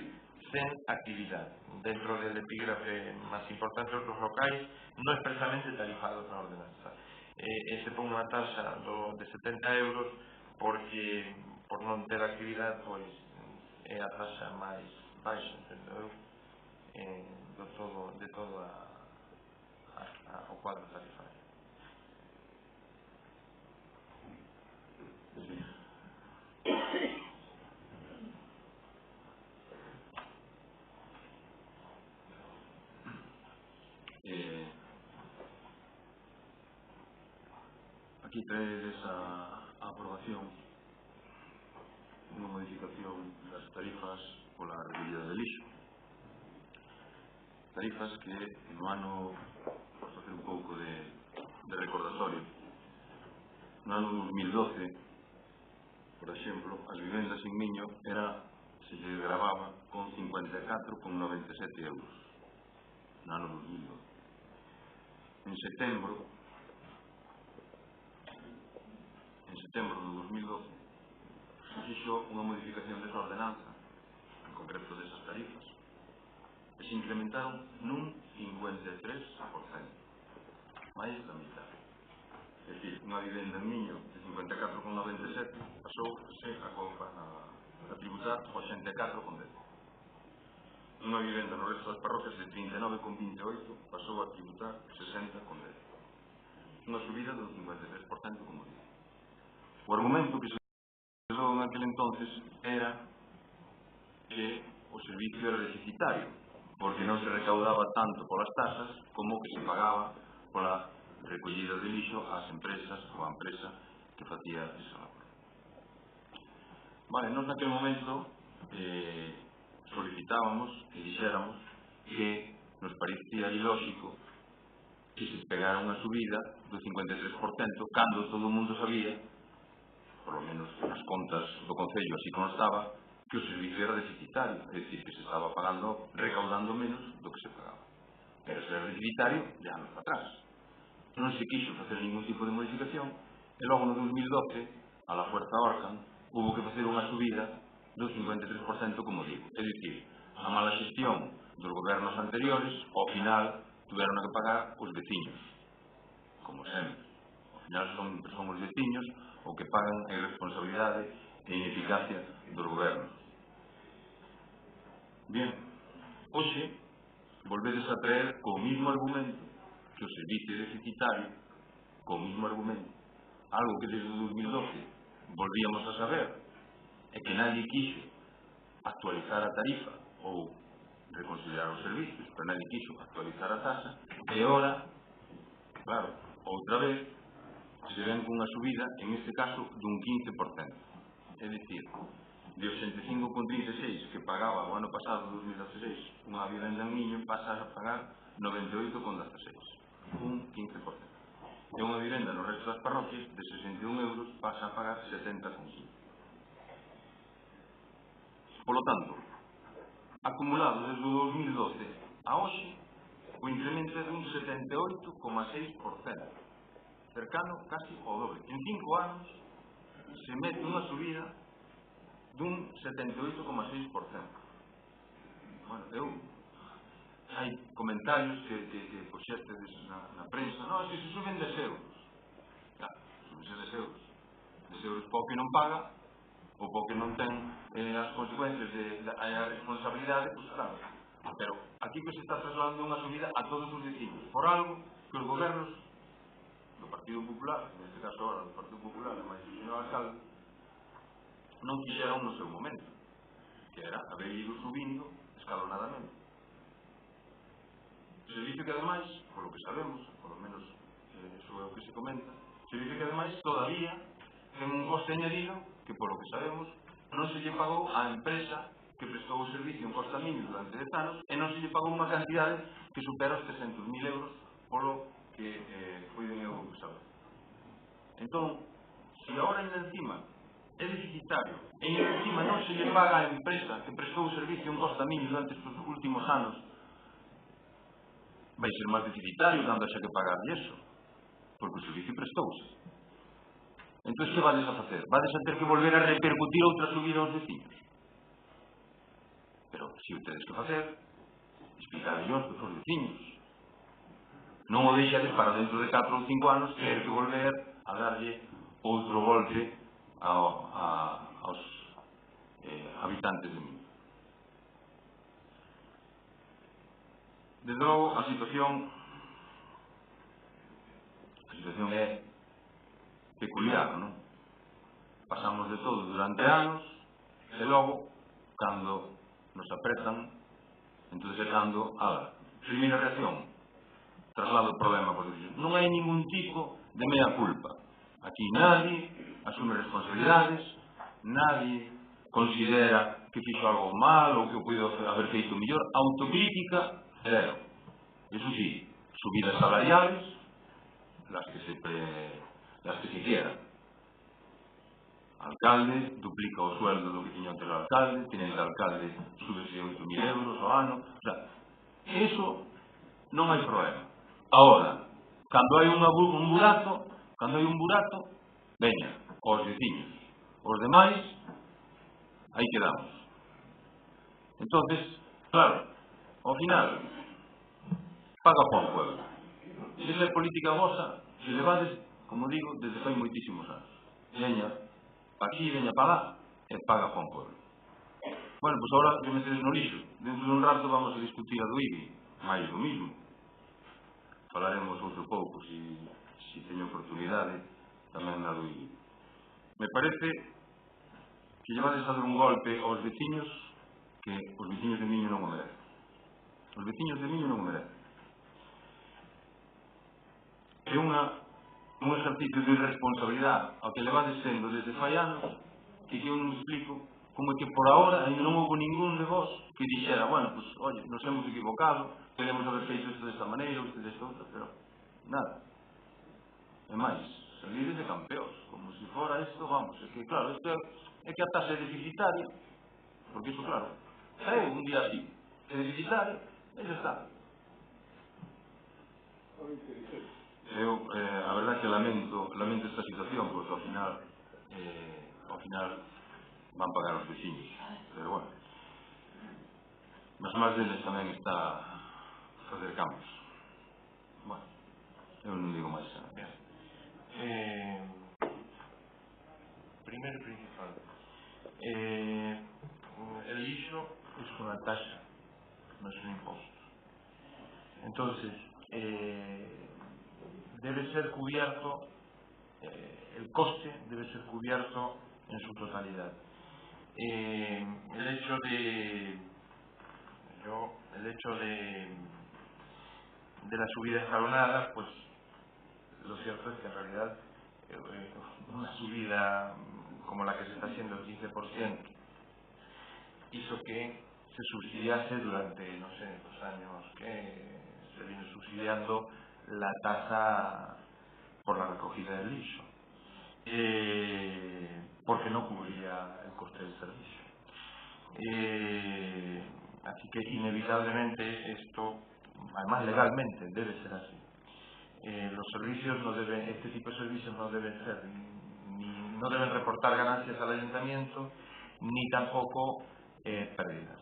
sen actividad. Dentro del epígrafe más importante, otros locais no expresamente tarifados na ordenanza. Se pon unha taxa de 70 euros porque, por non ter actividad, pois é a taxa máis baixa, entendeu? De todo o cuadro tarifario. Aquí traedes a aprobación unha modificación das tarifas pola recollida de lixo. Tarifas que no ano, por facer un pouco de recordatorio, no ano 2012, por exemplo, as vivendas en Miño se lle gravaba con 54,97 euros no ano 2012. En setembro do 2012 se fixo unha modificación desa ordenanza, en concreto desas tarifas, e se incrementaron nun 53%, máis da mitad. É dicir, unha vivenda en Miño de 54,97 pasouse a tributar 84,10. Unha vivenda no resto das parroquias de 39,28 pasou a tributar 60,10. Unha subida do 53%, como digo. O argumento que se usou en aquel entonces era que o servicio era deficitario, porque non se recaudaba tanto polas tasas como que se pagaba pola recollida de lixo ás empresas ou á empresa que facía esa labor. Vale, nós naquele momento solicitábamos que dixéramos que nos parecía ilóxico que se pegara unha subida do 53% cando todo o mundo sabía, por lo menos as contas do Concello así constaba, que o servicio era deficitario, é dicir, que se estaba recaudando menos do que se pagaba. Pero se era deficitario de anos para atrás. Non se quixo facer ningún tipo de modificación e logo no 2012, a la fuerza Orcan, hubo que facer unha subida do 53%, como digo. É dicir, a mala xestión dos gobernos anteriores, ao final, tuveron que pagar os veciños, como sempre. Ao final son os veciños o que pagan a irresponsabilidade e ineficacia dos gobernos. Bien, hoxe volvedes a traer co mismo argumento que o servicio é deficitario co mismo argumento, algo que desde 2012 volvíamos a saber, é que nadie quixo actualizar a tarifa ou reconsiderar os servicios, pero nadie quixo actualizar a taxa, e agora, claro, outra vez, se ven cunha subida, en este caso, dun 15%. É dicir, de 85,36 que pagaba o ano pasado, 2016, unha vivenda en Miño, pasa a pagar 98,16, un 15%. E unha vivenda no resto das parroquias, de 61 euros, pasa a pagar 70,15. Polo tanto, acumulado desde o 2012 a hoxe, o incremento é dun 78,6%, cercano casi ao doble. En 5 anos se mete unha subida dun 78,6%. Bueno, hai comentarios que puxestes na prensa, non, se suben 10 euros. Claro, subense 10 euros. 10 euros para o que non paga, ou para o que non ten as consecuencias a responsabilidade, pois claro. Pero aquí que se está trasladando unha subida a todos os vecinos, por algo que os gobernos do Partido Popular, neste caso agora do Partido Popular, e máis o señor alcalde, non quixeron no seu momento, que era haber ido subindo escalonadamente. Servicio que ademais, polo que sabemos, polo menos iso é o que se comenta, servicio que ademais todavía ten un coste añadido que, polo que sabemos, non se lle pagou á empresa que prestou o servicio en Costa Miño durante 10 anos e non se lle pagou unha cantidade que supera os 300.000 euros polo que puiden eu saber. Entón, se agora ainda encima é deficitario e ainda encima non se lle paga á empresa que prestou o servicio en Costa Miño durante estes últimos anos, vai ser máis deficitario dando xa que pagarlle eso, porque o servicio prestouse. Entón, que vades a facer? Vades a ter que volver a repercutir outra subida aos vecinos. Pero, se o tedes que facer, explicarellos aos vecinos. Non o deixades para dentro de 4 ou 5 anos ter que volver a darlle outro golpe aos habitantes de Miño. Desde logo, a situación é peculiar, non? Pasamos de todo durante anos e logo, cando nos apretan, entón é cando a primeira reacción, traslado o problema por decir, non hai ningún tipo de mea culpa. Aquí nadie asume responsabilidades, nadie considera que fixo algo mal ou que o puido haber feito mellor. Autocrítica, cero. Eso sí, subidas salariales, las que se quieran. Alcalde duplica o sueldo do que tiña o anterior alcalde, tenente alcalde súbese 8.000 euros ao ano, o sea, eso non hai problema. Agora, cando hai un burato, veña, aos veciños, os demais, aí quedamos. Entonces, claro, ao final, paga para o pueblo. Se é política vosa, se levades, como digo, desde fai moitísimos anos. Veña pa aquí, veña pa lá, e paga para o pueblo. Bueno, pois agora que metedes no lixo. Dentro dun rato vamos a discutir a do IBI, máis do mismo. Falaremos outro pouco, se teño oportunidade, tamén na do IBI. Me parece que llevades a dar un golpe aos veciños que os veciños de Miño non o merecen. Os veciños de Miño non o merecen. É un exercicio de irresponsabilidade ao que levades sendo desde fai anos que eu non me explico como é que por ahora ainda non houve ningún de vos que dixera, bueno, pues, oye, nos hemos equivocado, queremos haber feito isto desta maneira ou isto desta outra, pero nada. E máis, salides de campeóns, como se fora isto, vamos, é que claro, isto é que a taxa é deficitaria, porque isto, claro, é un día así, é deficitaria, e xa está. Eu, a verdade que lamento esta situación, porque ao final van pagar os veciños, pero bueno, mas máis deles tamén está a fazer cambios. Bueno, eu non digo máis nada. Primero y principal, el ISO es una tasa, no es un impuesto. Entonces, debe ser cubierto, el coste debe ser cubierto en su totalidad. El hecho de la subida escalonada, pues lo cierto es que en realidad una subida como la que se está haciendo, el 15%, hizo que se subsidiase durante, no sé, 2 años que se viene subsidiando la tasa por la recogida del liso, porque no cubría el coste del servicio. Así que inevitablemente esto, además legalmente, debe ser así. Los servicios no deben, este tipo de servicios no deben ser, no deben reportar ganancias al ayuntamiento, ni tampoco pérdidas.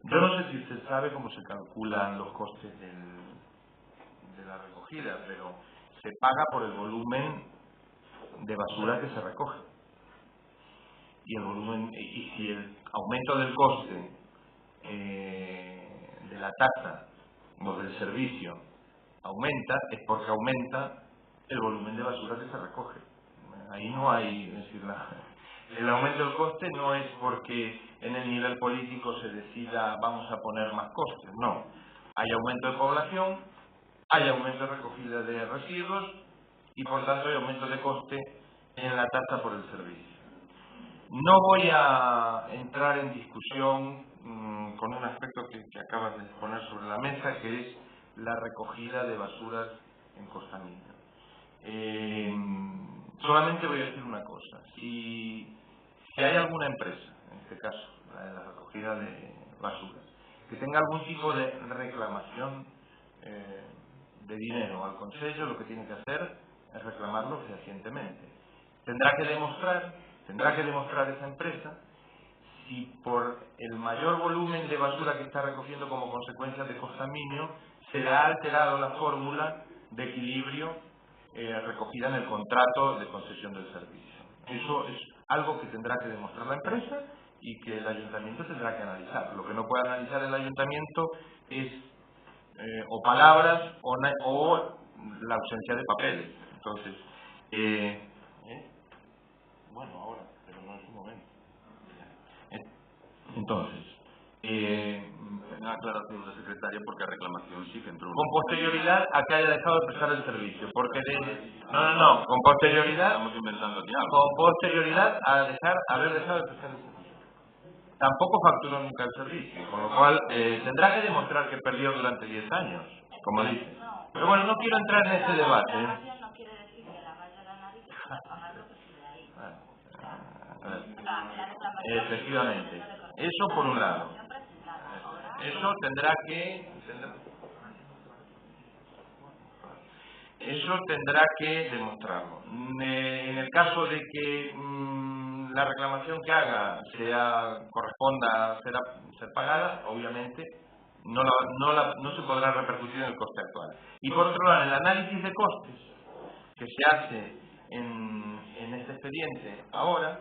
Yo no sé si usted sabe cómo se calculan los costes de la recogida, pero se paga por el volumen de basura que se recoge. Y el volumen, y si el aumento del coste de la tasa o del servicio aumenta, es porque aumenta el volumen de basura que se recoge. Ahí no hay, es decir, el aumento del coste no es porque en el nivel político se decida vamos a poner más costes, no. Hay aumento de población, hay aumento de recogida de residuos y por tanto hay aumento de coste en la tasa por el servicio. No voy a entrar en discusión con un aspecto que acabas de poner sobre la mesa, que es la recogida de basuras en Costa Miño. Solamente voy a decir una cosa. Si hay alguna empresa, en este caso, la de la recogida de basuras, que tenga algún tipo de reclamación de dinero al Concello, lo que tiene que hacer es reclamarlo fehacientemente. Tendrá que demostrar esa empresa si por el mayor volumen de basura que está recogiendo como consecuencia de Costa Miño se le ha alterado la fórmula de equilibrio recogida en el contrato de concesión del servicio. Eso es algo que tendrá que demostrar la empresa y que el ayuntamiento tendrá que analizar. Lo que no puede analizar el ayuntamiento es o palabras o la ausencia de papeles. Entonces, bueno, ahora, pero no es un momento. Entonces, una aclaración de la secretaria porque a reclamación sí que entró. Con posterioridad a que haya dejado de prestar el servicio, porque no, con posterioridad. Estamos inventando aquí algo. Con posterioridad a haber dejado de prestar el servicio. Tampoco facturó nunca el servicio, con lo cual tendrá que demostrar que perdió durante 10 años, como dice. Pero bueno, no quiero entrar en ese debate. No quiere decir que la vaya a ganar y que pueda pagar lo que sube ahí. Efectivamente. Eso por un lado. Eso tendrá que demostrarlo. En el caso de que la reclamación que haga corresponda a ser pagada, obviamente no se podrá repercutir en el coste actual. Y por otro lado, en el análisis de costes que se hace en este expediente ahora,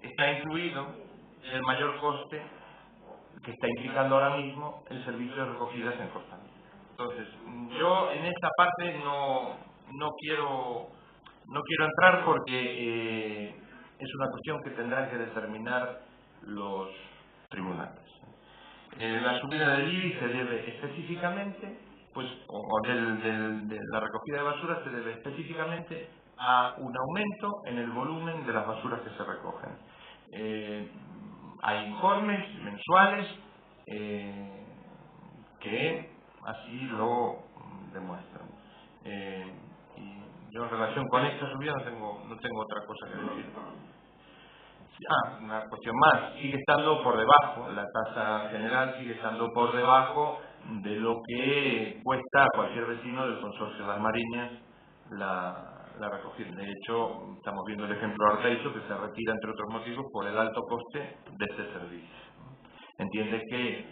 está incluido el mayor coste que está implicando ahora mismo el servicio de recogidas en Costa Miño. Entonces, yo en esta parte no quiero entrar porque es una cuestión que tendrán que determinar los tribunales. La subida del IBI se debe específicamente, de la recogida de basura se debe específicamente a un aumento en el volumen de las basuras que se recogen. Hay informes mensuales que así lo demuestran. Y yo en relación con esta subida no tengo otra cosa que decir. Una cuestión más, sigue estando por debajo, la tasa general sigue estando por debajo de lo que cuesta a cualquier vecino del consorcio de Las Mariñas la recogida. De hecho, estamos viendo el ejemplo de Arteiso, que se retira, entre otros motivos, por el alto coste de este servicio. Entiende que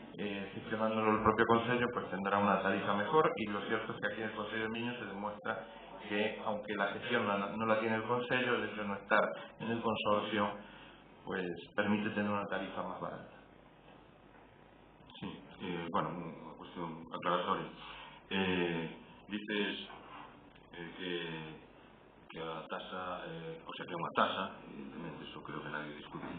gestionándolo el propio Concello pues tendrá una tarifa mejor, y lo cierto es que aquí en el Concello de Miño se demuestra que, aunque la gestión no la tiene el Concello, el hecho de no estar en el consorcio pues permite tener una tarifa más barata. Sí, bueno, una cuestión aclaratoria. Dices que a taxa, o sea, que é unha taxa, evidentemente, iso creo que nadie discute,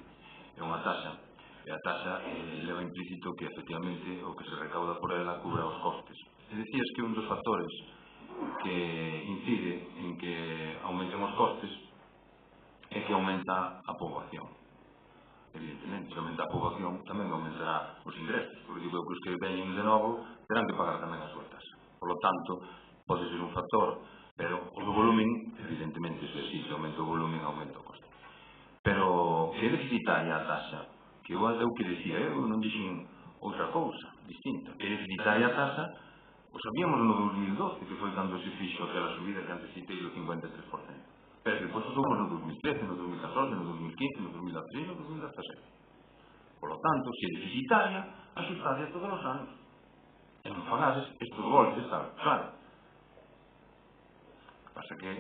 é unha taxa, e a taxa leva implícito que, efectivamente, o que se recauda por ela cubra os costes. E decías que un dos factores que incide en que aumenten os costes é que aumenta a poboación. Evidentemente, se aumenta a poboación, tamén aumentará os ingresos, porque digo que os que veñen de novo terán que pagar tamén a súa taxa. Por lo tanto, pode ser un factor, pero o do volumen, evidentemente, se si aumenta o volumen, aumenta o coste. Pero que é deficitaria a taxa, que igual é o que decía, eu non dixen outra cousa distinta, que é deficitaria a taxa, o sabíamos no 2012, que foi cando se fixo aquela subida que antes citei do 53%. Pero que depois somos no 2013, no 2014, no 2015, no 2016, no 2017. Por lo tanto, se é deficitaria, axustade todos os anos. E non pagades estes golpes, claro. Pasa que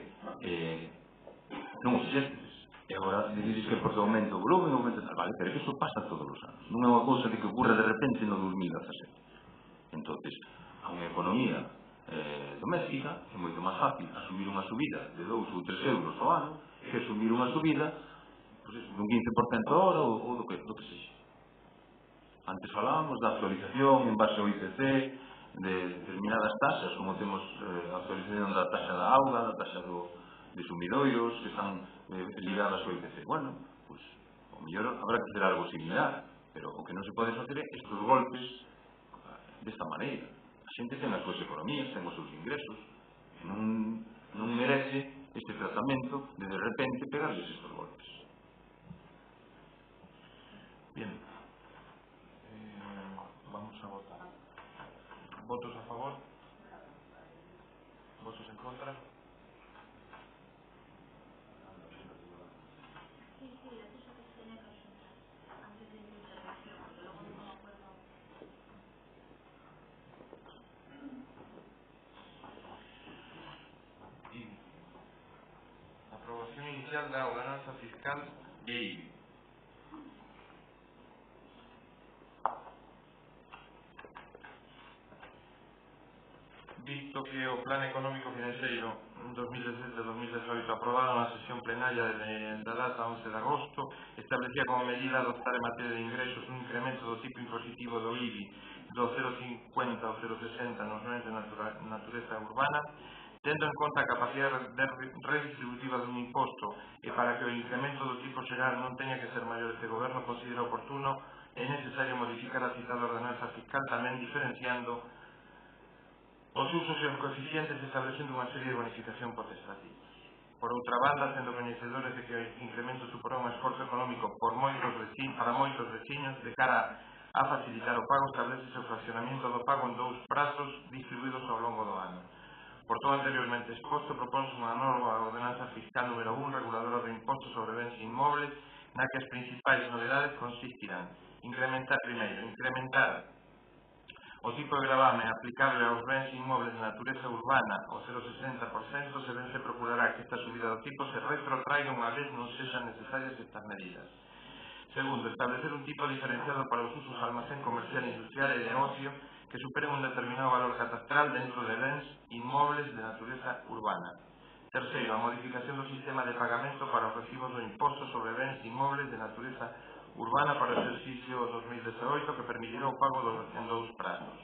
non os xestes. E agora decides que porque aumenta o volumen, aumenta tal, vale, pero que iso pasa todos os anos. Non é unha cousa de que ocurre de repente no 2017. Entonces, a unha economía doméstica é moito máis fácil asumir unha subida de 2 ou 3 euros ao ano que asumir unha subida pues eso, dun 15% a hora ou do que sexa. Antes falábamos da actualización en base ao IPC de determinadas taxas, como temos a actualización da taxa da auga, da taxa de sumidoiros que están ligadas ao IPC. Bueno, pues o mellor habrá que hacer algo similar, pero o que non se pode facer é estes golpes desta maneira. A xente ten as súas economías, ten os seus ingresos, e non merece este tratamento de repente pegarles estes golpes. Bien. Vamos a votar. ¿Votos a favor? ¿Votos en contra? Aprobación inicial da ordenanza fiscal e IBI. Visto que o Plan Económico Financeiro 2017-2018 aprobado na sesión plenaria da data 11 de agosto establecía como medida adoptar en materia de ingresos un incremento do tipo impositivo do IBI do 0,50 ao 0,60 nos bens de natureza urbana, tendo en conta a capacidade redistributiva dun imposto e para que o incremento do tipo xeral non teña que ser maior, este Goberno considera oportuno e necesario modificar a citada ordenanza fiscal tamén diferenciando os usos e os coeficientes establecendo unha serie de bonificación potestativa. Por outra banda, sendo coñecedores de que o incremento suporá un esforzo económico para moitos veciños de cara a facilitar o pago, establece o fraccionamento do pago en 2 prazos distribuídos ao longo do ano. Por todo anteriormente exposto, propónse unha nova ordenanza fiscal número 1 reguladora do imposto sobre bens inmobles, na que as principais novedades consistirán incrementar o tipo de gravame aplicable aos bens inmobles de natureza urbana ao 0,60%, se ben se procurará que esta subida do tipo se retrotraiga unha vez non sexan necesarias estas medidas. Segundo, establecer un tipo diferenciado para os usos almacén comercial, industrial e de ocio que superen un determinado valor catastral dentro de bens inmobles de natureza urbana. Terceiro, a modificación do sistema de pagamento para os recibos do imposto sobre bens inmobles de natureza urbana para o exercicio 2018 que permitirá o pago en 2 prazos.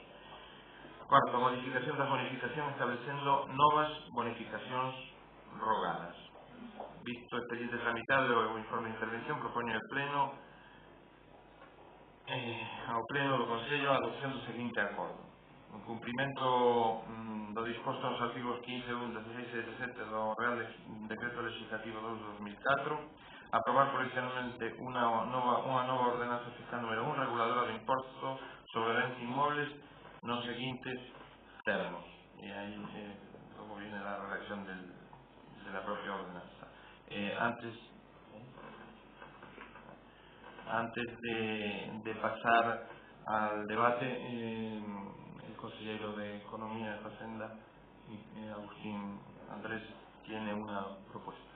Cuarto, a modificación da bonificación establecendo novas bonificacións rogadas. Visto o expediente tramitado e o informe de intervención, propoño ao Pleno do Consello a adopción do seguinte acordo. En cumprimento do disposto aos artigos 15, 1, 16 e 17 do Real Decreto Legislativo 2/2004, aprobar provisionalmente unha nova ordenanza fiscal número 1 reguladora do imposto sobre bens inmobles nos seguintes termos. E aí como viene la redacción de la propia ordenanza. Antes de pasar al debate, el consejero de Economía y Hacienda, Agustín Andrés, tiene una propuesta.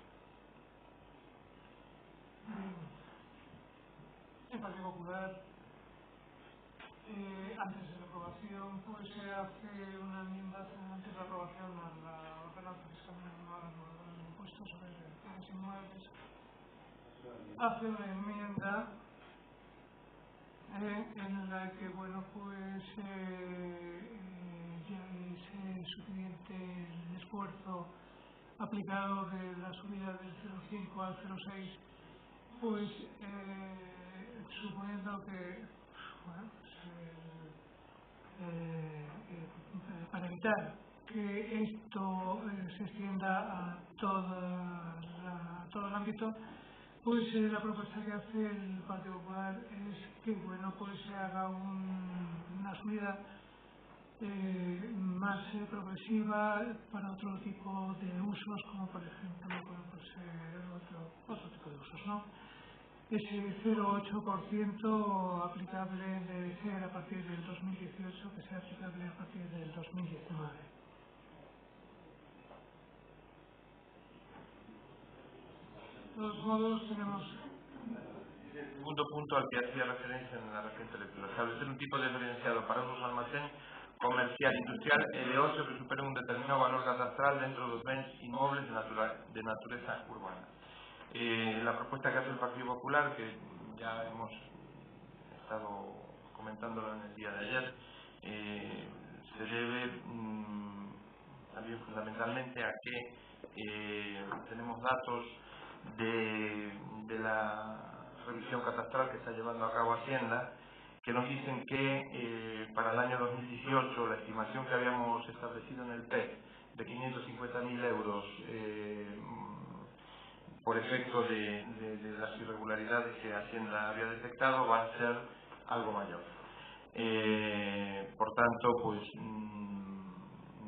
El Partido Popular, antes de la aprobación, pues se hace una enmienda antes de la aprobación a la ordenanza fiscal hace una enmienda en la que, bueno, pues ya es suficiente el esfuerzo aplicado de la subida del 0,5 al 0,6, pues suponiendo que, bueno, para evitar que esto se extienda a todo el ámbito, pues la propuesta que hace el Partido Popular es que, bueno, pues se haga una subida más progresiva para otro tipo de usos, como por ejemplo, bueno, pues otro tipo de usos, ¿no? Ese 0,8% aplicable debe ser a partir del 2018, que sea aplicable a partir del 2019. De todos modos, tenemos el segundo punto al que hacía referencia en la reciente lectura: establecer un tipo diferenciado para usos almacén comercial, industrial e de ocio que supere un determinado valor catastral dentro de los bens inmuebles de naturaleza urbana. La propuesta que hace el Partido Popular, que ya hemos estado comentándolo en el día de ayer, se debe también fundamentalmente a que tenemos datos de la revisión catastral que está llevando a cabo Hacienda, que nos dicen que para el año 2018 la estimación que habíamos establecido en el PEC de 550.000 euros por efecto de las irregularidades que Hacienda había detectado va a ser algo mayor. Por tanto, pues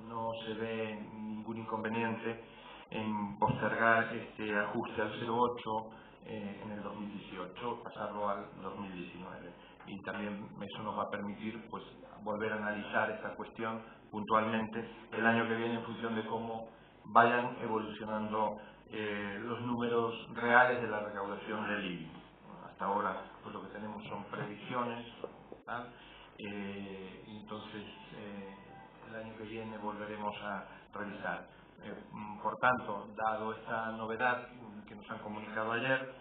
no se ve ningún inconveniente en postergar este ajuste al 0,8 en el 2018, pasarlo al 2019. Y también eso nos va a permitir, pues, volver a analizar esta cuestión puntualmente el año que viene en función de cómo vayan evolucionando los números reales de la recaudación del IBI. Hasta ahora, pues lo que tenemos son previsiones, ¿tal? Entonces el año que viene volveremos a revisar. Por tanto, dado esta novedad que nos han comunicado ayer,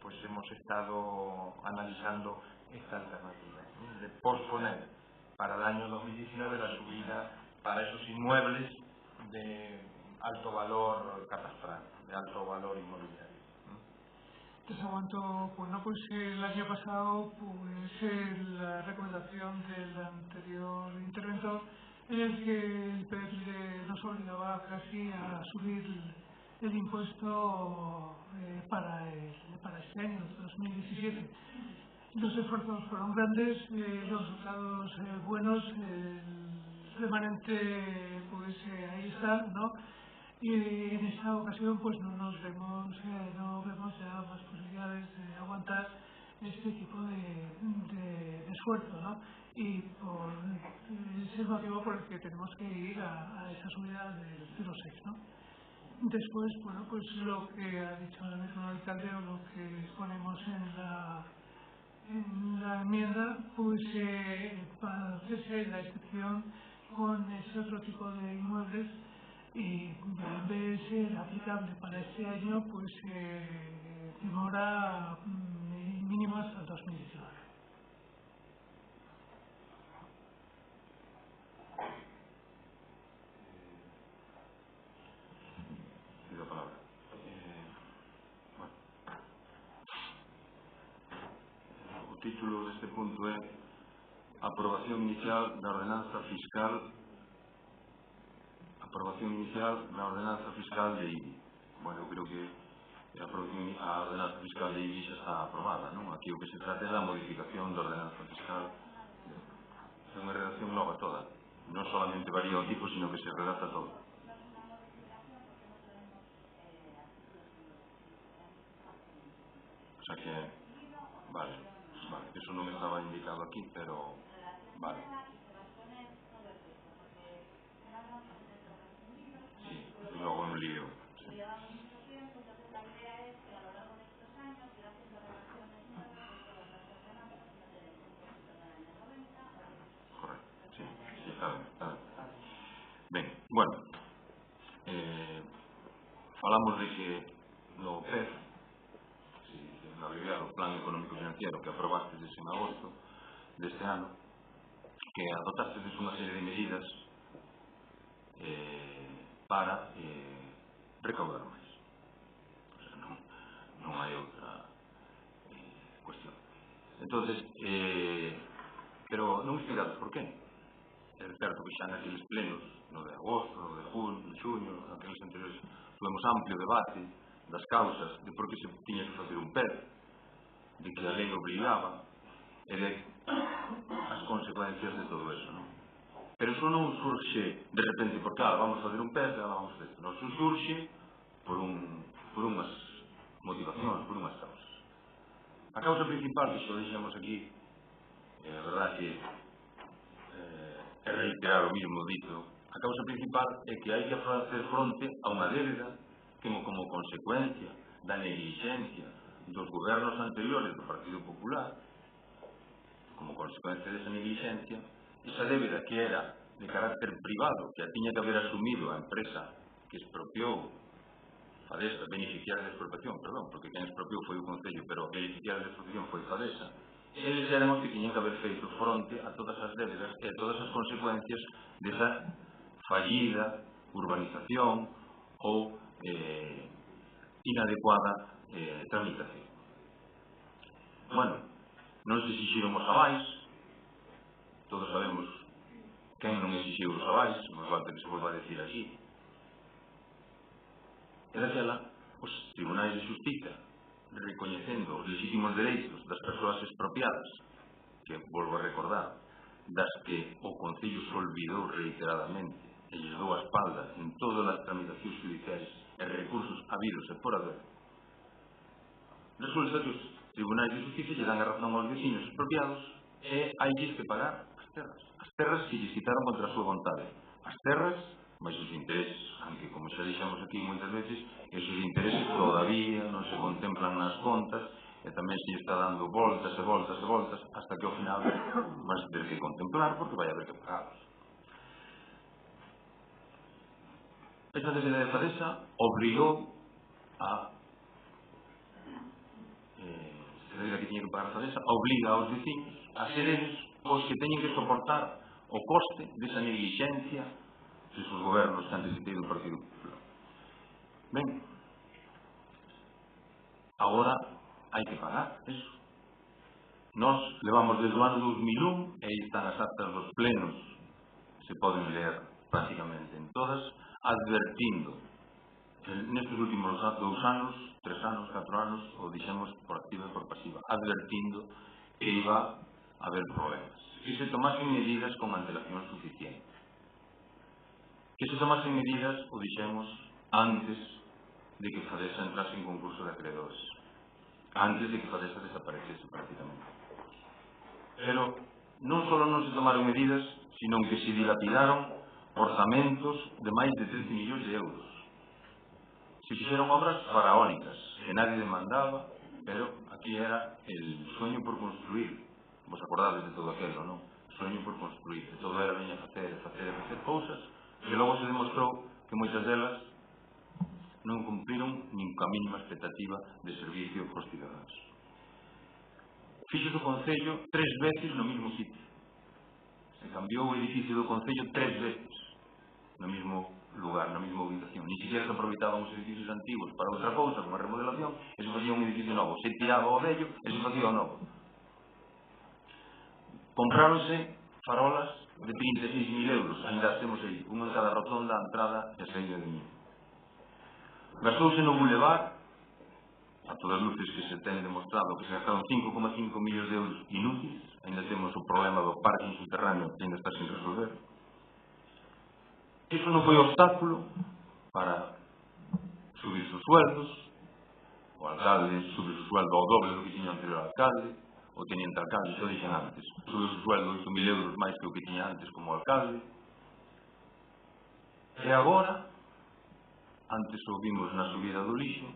pues hemos estado analizando esta alternativa de posponer para el año 2019 la subida para esos inmuebles de alto valor catastral, de alto valor inmobiliario. Entonces aguanto, bueno, pues el año pasado, pues la recomendación del anterior interventor en el que el PEP nos obligaba casi a subir el impuesto para este año, 2017. Los esfuerzos fueron grandes, los resultados buenos, el remanente pues ahí está, ¿no? Y en esta ocasión pues no vemos ya más posibilidades de aguantar este tipo de esfuerzo, ¿no? Y por ese motivo por el que tenemos que ir a esa subida del 0,6, ¿no? Después, bueno, pues lo que ha dicho ahora mismo el alcalde o lo que ponemos en la enmienda, pues para hacerse la excepción con ese otro tipo de inmuebles y en vez de ser aplicable para este año, pues demora mínimo hasta el 2019. Pido palabra. O título deste punto é Aprobación inicial da ordenanza fiscal de IBI. Bueno, eu creo que a ordenanza fiscal de IBI xa está aprobada, non? Aquí o que se trata é da modificación da ordenanza fiscal. É unha redacción nova toda. Non solamente varía o tipo, sino que se redacta todo. O sea que, vale, eso non estaba indicado aquí, pero vale. Sí, y luego un lío. Sí. Correcto, sí, está ben. Ben, bueno, falamos de que no PEF, no abreviado Plan Económico Financiero que aprobaste en agosto deste ano, que adoptaste unha serie de medidas para recaudar máis. O sea, non hai outra cuestión. Entonces, pero non explicades por qué. É certo que xa naqueles plenos, no de agosto, no de xuño, naqueles anteriores, tuvemos amplio debate das causas de por que se tiña que facer un PEF, de que a lei obligaba, e de as consecuencias de todo eso, non? Pero iso non surxe de repente porque vamos a fazer un PEF e vamos a fazer isto. Non, iso surxe por unhas motivacións, por unhas causas. A causa principal, que xo dixemos aquí, a verdade que é reiterar o mismo dito, a causa principal é que hai que facer fronte a unha débeda que como consecuencia da negligencia dos gobernos anteriores do Partido Popular, como consecuencia desa negligencia, esa débeda que era de carácter privado, que a tiña que haber asumido a empresa que expropiou Fadesa, beneficiaria de expropiación, perdón, porque quen expropiou foi o Concello, pero beneficiaria de expropiación foi Fadesa, eles eran os que tiñan que haber feito fronte a todas as débedas e a todas as consecuencias desa fallida urbanización ou inadecuada tramitación. Bueno, non se exixiron os avais, todos sabemos quen non exixiu os avais, non falta que se volva a decir aquí. E daquela, os tribunais de justiza, recoñecendo os legítimos dereitos das persoas expropiadas, que, volvo a recordar, das que o Concello se olvidou reiteradamente e lles dou a espalda en todas as tramitacións judiciais e recursos habidos e por haber, resulta que os tribunais de justicia lle dan a razón aos vecinos expropiados e hailles que pagar as terras que lles quitaron contra a súa vontade. As terras, mais os intereses, aunque, como xa dixemos aquí moitas veces, esos intereses todavía non se contemplan nas contas e tamén se está dando voltas e voltas e voltas hasta que ao final vas ter que contemplar porque vai haber que pagarlos. Esta débeda de Fadesa obrigou a que tiña que pagar Fadesa, obliga aos vecinos a ser eles os que teñen que soportar o coste desa negligencia desos gobernos que antes do Partido Popular. Ben, agora hai que pagar eso. Nós levamos desde o ano 2001 e aí están as actas dos plenos, se poden ler prácticamente en todas, advertindo nestes últimos 2 anos, 3 anos, 4 anos, o dixemos por activa e por pasiva, advertindo que iba a haber problemas, que se tomasen medidas con antelación suficiente, que se tomasen medidas, o dixemos, antes de que Fadesa entrase en concurso de acreedores, antes de que Fadesa desaparecese prácticamente. Pero non só non se tomaron medidas, sino que se dilapidaron orzamentos de máis de 13 millóns de euros. Se fixeron obras faraónicas que nadie demandaba, pero aquí era el sueño por construir. Vos acordades de todo aquilo, non? Sueño por construir. E todo era veña facer cousas que logo se demostrou que moitas delas non cumpriron nin coa mínima expectativa de servicio aos cidadáns. Fixo o Concello 3 veces no mismo sitio. Se cambiou o edificio do Concello 3 veces no mismo lugar, na mesma ubicación. Ni siquiera se aproveitaban os edificios antigos para outra cousa, como a remodelación, e se facía un edificio novo. Se tiraba o vello e se facía o novo. Compráronse farolas de 36.000 euros, ainda temos aí, unha en cada rotonda, a entrada e a saída de mí. Gastouse no bulevar, a todas luces que se ten demostrado que se gastaron 5,5 millóns de euros inúteis, ainda temos o problema do parking subterráneo que ainda está sin resolver. Iso non foi obstáculo para subir os sueldos, o alcalde subir o sueldo ao doble do que tiña o anterior alcalde, o teniente alcalde, xa dixen antes, subir o sueldo 8.000 euros máis que o que tiña antes como alcalde. E agora, antes o vimos na subida do lixo,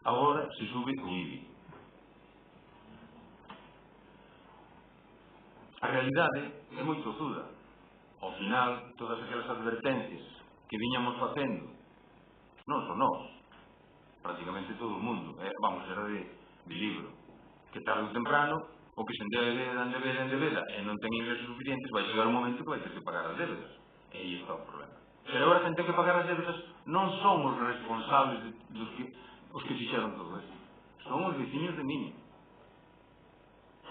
agora se sube o IBI. A realidade é moi tozuda. Ao final, todas aquelas advertencias que viñamos facendo, non son nós, prácticamente todo o mundo, vamos, era de libro, que tarde ou temprano, o que se endebeda e non ten ingresos suficientes, vai chegar un momento que vai ter que pagar as débedas, e aí está o problema. Pero agora, quen ten que pagar as débedas non son os responsables os que fixeron todo isto, son os veciños de Miño.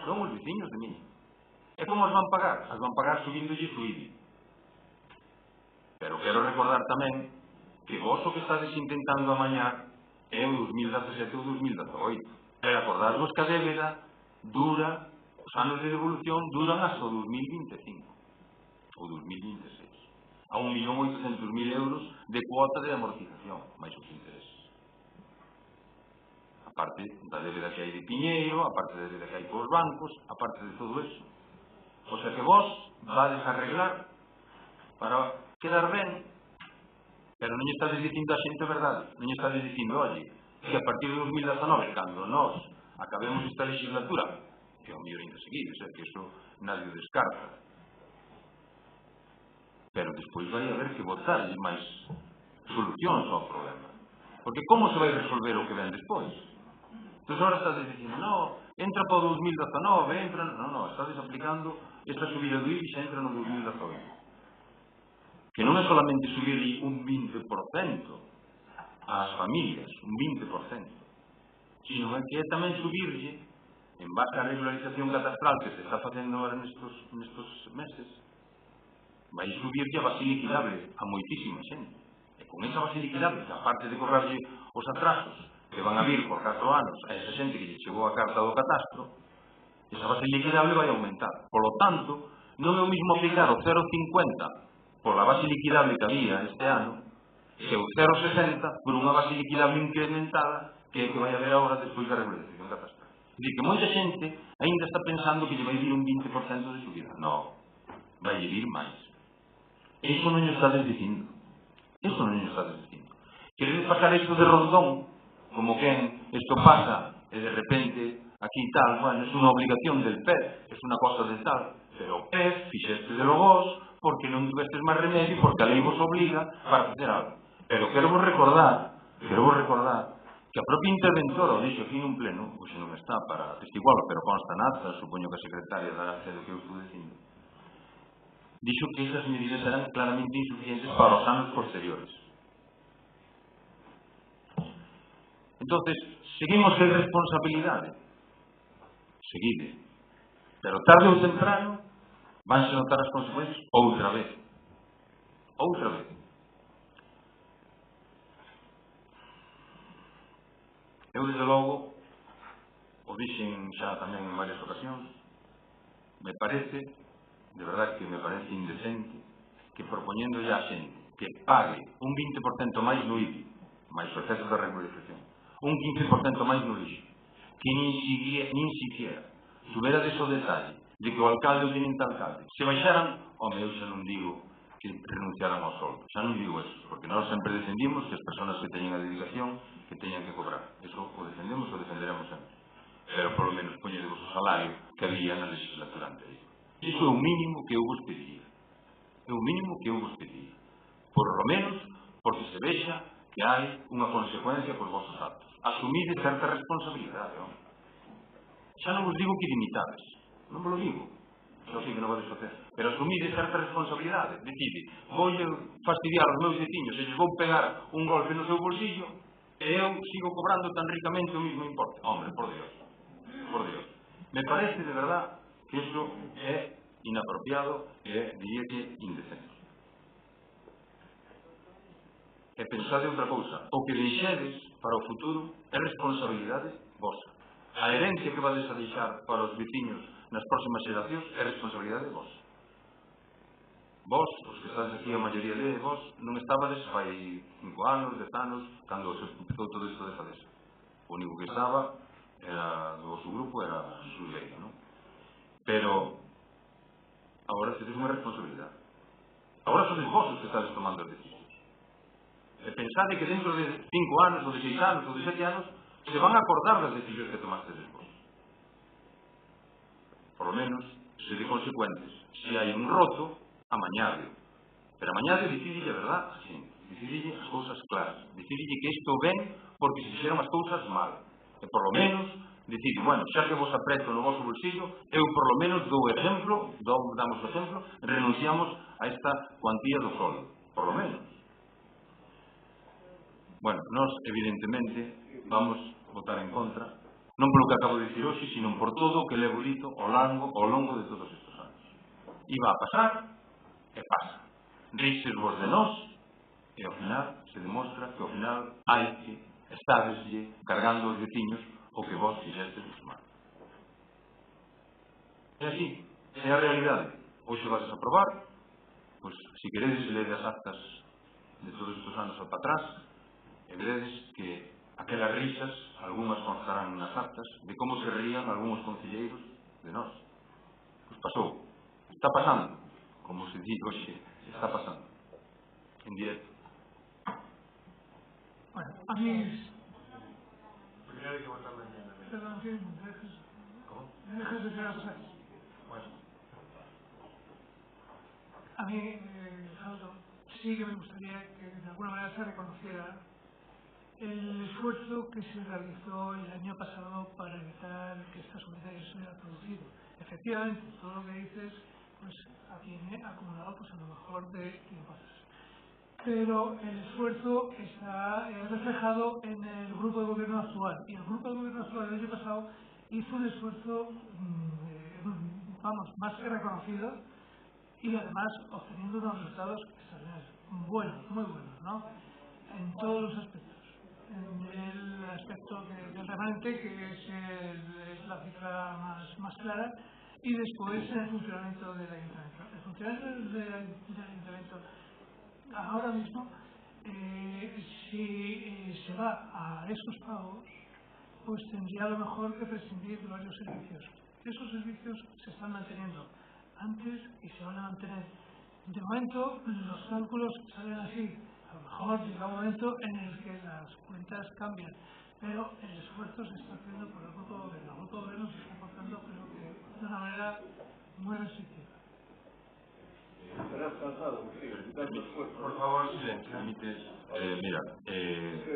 Son os veciños de Miño. E como as van pagar? As van pagar subíndolle o IBI. Pero quero recordar tamén que vos o que estades intentando amañar é o 2017 ou 2018. E acordarvos que a débeda dura, os anos de devolución duran hasta o 2025 ou 2026. A 1.800.000 euros de cuota de amortización, máis os intereses. Aparte da débeda que hai de Piñeiro, aparte da débeda que hai cos bancos, aparte de todo eso. O sea que vos vades a arreglar para quedar ben, pero non estades dicindo a xente a verdade, non estades dicindo, oye, que a partir de 2019, cando nós acabemos esta legislatura, que é o mellor ainda seguir, que iso nadie o descarta, pero despois vai haber que botarlle máis solucións ao problema. Porque como se vai resolver o que ven despois? Entón agora estades dicindo, no, entra para o 2019, entra... Non, estades aplicando esta subida do IBI xa entra no 2018. Que non é solamente subir un 20% ás familias, un 20%, sino que é tamén subirlle, en base á regularización catastral que se está facendo agora nestos meses, vai subirlle a base liquidable a moitísima xente. E con esa base liquidable, que aparte de cobrarlle os atrasos que van a vir por 4 anos a esa xente que lle chegou a carta do catastro, esa base liquidable vai aumentar. Por lo tanto, non é o mismo aplicar o 0,50 por la base liquidable que había este ano que o 0,60 por unha base liquidable incrementada que é o que vai haber agora despois da regularización catastral. É dicir, que moita xente ainda está pensando que lle vai vir un 20% de subida. Non, vai vir máis. Iso non lle estades dicindo. Iso non lle estades dicindo. Queredes pasar isto de rondón, como quen isto pasa e de repente aquí tal, bueno, es unha obligación del PEF, es unha cosa de tal, pero o PEF fixeste de vos porque non tuvestes máis remedio, porque a lei vos obliga para facer algo. Pero quero vos recordar que a propia interventora o dixo aquí nun pleno, pois non está para testigualo, pero consta na acta, supoño que a secretaria dará fe do que eu estou dicindo, dixo que esas medidas eran claramente insuficientes para os anos posteriores. Entonces, seguimos sen responsabilidade. Seguide. Pero tarde ou temprano vanse notar as consecuencias outra vez. Outra vez. Eu, desde logo, o dixen xa tamén en varias ocasións, me parece, de verdade que me parece indecente, que propoñendo ya a xente que pague un 20% máis no IBI, máis o exceso de regularización, un 15% máis no lixo, que nin siquiera subera deso detalle de que o alcalde ou tenente alcalde se baixaran, home, eu xa non digo que renunciaran ao soldo, xa non digo eso, porque nós sempre defendimos que as persoas que teñen a dedicación que teñan que cobrar, eso o defendemos o defenderemos sempre, pero polo menos poñedevos o salario que había na legislatura anterior. Iso é o mínimo que eu vos pediría, é o mínimo que eu vos pediría, por lo menos porque se vexa que hai unha consecuencia por vosos actos. Asumide certa responsabilidade, non? Xa non vos digo que limitades, non vos lo digo, xa sei que non vades facer, pero asumide certa responsabilidade. Decide, vou fastidiar os meus veciños e lles vou pegar un golpe no seu bolsillo e eu sigo cobrando tan ricamente o mismo importe. Hombre, por Dios, por Dios. Me parece de verdad que iso é inapropiado e diría que indecente. E pensade outra cousa, o que deixedes para o futuro é responsabilidade vosa. A herencia que vades a deixar para os veciños nas próximas xeracións é responsabilidade vosa. Vos, os que estades aquí, a maioría de vos, non estabades fai 5 anos, 10 anos, cando se empezou todo isto de Fadesa. O único que estaba era do vosso grupo, era Xuleira, non? Pero agora tedes unha responsabilidade. Agora sodes vos os que estades tomando as decisións. E pensade que dentro de 5 anos, ou de 6 anos, ou de 7 anos, se van a acordar das decisións que tomaste despois. Por lo menos, se de consecuentes. Se hai un roto, amañade. Pero amañade decide a verdad, xente. Decidille as cousas claras. Decidille que isto ven porque se fixeron as cousas mal. E por lo menos, decide, bueno, xa que vos apreto no vosso bolsillo, eu por lo menos dou exemplo, damos o exemplo, renunciamos a esta cuantía do soldo. Por lo menos. Bueno, nós, evidentemente, vamos votar en contra, non polo que acabo de dicir hoxe, sino por todo o que levo dito ao longo de todos estes anos. Iba a pasar, e pasa. Ríxes vos de nós, e ao final se demostra que ao final hai que estáreslle cargando os veciños o que vos fixestes mal. É así, é a realidade. Hoxe vas a aprobar, pois, se queredes ler as actas de todos estes anos para atrás, e veredes que aquelas risas, algunhas constarán nas actas, de como se rían algúns concelleiros de nós. Pois pasou. Está pasando. Como se di hoxe, está pasando. En directo. Bueno, a mí... Primero hay que votar la enmienda. Perdón, ¿qué? ¿Cómo? ¿Me dejas decir las cosas? Bueno. A mí, Aldo, sí que me gustaría que de alguna manera se reconociera el esfuerzo que se realizó el año pasado para evitar que esta subida se hubiera producido. Efectivamente, todo lo que dices pues viene acumulado pues a lo mejor de tiempos. Pero el esfuerzo está reflejado en el grupo de gobierno actual. Y el grupo de gobierno actual del año pasado hizo un esfuerzo, más que reconocido, y además obteniendo unos resultados buenos, muy buenos, ¿no? En todos los aspectos. En el aspecto del remanente, que es la cifra más clara, y después en el funcionamiento del ayuntamiento. El funcionamiento del ayuntamiento ahora mismo, si se va a esos pagos, pues tendría a lo mejor que prescindir de varios servicios. Esos servicios se están manteniendo antes y se van a mantener. De momento, los cálculos salen así. A lo mejor llega un momento en el que las cuentas cambian, pero el esfuerzo se está haciendo por el grupo de gobierno. El grupo de gobierno se está portando, creo que, de una manera muy restrictiva. Por favor, silencio. Mira,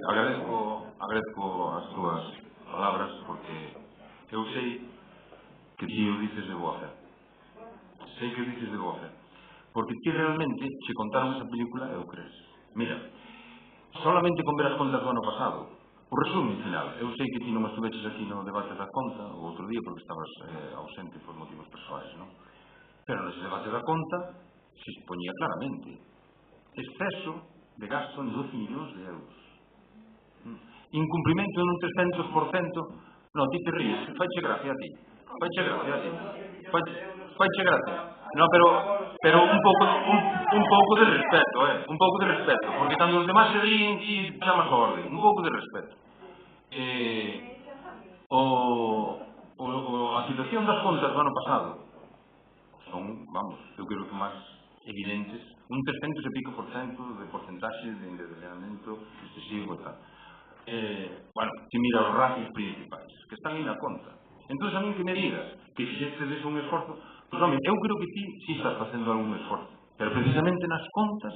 agradezco as túas palabras, porque eu sei que ti o dices de boa fe. Sei que o dices de boa fe. Porque ti realmente, se contaron esa película, eu crees. Mira, solamente con ver as contas do ano pasado, o resumen final, eu sei que ti non estuveches aquí no debate da conta o outro día porque estabas ausente por motivos persoais, non? Pero nese debate da conta se expoñía claramente exceso de gasto en 12 millóns de euros, incumprimento en un 300%. No, ti te ríes, faiche gracia a ti, faiche gracia. No, pero un pouco de respeto, un pouco de respeto, porque cando os demás se ríen ti chamas a orde, un pouco de respeto. A situación das contas do ano pasado son, eu creo que máis evidentes, un 300 e pico por cento de porcentaxe de endeudamento excesivo e tal. Ti mira os ratios principais, que están aí na conta. Entón, a mí que me digas que fixestes un esforzo, pois, home, eu creo que ti sí estás facendo algún esforzo, pero precisamente nas contas,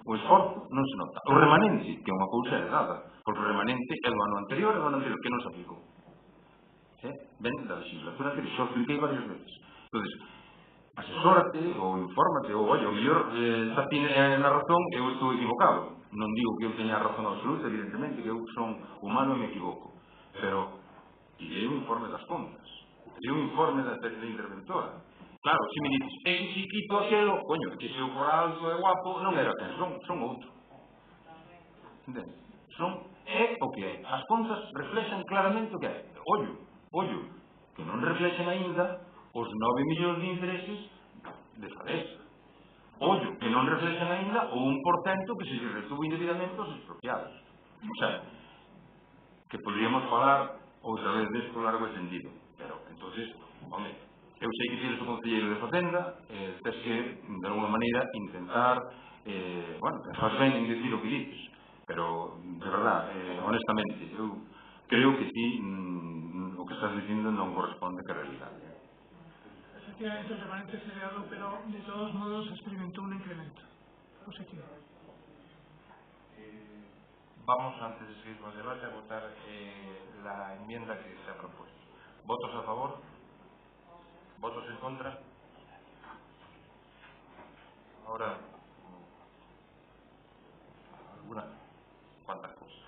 o esforzo non se nota. O remanente, que é unha cousa heredada, porque o remanente é do ano anterior que non se aplicou. Ven da legislatura anterior, xo expliquei varias veces. Entón, asesórate ou infórmate, ou, o mellor está ti na razón e eu estou equivocado. Non digo que eu teña razón absoluta, evidentemente, que eu son humano e me equivoco, pero tirei un informe das contas, tirei un informe da interventora. Claro, se me dices, ese chiquito aquelo, coño, que se eu for alto e guapo, non era que son outro. Entendes? É o que é. As contas reflexan claramente o que é. Ollo, que non reflexen aínda os 9 millóns de intereses de Fadesa. Ollo, que non reflexen aínda o 1% que se retuvo indebidamente aos expropiados. O sea, que podríamos falar outra vez desto largo e tendido. Pero, entonces, home, eu sei que tienes o concelleiro de Facenda, tens que, de alguma maneira, intentar, faz ben en decir o que dices, pero, de verdad, honestamente, eu creo que ti o que estás dicindo non corresponde a realidade. Efectivamente, el remanente se creado, pero de todos modos experimentó un incremento positivo. vamos, antes de seguir con el debate, a votar la enmienda que se ha propuesto. ¿Votos a favor? ¿Votos en contra? Ahora, algunas cuantas cosas.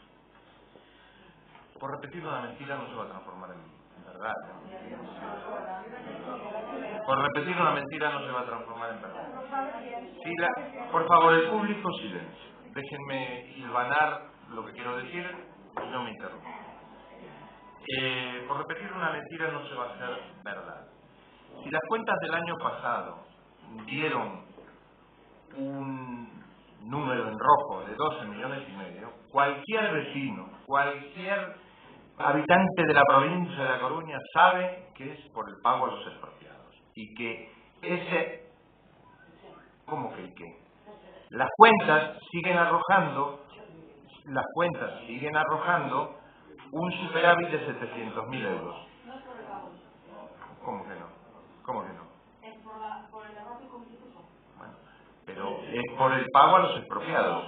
Por repetir una mentira no se va a transformar en verdad. Por repetir una mentira no se va a transformar en verdad. Por favor, el público, silencio. Déjenme hilvanar lo que quiero decir y no me interrumpan. Por repetir una mentira no se va a hacer verdad. Si las cuentas del año pasado dieron un número en rojo de 12,5 millones, cualquier vecino, cualquier habitante de la provincia de La Coruña sabe que es por el pago a los expropiados y que ese... ¿Cómo que qué? Las cuentas siguen arrojando un superávit de 700.000 euros. ¿Cómo que no? ¿Cómo que no? Es por el error que cometió. Bueno, pero es por el pago a los expropiados.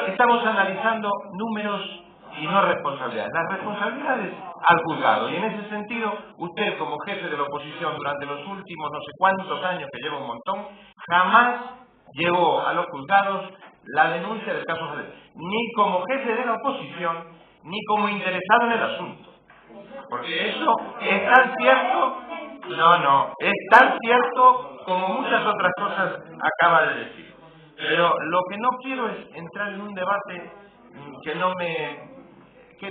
Estamos analizando números y no responsabilidades. Las responsabilidades al juzgado. Y en ese sentido, usted como jefe de la oposición durante los últimos no sé cuántos años, que lleva un montón, jamás llevó a los juzgados la denuncia del caso Jadel. Ni como jefe de la oposición, ni como interesado en el asunto. Porque eso es tan cierto, es tan cierto como muchas otras cosas acaba de decir. Pero lo que no quiero es entrar en un debate que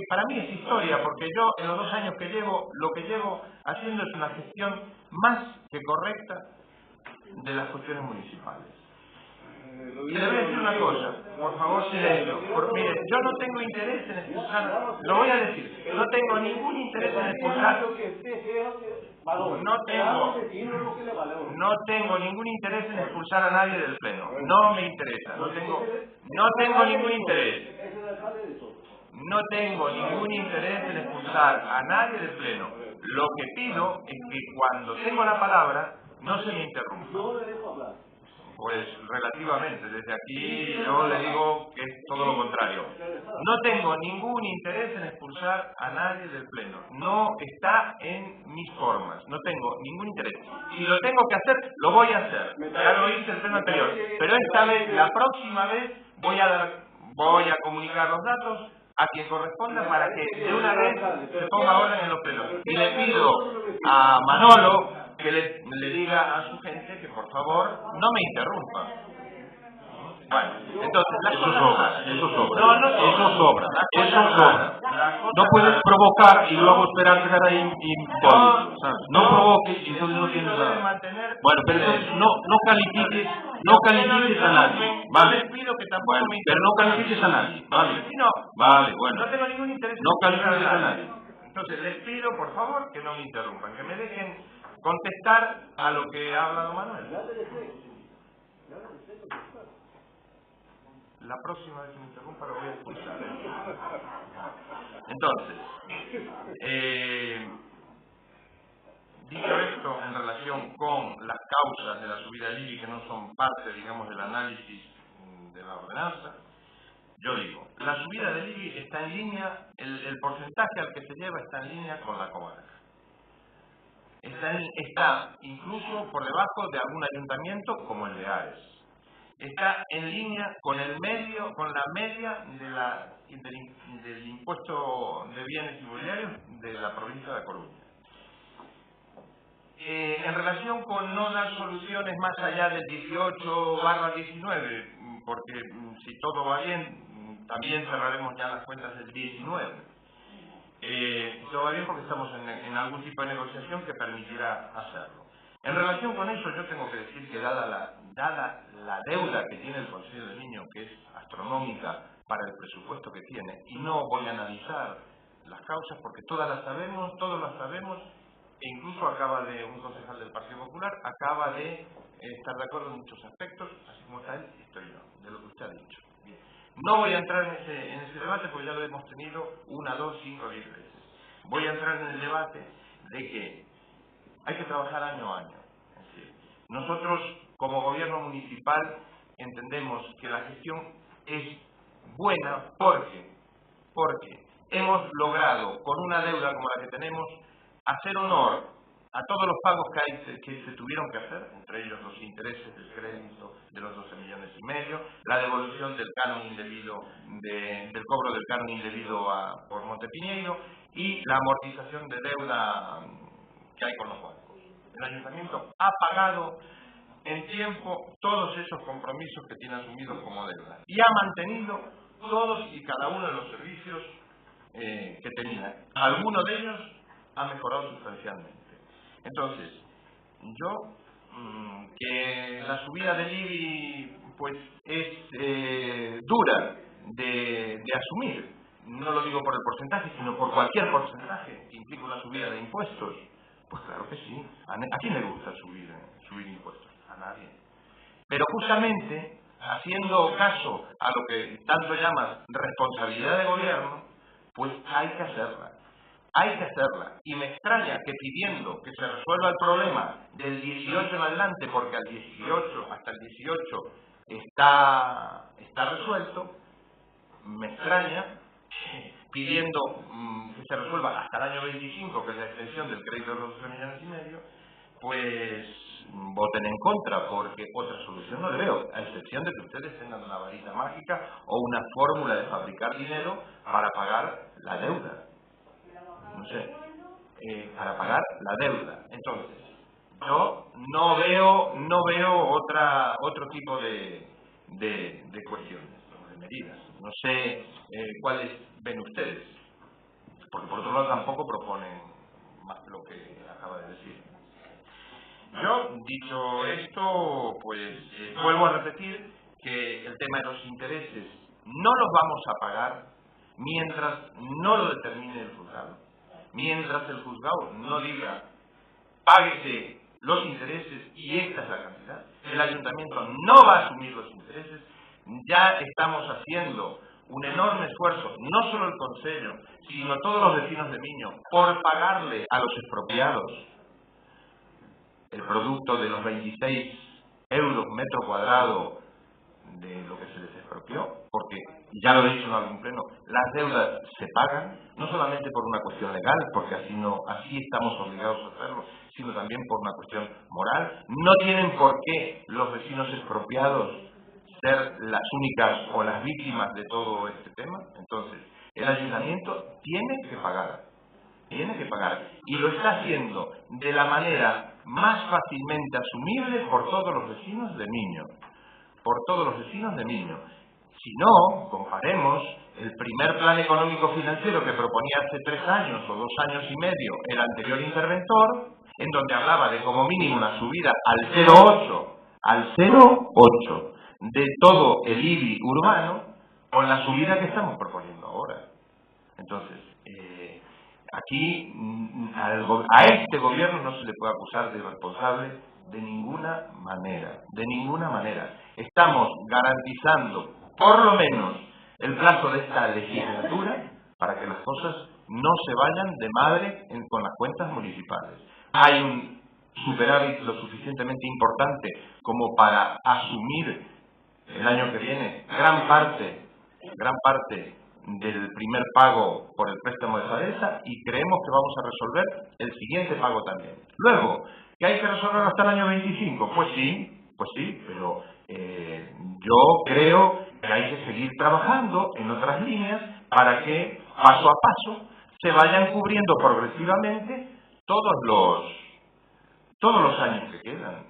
para mí es historia, porque yo en los 2 años que llevo, lo que llevo haciendo es una gestión más que correcta de las cuestiones municipales. Y le voy a decir una cosa, por favor, silencio. Mire, yo no tengo interés en expulsar, lo voy a decir, no tengo ningún interés en expulsar, no tengo ningún interés en expulsar a nadie del Pleno, no me interesa, no tengo ningún interés. No tengo ningún interés en expulsar a nadie del Pleno. Lo que pido es que cuando tengo la palabra no se me interrumpa. Pues relativamente, desde aquí yo le digo que es todo lo contrario. No tengo ningún interés en expulsar a nadie del Pleno. No está en mis formas. No tengo ningún interés. Si lo tengo que hacer, lo voy a hacer. Ya lo hice el Pleno anterior. Pero esta vez, la próxima vez, voy a comunicar los datos a quien corresponda para que de una vez se ponga orden en los plenos. Y le pido a Manolo que le diga a su gente que por favor no me interrumpa. Bueno, entonces Eso sobra. No puedes provocar y luego esperar quedar ahí impóvil. No provoques y entonces no tienes nada. Bueno, pero entonces no califiques a nadie. Vale. Bueno, pero no califiques a nadie. Vale. Vale, bueno. No tengo ningún interés. No califiques a nadie. Entonces les pido por favor que no me interrumpan, que me dejen contestar a lo que ha hablado Manuel. La próxima vez que me interrumpa lo voy a expulsar. Entonces, dicho esto, en relación con las causas de la subida del IBI que no son parte, digamos, del análisis de la ordenanza, yo digo, la subida del IBI está en línea, el porcentaje al que se lleva está en línea con la comarca. Está incluso por debajo de algún ayuntamiento como el de Ares. Está en línea con la media del impuesto de bienes inmobiliarios de la provincia de La Coruña. En relación con no dar soluciones más allá del 18/19, porque si todo va bien, también cerraremos ya las cuentas del 19. Todo va bien porque estamos en algún tipo de negociación que permitirá hacerlo. En relación con eso, yo tengo que decir que dada la deuda que tiene el Consejo del Niño, que es astronómica para el presupuesto que tiene, y no voy a analizar las causas porque todos las sabemos, e incluso un concejal del Partido Popular acaba de estar de acuerdo en muchos aspectos, así como está él, estoy yo, de lo que usted ha dicho. Bien. No voy a entrar en ese debate porque ya lo hemos tenido 1, 2, 5, 10 veces. Voy a entrar en el debate de que hay que trabajar año a año. Es decir, nosotros, como gobierno municipal, entendemos que la gestión es buena porque hemos logrado, con una deuda como la que tenemos, hacer honor a todos los pagos que se tuvieron que hacer, entre ellos los intereses del crédito de los 12,5 millones, la devolución del canon indebido, del cobro del canon indebido por Montepiñeiro y la amortización de deuda que hay con los bancos. El Ayuntamiento ha pagado en tiempo todos esos compromisos que tiene asumidos como deuda y ha mantenido todos y cada uno de los servicios que tenía. Alguno de ellos ha mejorado sustancialmente. Entonces, yo, que la subida del IBI pues es dura de asumir, no lo digo por el porcentaje, sino por cualquier porcentaje que implica una subida de impuestos, pues claro que sí. ¿A quién le gusta subir impuestos? A nadie. Pero justamente, haciendo caso a lo que tanto llamas responsabilidad de gobierno, pues hay que hacerla. Hay que hacerla. Y me extraña que pidiendo que se resuelva el problema del 18 en adelante, porque hasta el 18 está resuelto, me extraña pidiendo que se resuelva hasta el año 25, que es la extensión del crédito de los 12,5 millones, pues voten en contra, porque otra solución no le veo, a excepción de que ustedes tengan una varita mágica o una fórmula de fabricar dinero para pagar la deuda. No sé, para pagar la deuda. Entonces, yo no veo otro tipo de cuestiones, de medidas. No sé cuáles ven ustedes, porque por otro lado tampoco proponen más de lo que acaba de decir. Yo, dicho esto, pues vuelvo a repetir que el tema de los intereses no los vamos a pagar mientras no lo determine el juzgado. Mientras el juzgado no diga, páguese los intereses y esta es la cantidad, el ayuntamiento no va a asumir los intereses. Ya estamos haciendo un enorme esfuerzo, no solo el Concello, sino todos los vecinos de Miño, por pagarle a los expropiados el producto de los 26 euros metro cuadrado de lo que se les expropió, porque, ya lo he dicho en algún pleno, las deudas se pagan, no solamente por una cuestión legal, porque así estamos obligados a hacerlo, sino también por una cuestión moral. No tienen por qué los vecinos expropiados ser las únicas o las víctimas de todo este tema. Entonces, el ayuntamiento tiene que pagar, y lo está haciendo de la manera más fácilmente asumible por todos los vecinos de Miño. Si no, comparemos el primer plan económico financiero que proponía hace 3 años o 2 años y medio el anterior interventor, en donde hablaba de como mínimo una subida al 0,8 de todo el IBI urbano, con la subida que estamos proponiendo ahora. Entonces, aquí a este gobierno no se le puede acusar de irresponsable de ninguna manera. Estamos garantizando por lo menos el plazo de esta legislatura para que las cosas no se vayan de madre con las cuentas municipales. Hay un superávit lo suficientemente importante como para asumir el año que viene gran parte del primer pago por el préstamo de Sadesa, y creemos que vamos a resolver el siguiente pago también. Luego, ¿que hay que resolverlo hasta el año 25? Pues sí, pero yo creo que hay que seguir trabajando en otras líneas para que, paso a paso, se vayan cubriendo progresivamente todos los años que quedan.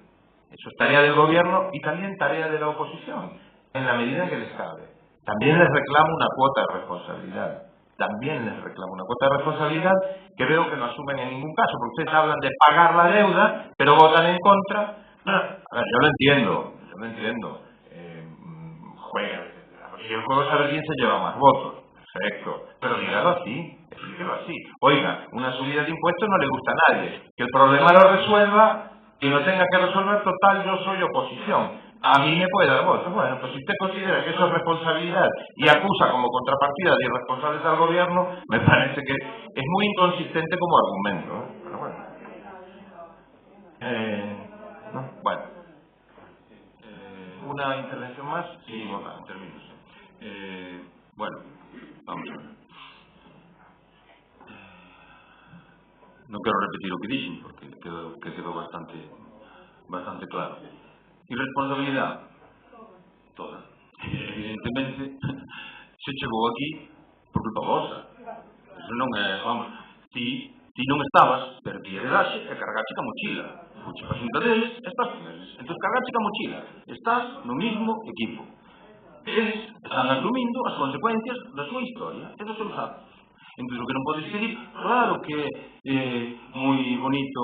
Eso es tarea del gobierno y también tarea de la oposición, en la medida en que les cabe. También les reclamo una cuota de responsabilidad, que veo que no asumen en ningún caso, porque ustedes hablan de pagar la deuda, pero votan en contra. A ver, yo lo entiendo. Juegan. Y el juego es saber quién se lleva más votos. Perfecto. Pero dígalo así, explíquelo así. Oiga, una subida de impuestos no le gusta a nadie. Que el problema lo resuelva y no tenga que resolver, total, yo soy oposición. A mí me puede dar votos. Bueno, pues si usted considera que eso es responsabilidad y acusa como contrapartida de irresponsables al gobierno, me parece que es muy inconsistente como argumento. Pero bueno. ¿No? Bueno. ¿Una intervención más? Sí, bueno, termino. Bueno, vamos a ver. Non quero repetir o que dixen, porque quedou bastante claro. Irresponsabilidade? Toda. Evidentemente, se chegou aquí por culpa vosa. Eso non é, vamos, ti non estabas, pero ti heredaxe e cargache ca mochila. Fuche pa xunta deles e estás con eles. Entón cargache ca mochila. Estás no mismo equipo. Eles están asumindo as consecuencias da súa historia e dos seus actos. Entón, o que non podes pedir, claro que é moi bonito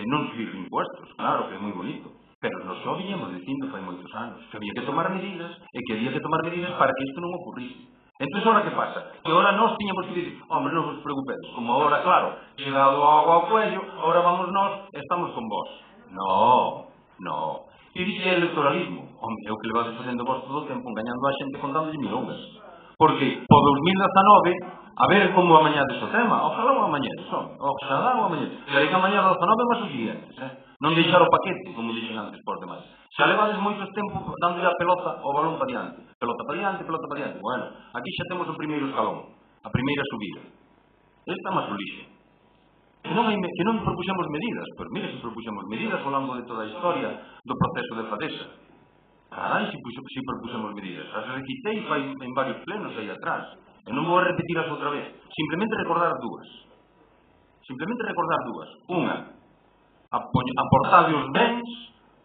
non subir impuestos, claro que é moi bonito, pero nos só viñamos dicindo fai moitos anos que había que tomar medidas e que había que tomar medidas para que isto non ocurrise. Entón, ahora que pasa? Que ahora nós tiñamos que dicir, hombre, non vos preocupedes, como agora, claro, chegado agua ao cuello, agora vamos nós, estamos con vos. No. E dixe electoralismo, hombre, é o que le vades facendo vos todo o tempo, engañando a xente contándolle milongas. Porque, po 2019, a ver como amañades o tema, ojalá o amañades, ojalá o amañades. Se hai que amañar o 19 máis os siguientes, non deixar o paquete, como dixen antes, por demais. Xa levades moitos tempos dándolle a pelota ao balón para diante. Pelota para diante. Bueno, aquí xa temos o primeiro escalón, a primeira subida. Esta máis o lixo. Que non propuxemos medidas, pero mire, se propuxemos medidas ao longo de toda a historia do proceso de Fadesa. Carai, si propuxemos medidas. As recitei en varios plenos aí atrás. E non vou repetir as outra vez. Simplemente recordar dúas. Unha, aportade os bens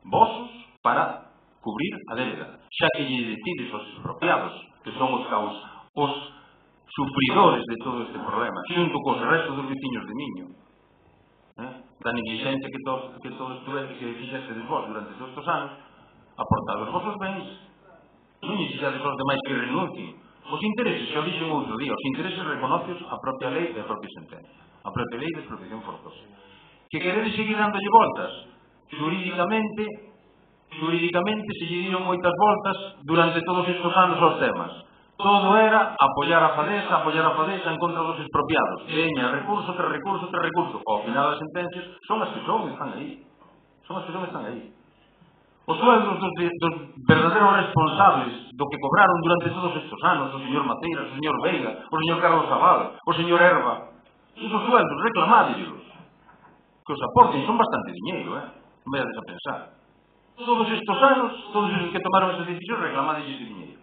vosos para cubrir a débeda. Xa que lle decides aos expropiados, que son os sufridores de todo este problema, xunto cos restos dos veciños de Miño, da negligencia que todos fixestedes vos durante todos estes anos, aportados os vosos bens, non necesitades aos demais que renuncien. Os intereses, xa o dixen outro día, os intereses reconocios a propia lei e a propia sentencia, a propia lei de expropiación forzosa. Que queredes seguir dándolle voltas? Xurídicamente se lle dieron moitas voltas durante todos estes anos aos temas. Todo era apoiar a Fadesa en contra dos expropiados. Veña, recurso tras recurso. Ao final das sentencias son as que están aí. Os sueldos dos verdadeiros responsables do que cobraron durante todos estes anos, o señor Maceiras, o señor Veiga, o señor Carlos Zaval, o señor Herba, esos sueldos, reclamádillos. Que os aporten, son bastante diñeiro, non vayades a pensar. Todos estes anos, todos os que tomaron esas decisións, reclamádilles ese diñeiro.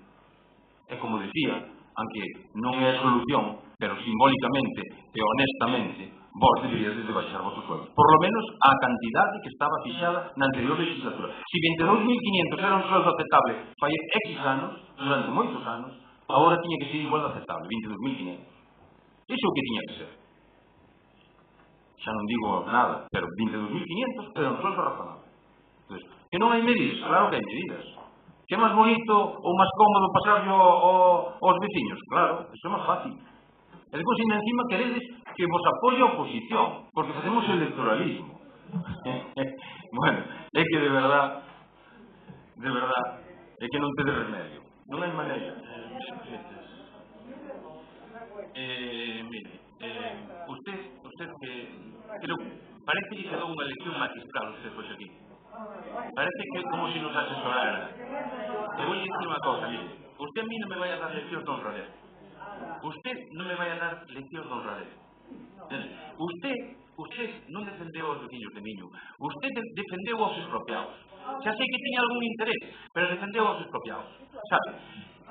E como decía, aunque non é a solución, pero simbólicamente e honestamente, vos deberíades de baixar vosos sueldos. Por lo menos a cantidade que estaba fixada na anterior legislatura. Si 22.500 era un sueldo aceptable fai X anos, durante moitos anos, agora tiña que ser igual de aceptable, 22.500. Iso é o que tiña que ser. Xa non digo nada, pero 22.500 era un sueldo razonable. Entonces, que non hai medidas, claro que hai medidas. Que é máis bonito ou máis cómodo pasarlo aos veciños? Claro, iso é máis fácil. E depois, encima, queredes que vos apoie a oposición, porque facemos electoralismo. Bueno, é que de verdad, é que non tedes remedio. Non hai maneira. Mire, usted que creo, parece que quedou unha lección magistral usted pois aquí. Parece que como se nos asesorara. E vou dicir unha cousa, mire, usted a mí non me vai a dar leccións de honradez. Usted non me vai a dar leccións de honradez. Usted non defendeu aos veciños de Miño. Usted defendeu aos expropiados. Xa sei que tiña algún interés, pero defendeu aos expropiados. Sabe?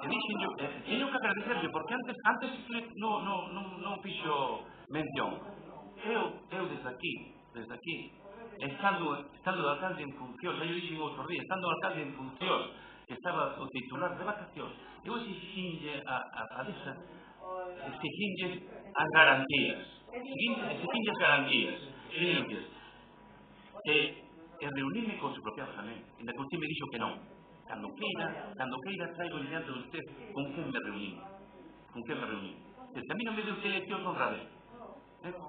E dixen yo, teño que agradecerle, porque antes non fixo mención. Eu desde aquí, estando de alcalde en función, xa yo dixen outro día, estando alcalde en función, que estaba o titular de vacacións, eu exixinlle a Fadesa, exixinlle as garantías, e reunirme con os expropiados tamén, en que usted me dixo que non. Cando queira traigo diante de usted con quen me reuní. Desde a mí non me deu leccións de honradez.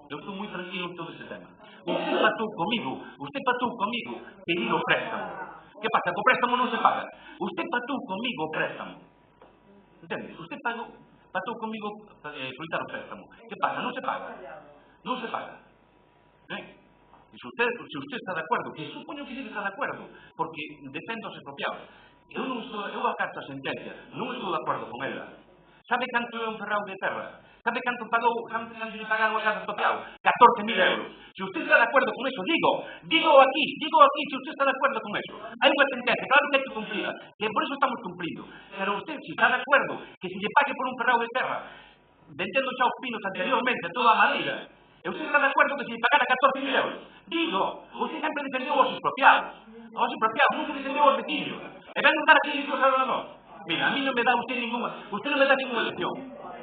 Eu estou moi tranquilo en todo ese tema. Usted patou comigo pedir o préstamo. Que pasa? Que o préstamo non se paga. Usted patou comigo o préstamo. Entende? Usted patou comigo soltar o préstamo. Que pasa? Non se paga. E se usted está de acuerdo, que supoño que sí que está de acuerdo, porque defende os expropiados, Eu acato a sentencia, non estou de acordo con ela. Sabe canto é un ferrao de terra? Sabe canto lle pagaron a Casa Social? 14.000 euros. Se usted está de acuerdo con eso, digo aquí, si usted está de acuerdo con eso. Hai unha sentencia, claro que hai que cumplirla, que por eso estamos cumplindo. Pero usted, si está de acuerdo que se lle pague por un ferrao de terra, vendendo xa os pinos anteriormente toda a madeira, e usted está de acuerdo que se lle pagara 14.000 euros. Digo, usted sempre defendeu os expropiados. Os expropiados, nunca defendeu os veciños. E ven dar aquí discos a nós. Mira, a mí non me dá usted ninguna lección. Usted non me dá ninguna lección.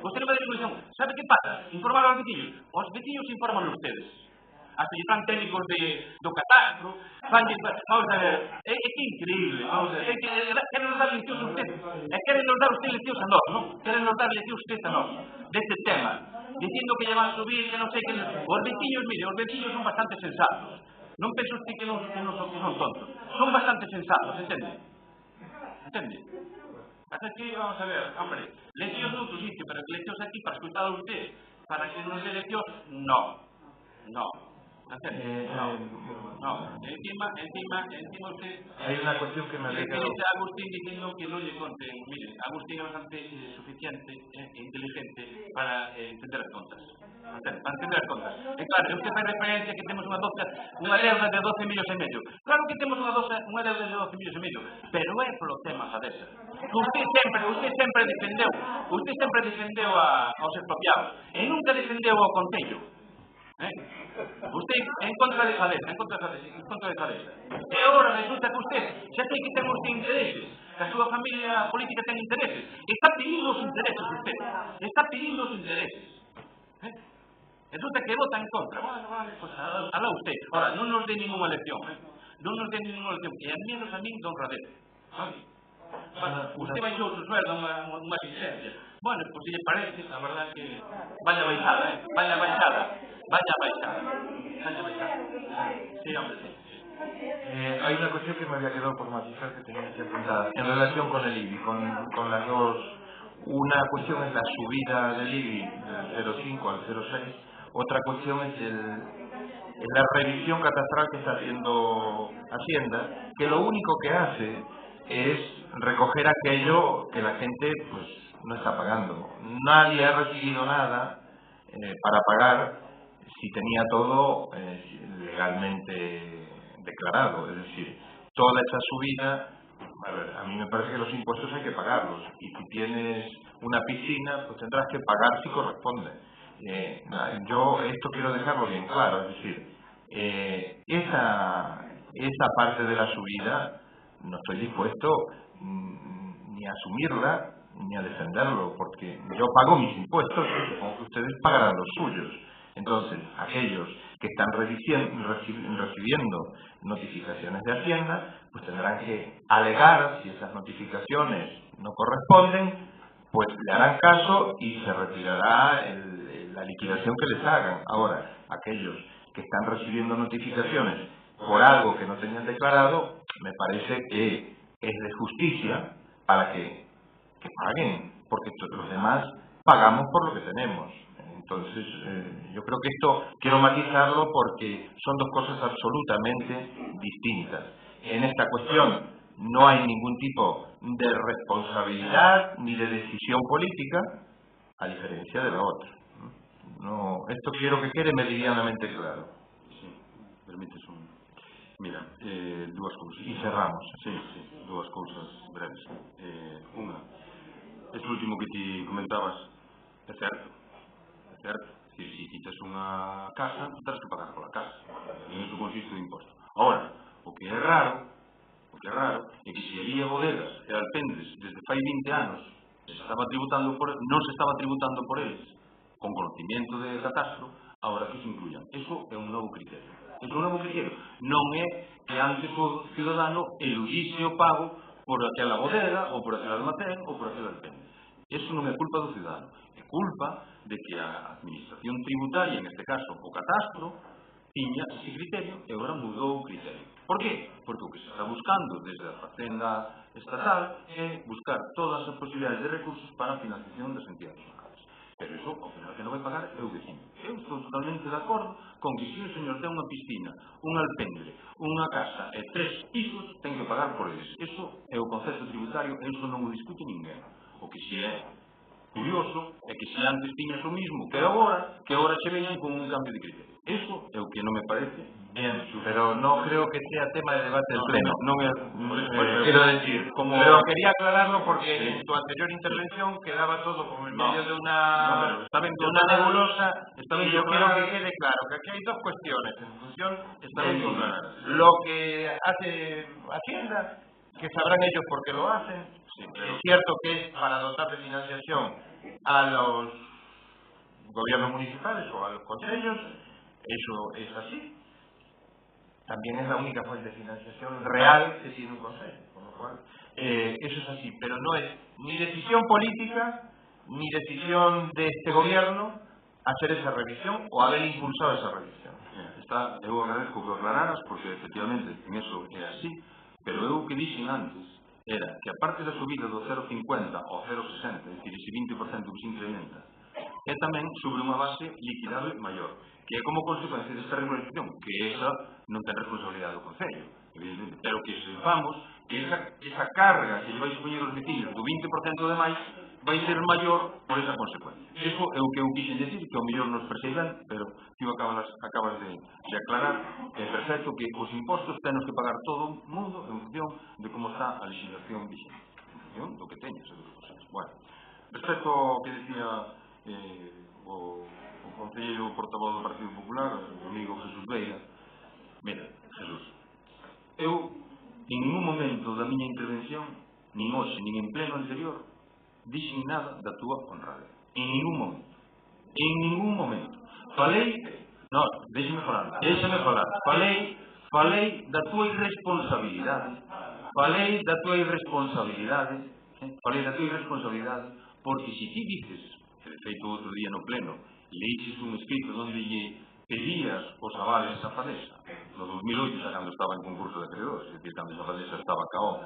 Sabe que pasa? Informar aos veciños. Os veciños informan ustedes. Hasta lle fan técnicos do catastro, vamos a ver, é que increíble, vamos a ver, queren nos dar leccións a ustedes, e queren nos dar usted leccións a nós, non? Queren nos dar leccións usted a nós, deste tema, dicindo que lle van a subir, que non sei que... Os veciños, mire, os veciños son bastante sensatos, non pensa usted que non son tontos, son bastante sensatos, entende? Entende? Hasta aquí, vamos a ver, hombre, leccións de outro sitio, pero leccións aquí para escutar a usted, para que nos dé leccións, no. Encima usted... Hay una cuestión que me ha quedado... Agustín diciendo que no le conten. Mire, Agustín es bastante suficiente e inteligente para entender as contas. Para entender as contas. Claro, usted faz referencia que temos unha deuda de 12 millóns e medio. Claro que temos unha deuda de 12 millóns e medio, pero é polo tema Fadesa. Usted sempre defendeu aos expropiados e nunca defendeu ao Concello. Usted en contra de Fadesa, e agora resulta que usted xa sei que ten usted intereses, que a súa familia política ten intereses, está pedindo os intereses usted, resulta que vota en contra. Vale, pues alá usted. Ahora, non nos dé ninguna lección, e a menos a min don Radete, ¿vale? Usted baixou o sueldo a unha exigencia. Bueno, pues si le parece, la verdad que vaya baixada. Sí, hombre, sí. Hay una cuestión que me había quedado por matizar que tenía que apuntar en relación con el IBI, con las dos. Una cuestión es la subida del IBI del 0,5 al 0,6, otra cuestión es la revisión catastral que está haciendo Hacienda, que lo único que hace es recoger aquello que la gente pues no está pagando. Nadie ha recibido nada para pagar si tenía todo legalmente declarado. Es decir, toda esa subida, a mí me parece que los impuestos hay que pagarlos, y si tienes una piscina, pues tendrás que pagar si corresponde. Yo esto quiero dejarlo bien claro, es decir, esa parte de la subida no estoy dispuesto ni a asumirla ni a defenderlo, porque yo pago mis impuestos y supongo que ustedes pagarán los suyos. Entonces, aquellos que están recibiendo notificaciones de Hacienda, pues tendrán que alegar si esas notificaciones no corresponden, pues le harán caso y se retirará la liquidación que les hagan. Ahora, aquellos que están recibiendo notificaciones por algo que no tenían declarado, me parece que es de justicia para que paguen, porque los demás pagamos por lo que tenemos. Entonces, yo creo que esto quiero matizarlo porque son dos cosas absolutamente distintas. En esta cuestión no hay ningún tipo de responsabilidad ni de decisión política, a diferencia de la otra. No, esto quiero que quede meridianamente claro. Sí, permites un... Mira, dúas cousas. E cerramos. Sí, dúas cousas breves. Unha, este último que ti comentabas é certo. Si quitas unha casa, terás que pagar pola casa. En iso consiste o imposto. Ahora, o que é raro é que se había bodegas e alpendes desde fai 20 anos non se estaba tributando por eles con conocimiento de catastro, agora que se incluyan. Eso é un novo criterio. Non é que antes o ciudadano eludise o pago por aquela bodega, ou por aquele almacén, ou por aquele alpende. Eso non é culpa do ciudadano. É culpa de que a administración tributaria, en este caso o catastro, tiña ese criterio e agora mudou o criterio. Por qué? Porque o que se está buscando desde a Facenda estatal é buscar todas as posibilidades de recursos para a financiación das entidades locales. Pero iso, ao final, que non vai pagar é o vecino. Eu estou totalmente de acordo con que se o señor ten unha piscina, un alpendre, unha casa e 3 pisos, ten que pagar por eles. Iso é o concepto tributario, e iso non o discute ninguén. O que si é curioso é que se antes tiñas o mismo que agora se veñan con un cambio de criterio. Eso é o que non me parece. Bien, pero no creo que sea tema de debate del Pleno. Non é... Quiero decir, pero quería aclararlo porque en tu anterior intervención quedaba todo como en medio de una nebulosa, y yo quiero que quede claro que aquí hay dos cuestiones en función de lo que hace Hacienda, que sabrán ellos por qué lo hacen. Es cierto que es para dotar de financiación a los gobiernos municipales o a los consejos, eso es así. También es la única fuente de financiación real que tiene un consejo, con lo cual eso es así, pero no es ni decisión política ni decisión de este gobierno hacer esa revisión o haber impulsado esa revisión. Eu agradezco que o aclararas porque efectivamente en eso é así, pero eu o que dixen antes era que a parte da subida do 0,50 ao 0,60, é dicir, ese 20% que se incrementa, é tamén sobre unha base liquidable maior, que é como consecuencia desta regularización, que esa non ten responsabilidade do Concello, evidentemente, pero que sepamos que esa carga que lle vais poñer aos vecinos do 20% de máis vai ser maior por esa consecuencia. Eso é o que eu quixen decir, que ao mellor nos perceiban, pero ti acabas de aclarar que é perfecto que os impostos tenos que pagar todo o mundo en función de como está a legislación vigente, en función do que teñas e do que posees. Bueno, respecto ao que decía o concelleiro portavoz do Partido Popular, o amigo Jesús Beira, mira, Jesús, eu en ningún momento da miña intervención, nin hoxe, nin en pleno anterior, dixen nada da túa honradez. En ningún momento. En ningún momento. Falei... No, déxeme falar. Falei da túa irresponsabilidade. Falei da túa irresponsabilidade, porque se ti dices, que de feito outro día no pleno, leiches un escrito onde lle pedías os avales a Fadesa, no 2008, cando estaba en concurso de acreedores, é dicir, cando a Fadesa estaba cao.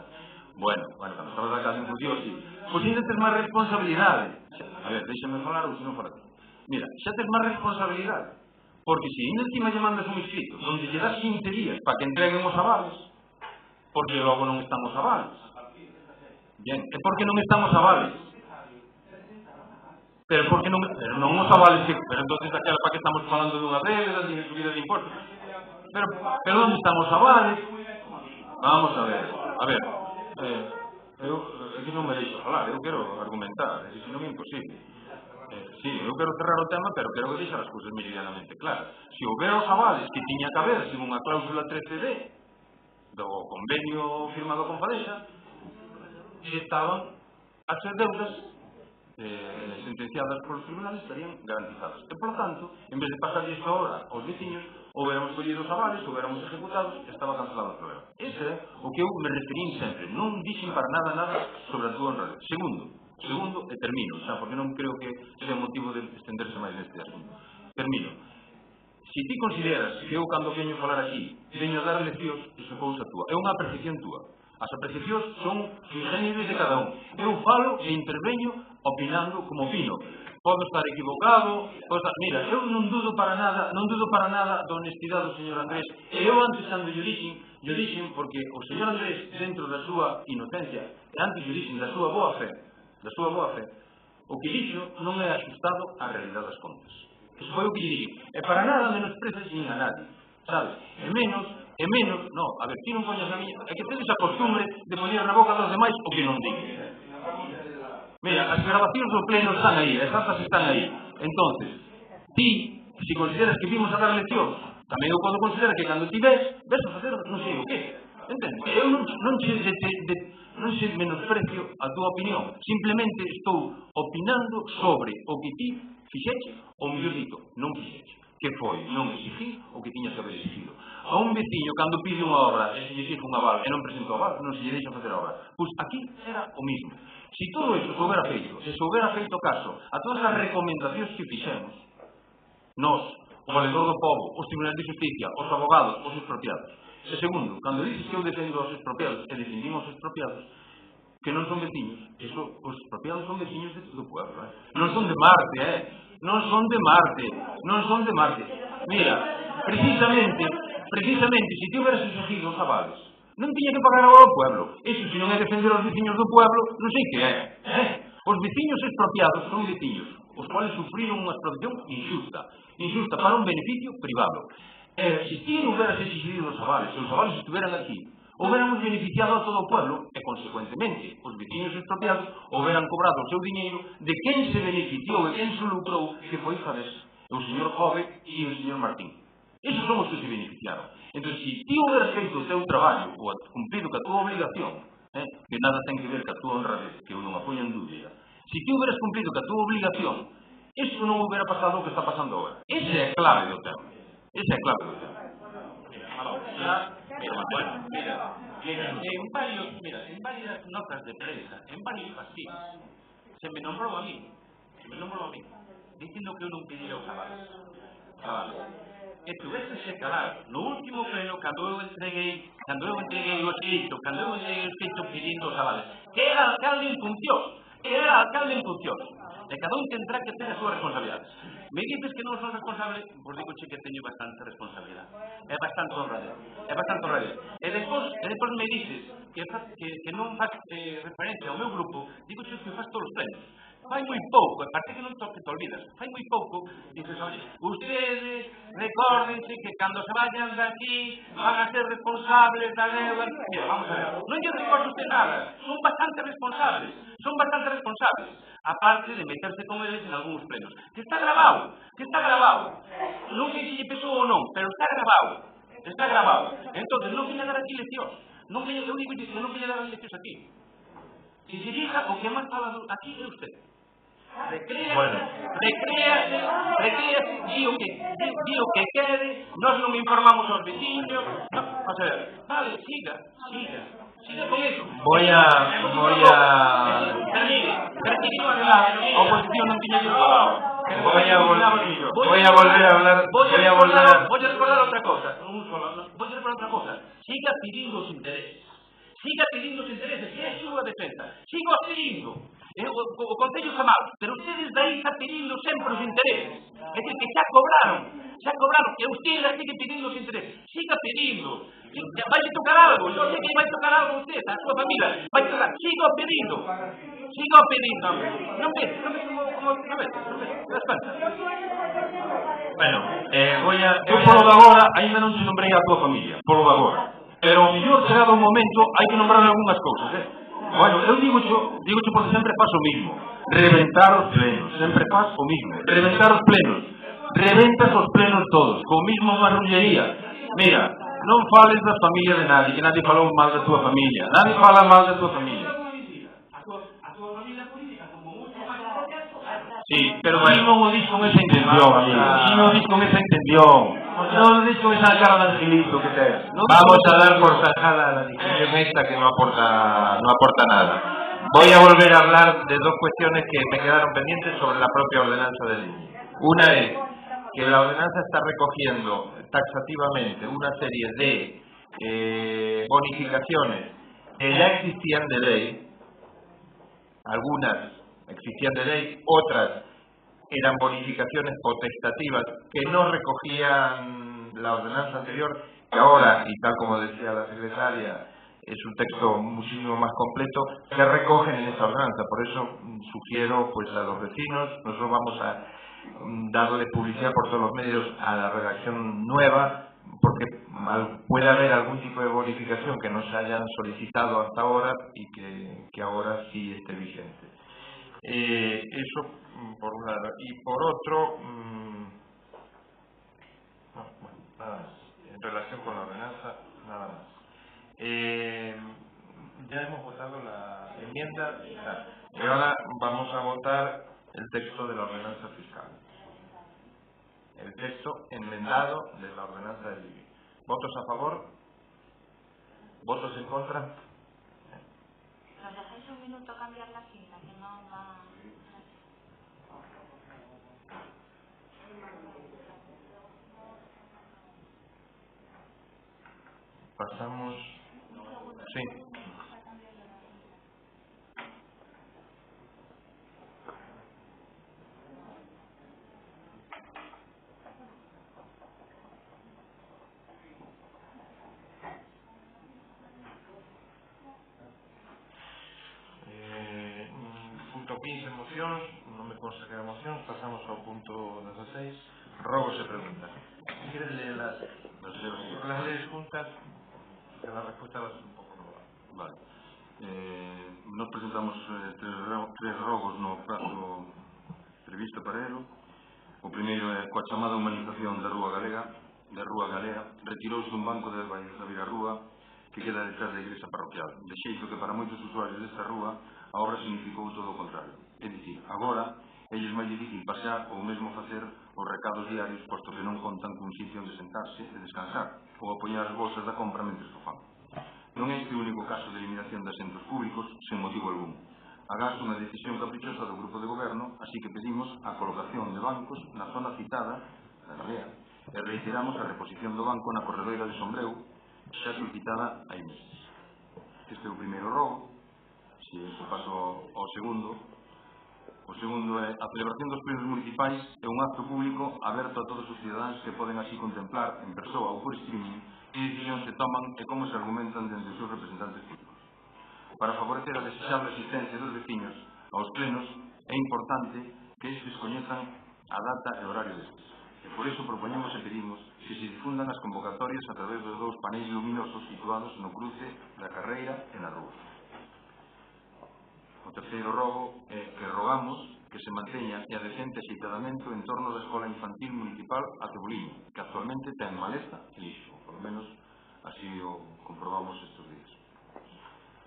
Bueno, cando estaba da casa en función, sí. Pois ainda tes máis responsabilidade. A ver, déxame falar ou se non fora ti. Mira, xa tes máis responsabilidade. Porque se ainda encima lle mandas un escrito onde lle das 15 días para que entreguen os avales, porque logo non están os avales. Bien, é porque non están os avales. Pero porque non os avales, pero entonces aquela para que estamos falando dunha débeda, de subida de impostos. Pero onde están os avales? Vamos a ver. Eu que non me deixo falar, eu quero argumentar, se non é imposible. Sí, eu quero cerrar o tema, pero quero que deixar as cousas meridianamente claras. Se houber os avales que tiña que haber, según a cláusula 13D do convenio firmado con Fadesa, estaban as deudas sentenciadas polos tribunales estarían garantizadas. E, por tanto, en vez de pasar isto ahora aos veciños, houbéramos collido os avales, houbéramos ejecutados, estaba cancelado o problema. Ese é o que eu me referín sempre. Non dixen para nada sobre a túa honradez. Segundo, e termino, xa, porque non creo que sea motivo de estenderse máis neste asunto. Termino. Se ti consideras que eu, cando veño falar aquí, veño a dar leccións, iso é cousa túa. É unha apreciación túa. As apreciacións son sui generis de cada un. Eu falo e interveño opinando como opino. Podo estar equivocado, mira, eu non dudo para nada da honestidade do señor Andrés. E eu antes, cando yo dixen porque o señor Andrés, dentro da súa inocencia, e antes yo dixen da súa boa fe, o que dixo non é axustado á realidade das contas. Eso foi o que lle dixen. E para nada menosprezas nin a nadie, sabes? E menos, no, a ver, ti non poñas a miña, é que tedes a costumbre de poñer na boca dos demais o que non dices. Mira, as grabacións do pleno están aí, as actas están aí. Entonces, ti, se consideras que vimos a dar leccións, tamén eu podo considerar que cando ti ves a facer non sei o que. Entende? Eu non se menosprecio a túa opinión, simplemente estou opinando sobre o que ti fixeche, ou mellor dito, non fixeche, que foi non exigir o que tiñas que haber exigido. A un veciño, cando pide unha obra e se lle exige un aval e non presenta o aval, non se lle deixa facer a obra. Pois aquí era o mismo. Se todo isto se houbera feito, se houbera feito caso a todas as recomendacións que fixemos, nós, o Valedor do Pobo, os tribunais de justicia, os abogados, os expropiados. E segundo, cando dices que eu defendo os expropiados e defendimos os expropiados, que non son veciños. Eso, os expropiados son veciños do pueblo, non son de Marte, non son de Marte, non son de Marte. Mira, precisamente, se ti hubieras exigido os avales, non tiña que pagar agora ao pueblo. Eso, se non é defender os veciños do pueblo, non sei que é. Os veciños expropiados son veciños, os cuales sufriron unha expropiación injusta para un beneficio privado. Se ti non hubieras exigido os avales, se os avales estuveran aquí, hubiéramos beneficiado a todo o pueblo e, consecuentemente, os veciños expropiados hubieran cobrado o seu diñeiro de quen se beneficiou e quen se lucrou, que foi, sabes, o señor Jove e o señor Martín. Esos son os que se beneficiaron. Entón, se ti hubieras feito o teu traballo ou cumprido ca túa obligación, que nada ten que ver ca túa honradez, que eu non a poño en dúbida, se ti hubieras cumprido ca túa obligación, eso non hubiera pasado o que está pasando agora. Esa é a clave do tema. Esa é a clave do tema. En varias notas de prensa, en varios partidos, se me nombrou a mí, dicindo que eu non pedira os avales. E tuvese calar, no último pleno, cando eu entreguei o escrito pedindo os avales, que era alcalde en función, e cada un tendrá que ter a súa responsabilidade. Me dices que non son responsable, pois digo que teño bastante responsabilidade. É bastante honradez. E depois me dices que non faz referencia ao meu grupo, digo que faz todos os plenos. Fai moi pouco, a partir que non te olvidas, fai moi pouco, dices, oye, ustedes recórdense que cando se vayan de aquí van a ser responsables da deuda. Mira, vamos a ver, non lle recordo usted nada, son bastante responsables, aparte de meterse con eles en algúns plenos. Que está grabado, non sei se lle pesou ou non, pero está grabado. Entonces, non viña a dar aquí leccións, eu digo que non viña a dar leccións aquí. Si se diga o que máis fala aquí é usted. Recréase, di o que quede, nós non informamos aos veciños, vale, siga con eso. Voy a oposición non tiña que falar. voy a volver a hablar. Voy a recordar outra cosa. Siga pedindo os intereses, que é a súa defensa. Sigo pedindo. O Concello está mal, pero ustedes daí están pidiendo sempre os intereses. É dicir, que xa cobraron, que ustedes aquí que pidindo os intereses. Siga pidindo. Vai tocar algo, eu sei que vai tocar algo a usted, a súa familia. Vai tocar, sigo pidindo. Non ves das cuenta. Bueno, eu polo de agora ainda non se nombrei a tua familia, polo de agora. Pero ao mellor chegado un momento hai que nombrar algunhas cousas, Bueno, eu digo porque sempre paso o mismo. Reventar os plenos, sempre paso o mismo. Reventar os plenos. Reventas os plenos todos, co mismo marrullería. Mira, non fales das familias de nadie, que nadie falou mal da tua familia. Nadie fala mal da tua familia. Sí, pero aí non o dis con esa intención, amigo. Non o dis con esa intención. Non o dis con esa cara de angelito que tes. Vamos a dar por zanjada la discusión esta que no aporta nada. Voy a volver a hablar de dos cuestiones que me quedaron pendientes sobre la propia ordenanza de ley. Una es que la ordenanza está recogiendo taxativamente una serie de bonificaciones que ya existían de ley, algunas existían de ley, otras eran bonificaciones potestativas que no recogían la ordenanza anterior, que ahora, y tal como decía la secretaria, es un texto muchísimo más completo, se recogen en esa ordenanza. Por eso sugiero pues a los vecinos, nosotros vamos a darle publicidad por todos los medios a la redacción nueva, porque puede haber algún tipo de bonificación que no se hayan solicitado hasta ahora y que ahora sí esté vigente. Eso por un lado. Y por otro, nada más. En relación con la ordenanza, nada más. Ya hemos votado la enmienda y ahora vamos a votar el texto de la ordenanza fiscal. El texto enmendado de la ordenanza del IBI. ¿Votos a favor? ¿Votos en contra? ¿Nos dejáis un minuto a cambiar la cinta? Que no va... Pasamos... Sí. 15 mocións, non me consta que era mocións, pasamos ao punto 16, rogos e preguntas. ¿Quieres leer las leyes juntas? Que la respuesta va a ser un pouco nova. Vale. Nos presentamos tres rogos no prazo previsto para elo. O primeiro é coa chamada humanización da Rúa Galega, retirouse un banco da Virarrúa que queda detrás da igrexa parroquial, de xeito que para moitos usuarios desta rúa a obra significou todo o contrario. É dicir, agora elles máis difícil pasear ou mesmo facer os recados diarios, posto que non contan cun sitio onde sentarse e descansar ou apoiar as bolsas da compra mentre o fan. Non é este o único caso de eliminación de asentos públicos sen motivo algún. Agás unha decisión caprichosa do grupo de goberno, así que pedimos a colocación de bancos na zona citada, na Galea, e reiteramos a reposición do banco na corredoira de Sombreu, xa solicitada hai meses. Este é o primeiro rogo. Se iso paso ao segundo. O segundo é a celebración dos plenos municipais é un acto público aberto a todos os cidadáns que poden así contemplar en persoa ou por streaming que decisións se toman e como se argumentan dende os seus representantes públicos. Para favorecer a desexable asistencia dos veciños aos plenos é importante que estes coñezan a data e horario destes. E por iso propoñemos e pedimos que se difundan as convocatorias a través dos dous paneis luminosos situados no cruce da carreira e na rúa. O terceiro rogo é que rogamos que se manteña e adecente axeitadamento en torno da Escola Infantil Municipal a Ceboliño, que actualmente ten maleza e lixo, por lo menos así o comprobamos estes días.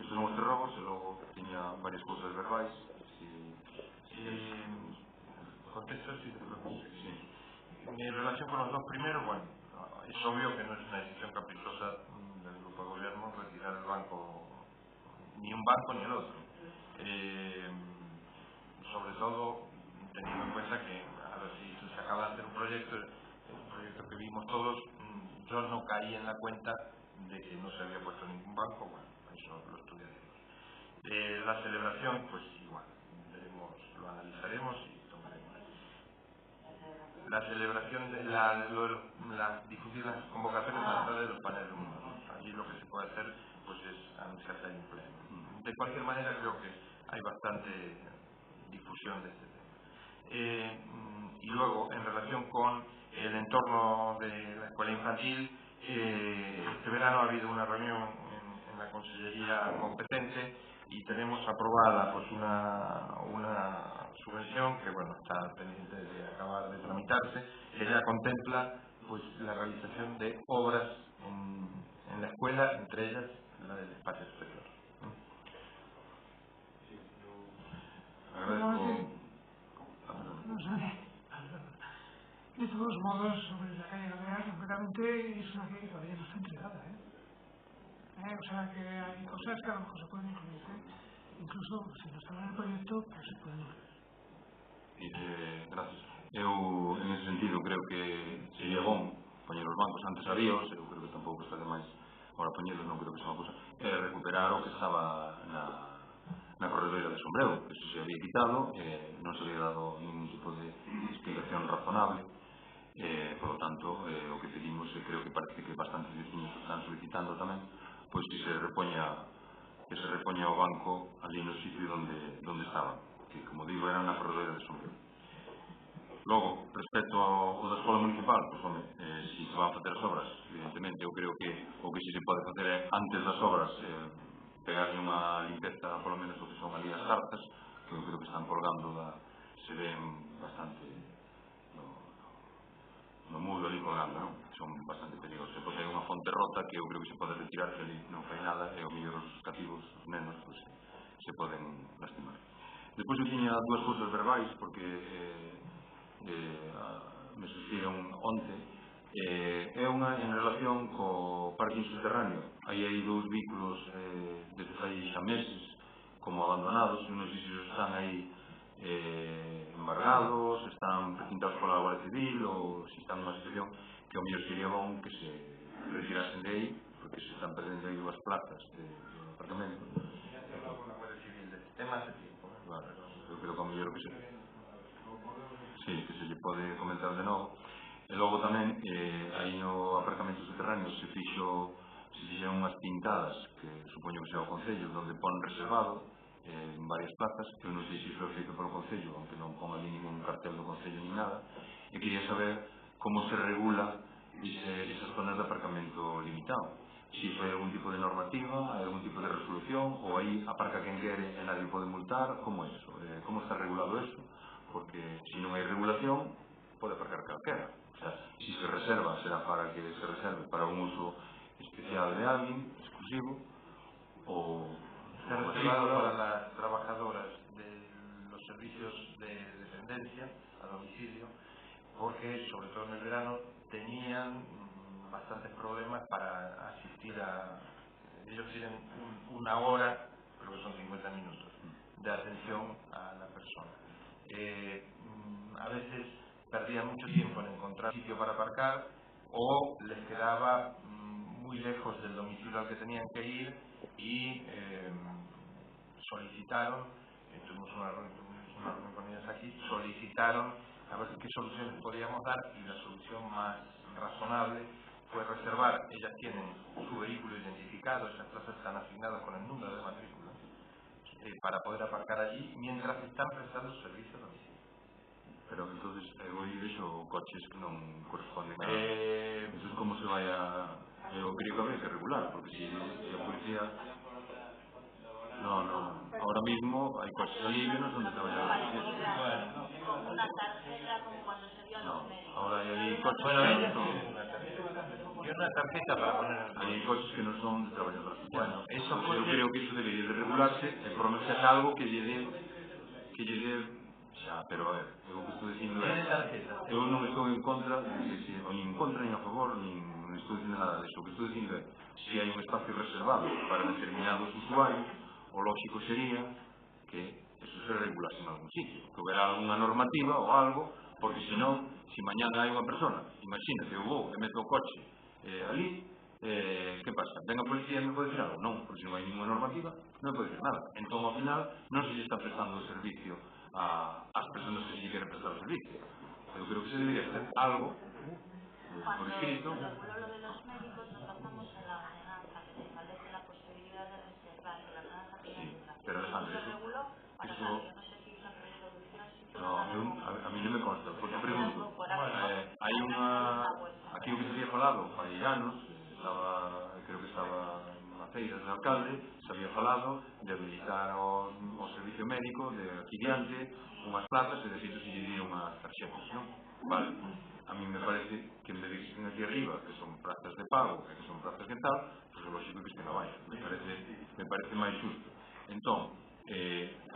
Estes son os tres rogos e logo tiña varias cousas verbais. Contesto si te pregunto. Sí. En relación con los dos primeros, bueno, es obvio que no es una decisión caprichosa del grupo de gobierno retirar el banco, ni un banco ni el otro. Sobre todo teniendo en cuenta que, a ver si se acaba de hacer un proyecto que vimos todos, yo no caí en la cuenta de que no se había puesto ningún banco. Bueno, eso lo estudiaremos. La celebración, pues igual, lo analizaremos y tomaremos. La celebración de la difusión de las convocatorias a través de los paneles luminosos. Allí lo que se puede hacer pues es anunciar que hay un pleno. De cualquier manera creo que hay bastante difusión de este tema. Y luego, en relación con el entorno de la escuela infantil, este verano ha habido una reunión en la Consellería competente y tenemos aprobada pues una subvención que bueno está pendiente de acabar de tramitarse, que ya contempla pues la realización de obras en la escuela, entre ellas la del espacio exterior. De todos modos, sobre la calle Galea, concretamente, es una calle que todavía no está entregada, o sea que hay cosas que a lo mejor se pueden incluir, incluso si no están en el proyecto, pues se pueden incluir. Gracias. Eu, en ese sentido, creo que sería bom poñer os bancos antes habíos, eu creo que tampouco está demais ahora poñelos, non creo que sea unha cousa, recuperar o que estaba na corredoira de Sombreu, que se había quitado, non se había dado ningún tipo de explicación razonable, por lo tanto, o que pedimos, creo que parece que bastantes vecinos están solicitando tamén, pois que se repoña o banco ali no sitio onde estaba, que, como digo, era na corredoira de Sombreu. Logo, respecto ao da escola municipal, pois, home, se se van facer as obras, evidentemente, eu creo que o que se pode facer é, antes das obras, pegarle unha limpeza, polo menos o que son ali as cartas, que eu creo que están colgando, se ven bastante no muro ali colgando, non? Son bastante peligrosos. E, pois, hai unha fonte rota que eu creo que se pode retirar, que ali non fai nada, e ao mellor os cativos, os nenos, pois, se poden lastimar. Despois eu tiña dúas cousas verbais, porque me sucedieron onte. É unha en relación co parking subterráneo. Aí hai dous vehículos desde fai xa meses como abandonados, e non sei se están aí embargados, están precintados pola Guardia Civil ou se están nunha situación que ao mellor sería bon que se retirasen de aí, porque se están perdendo aí dúas plazas de apartamento. Con la Guardia Civil de temas de tiempo. Claro, eu creo que ao mellor que se lle pode comentar de novo. E logo tamén, aí no aparcamento subterráneo se fixeron unhas pintadas que supoño que sea o Concello, donde pon reservado, en varias plazas, que eu non sei se foi feito polo Concello, aunque non ponga ali ningún cartel do Concello ni nada, e quería saber como se regula esas zonas de aparcamento limitado. Si hai algún tipo de normativa, hai algún tipo de resolución, ou aí aparca quen quere e nadie pode multar, como é eso? Como está regulado eso? Porque se non hai regulación, pode aparcar calquera. O sea, si se reserva, será para que se reserve para un uso especial de alguien, exclusivo, o está reservado para las trabajadoras de los servicios de dependencia a domicilio, porque sobre todo en el verano tenían bastantes problemas para asistir a... Ellos tienen una hora, creo que son 50 minutos, de atención a la persona. A veces perdían mucho tiempo en encontrar sitio para aparcar o les quedaba muy lejos del domicilio al que tenían que ir y solicitaron, tuvimos una reunión con ellas aquí, solicitaron a ver qué soluciones podíamos dar y la solución más razonable fue reservar. Ellas tienen su vehículo identificado, esas plazas están asignadas con el número de matrícula para poder aparcar allí mientras están prestando servicio a domicilio. Pero entonces eu vexo coches que non corresponden a... Entonces como se vai a... Eu creo que habría que regular, porque si a policía... No, ahora mismo hay coches allí que no son de trabajadores. Una tarjeta como cuando se dio a los médicos. Ahora hay coches que no son... Tiene una tarjeta para poner en el hay coches que no son de trabajadores. Bueno, eso yo creo que eso debería de regularse, por lo menos es algo que lle dé xa, pero a ver, eu o que estou dicindo é eu non estou en contra nin en contra, nin a favor, nin estou dicindo nada disso. O que estou dicindo é se hai un espacio reservado para determinados usuarios, o lógico sería que eso se regulase en algún sitio, que houbera alguna normativa ou algo, porque senón, se mañana hai unha persona, imagínate, eu vou e meto o coche ali, que pasa? Ven a policía e me pode decir algo? Non, porque se non hai ninguna normativa non me pode decir nada. Entón, ao final, non se está prestando o servicio ás personas que se queren prestar o servicio. Eu creo que se debería hacer algo por escrito. Cuando se reguló lo de los médicos, nos basamos en la ordenanza que se establece la posibilidad de reservar en la ordenanza financiera. Pero Alejandro, se reguló para eso... yo no sé si hizo resolución, si No, a mí non me consta, porque pregunto, hai unha... Aquí o que se había falado, hai anos, creo que estaba na feira do alcalde, se había falado de habilitar o servicio médico de aquí diante unhas plazas e de feito se lle dieron unhas tarxetas, non? Vale, a mí me parece que en vez de que estén aquí arriba, que son plazas de pago, que son plazas que tal, pues é lógico que estén abaixo, me parece máis justo. Entón,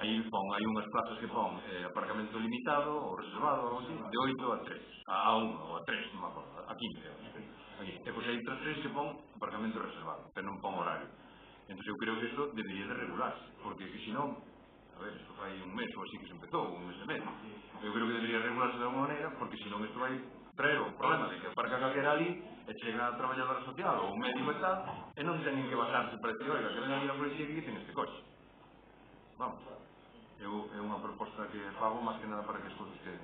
aí unhas plazas que pon aparcamento limitado ou reservado ou así, de 8 a 3, a 1 ou a 3, non me acordo, a 15 aquí. E pois hai outras 3 que pon aparcamento reservado, pero non pon horario. Entón eu creo que isto debería de regularse, porque que senón, a ver, isto fai un mes ou así que se empezou, un mes e medio, eu creo que debería regularse de alguma maneira, porque senón isto vai traer o problema de que aparca calquera ali e chega a traballadora social ou un médico e tal, e non teñen que bajarse para decir, oiga, que ven ali a policía que ten este coche. Vamos, é unha proposta que fago máis que nada para que as cousas queden.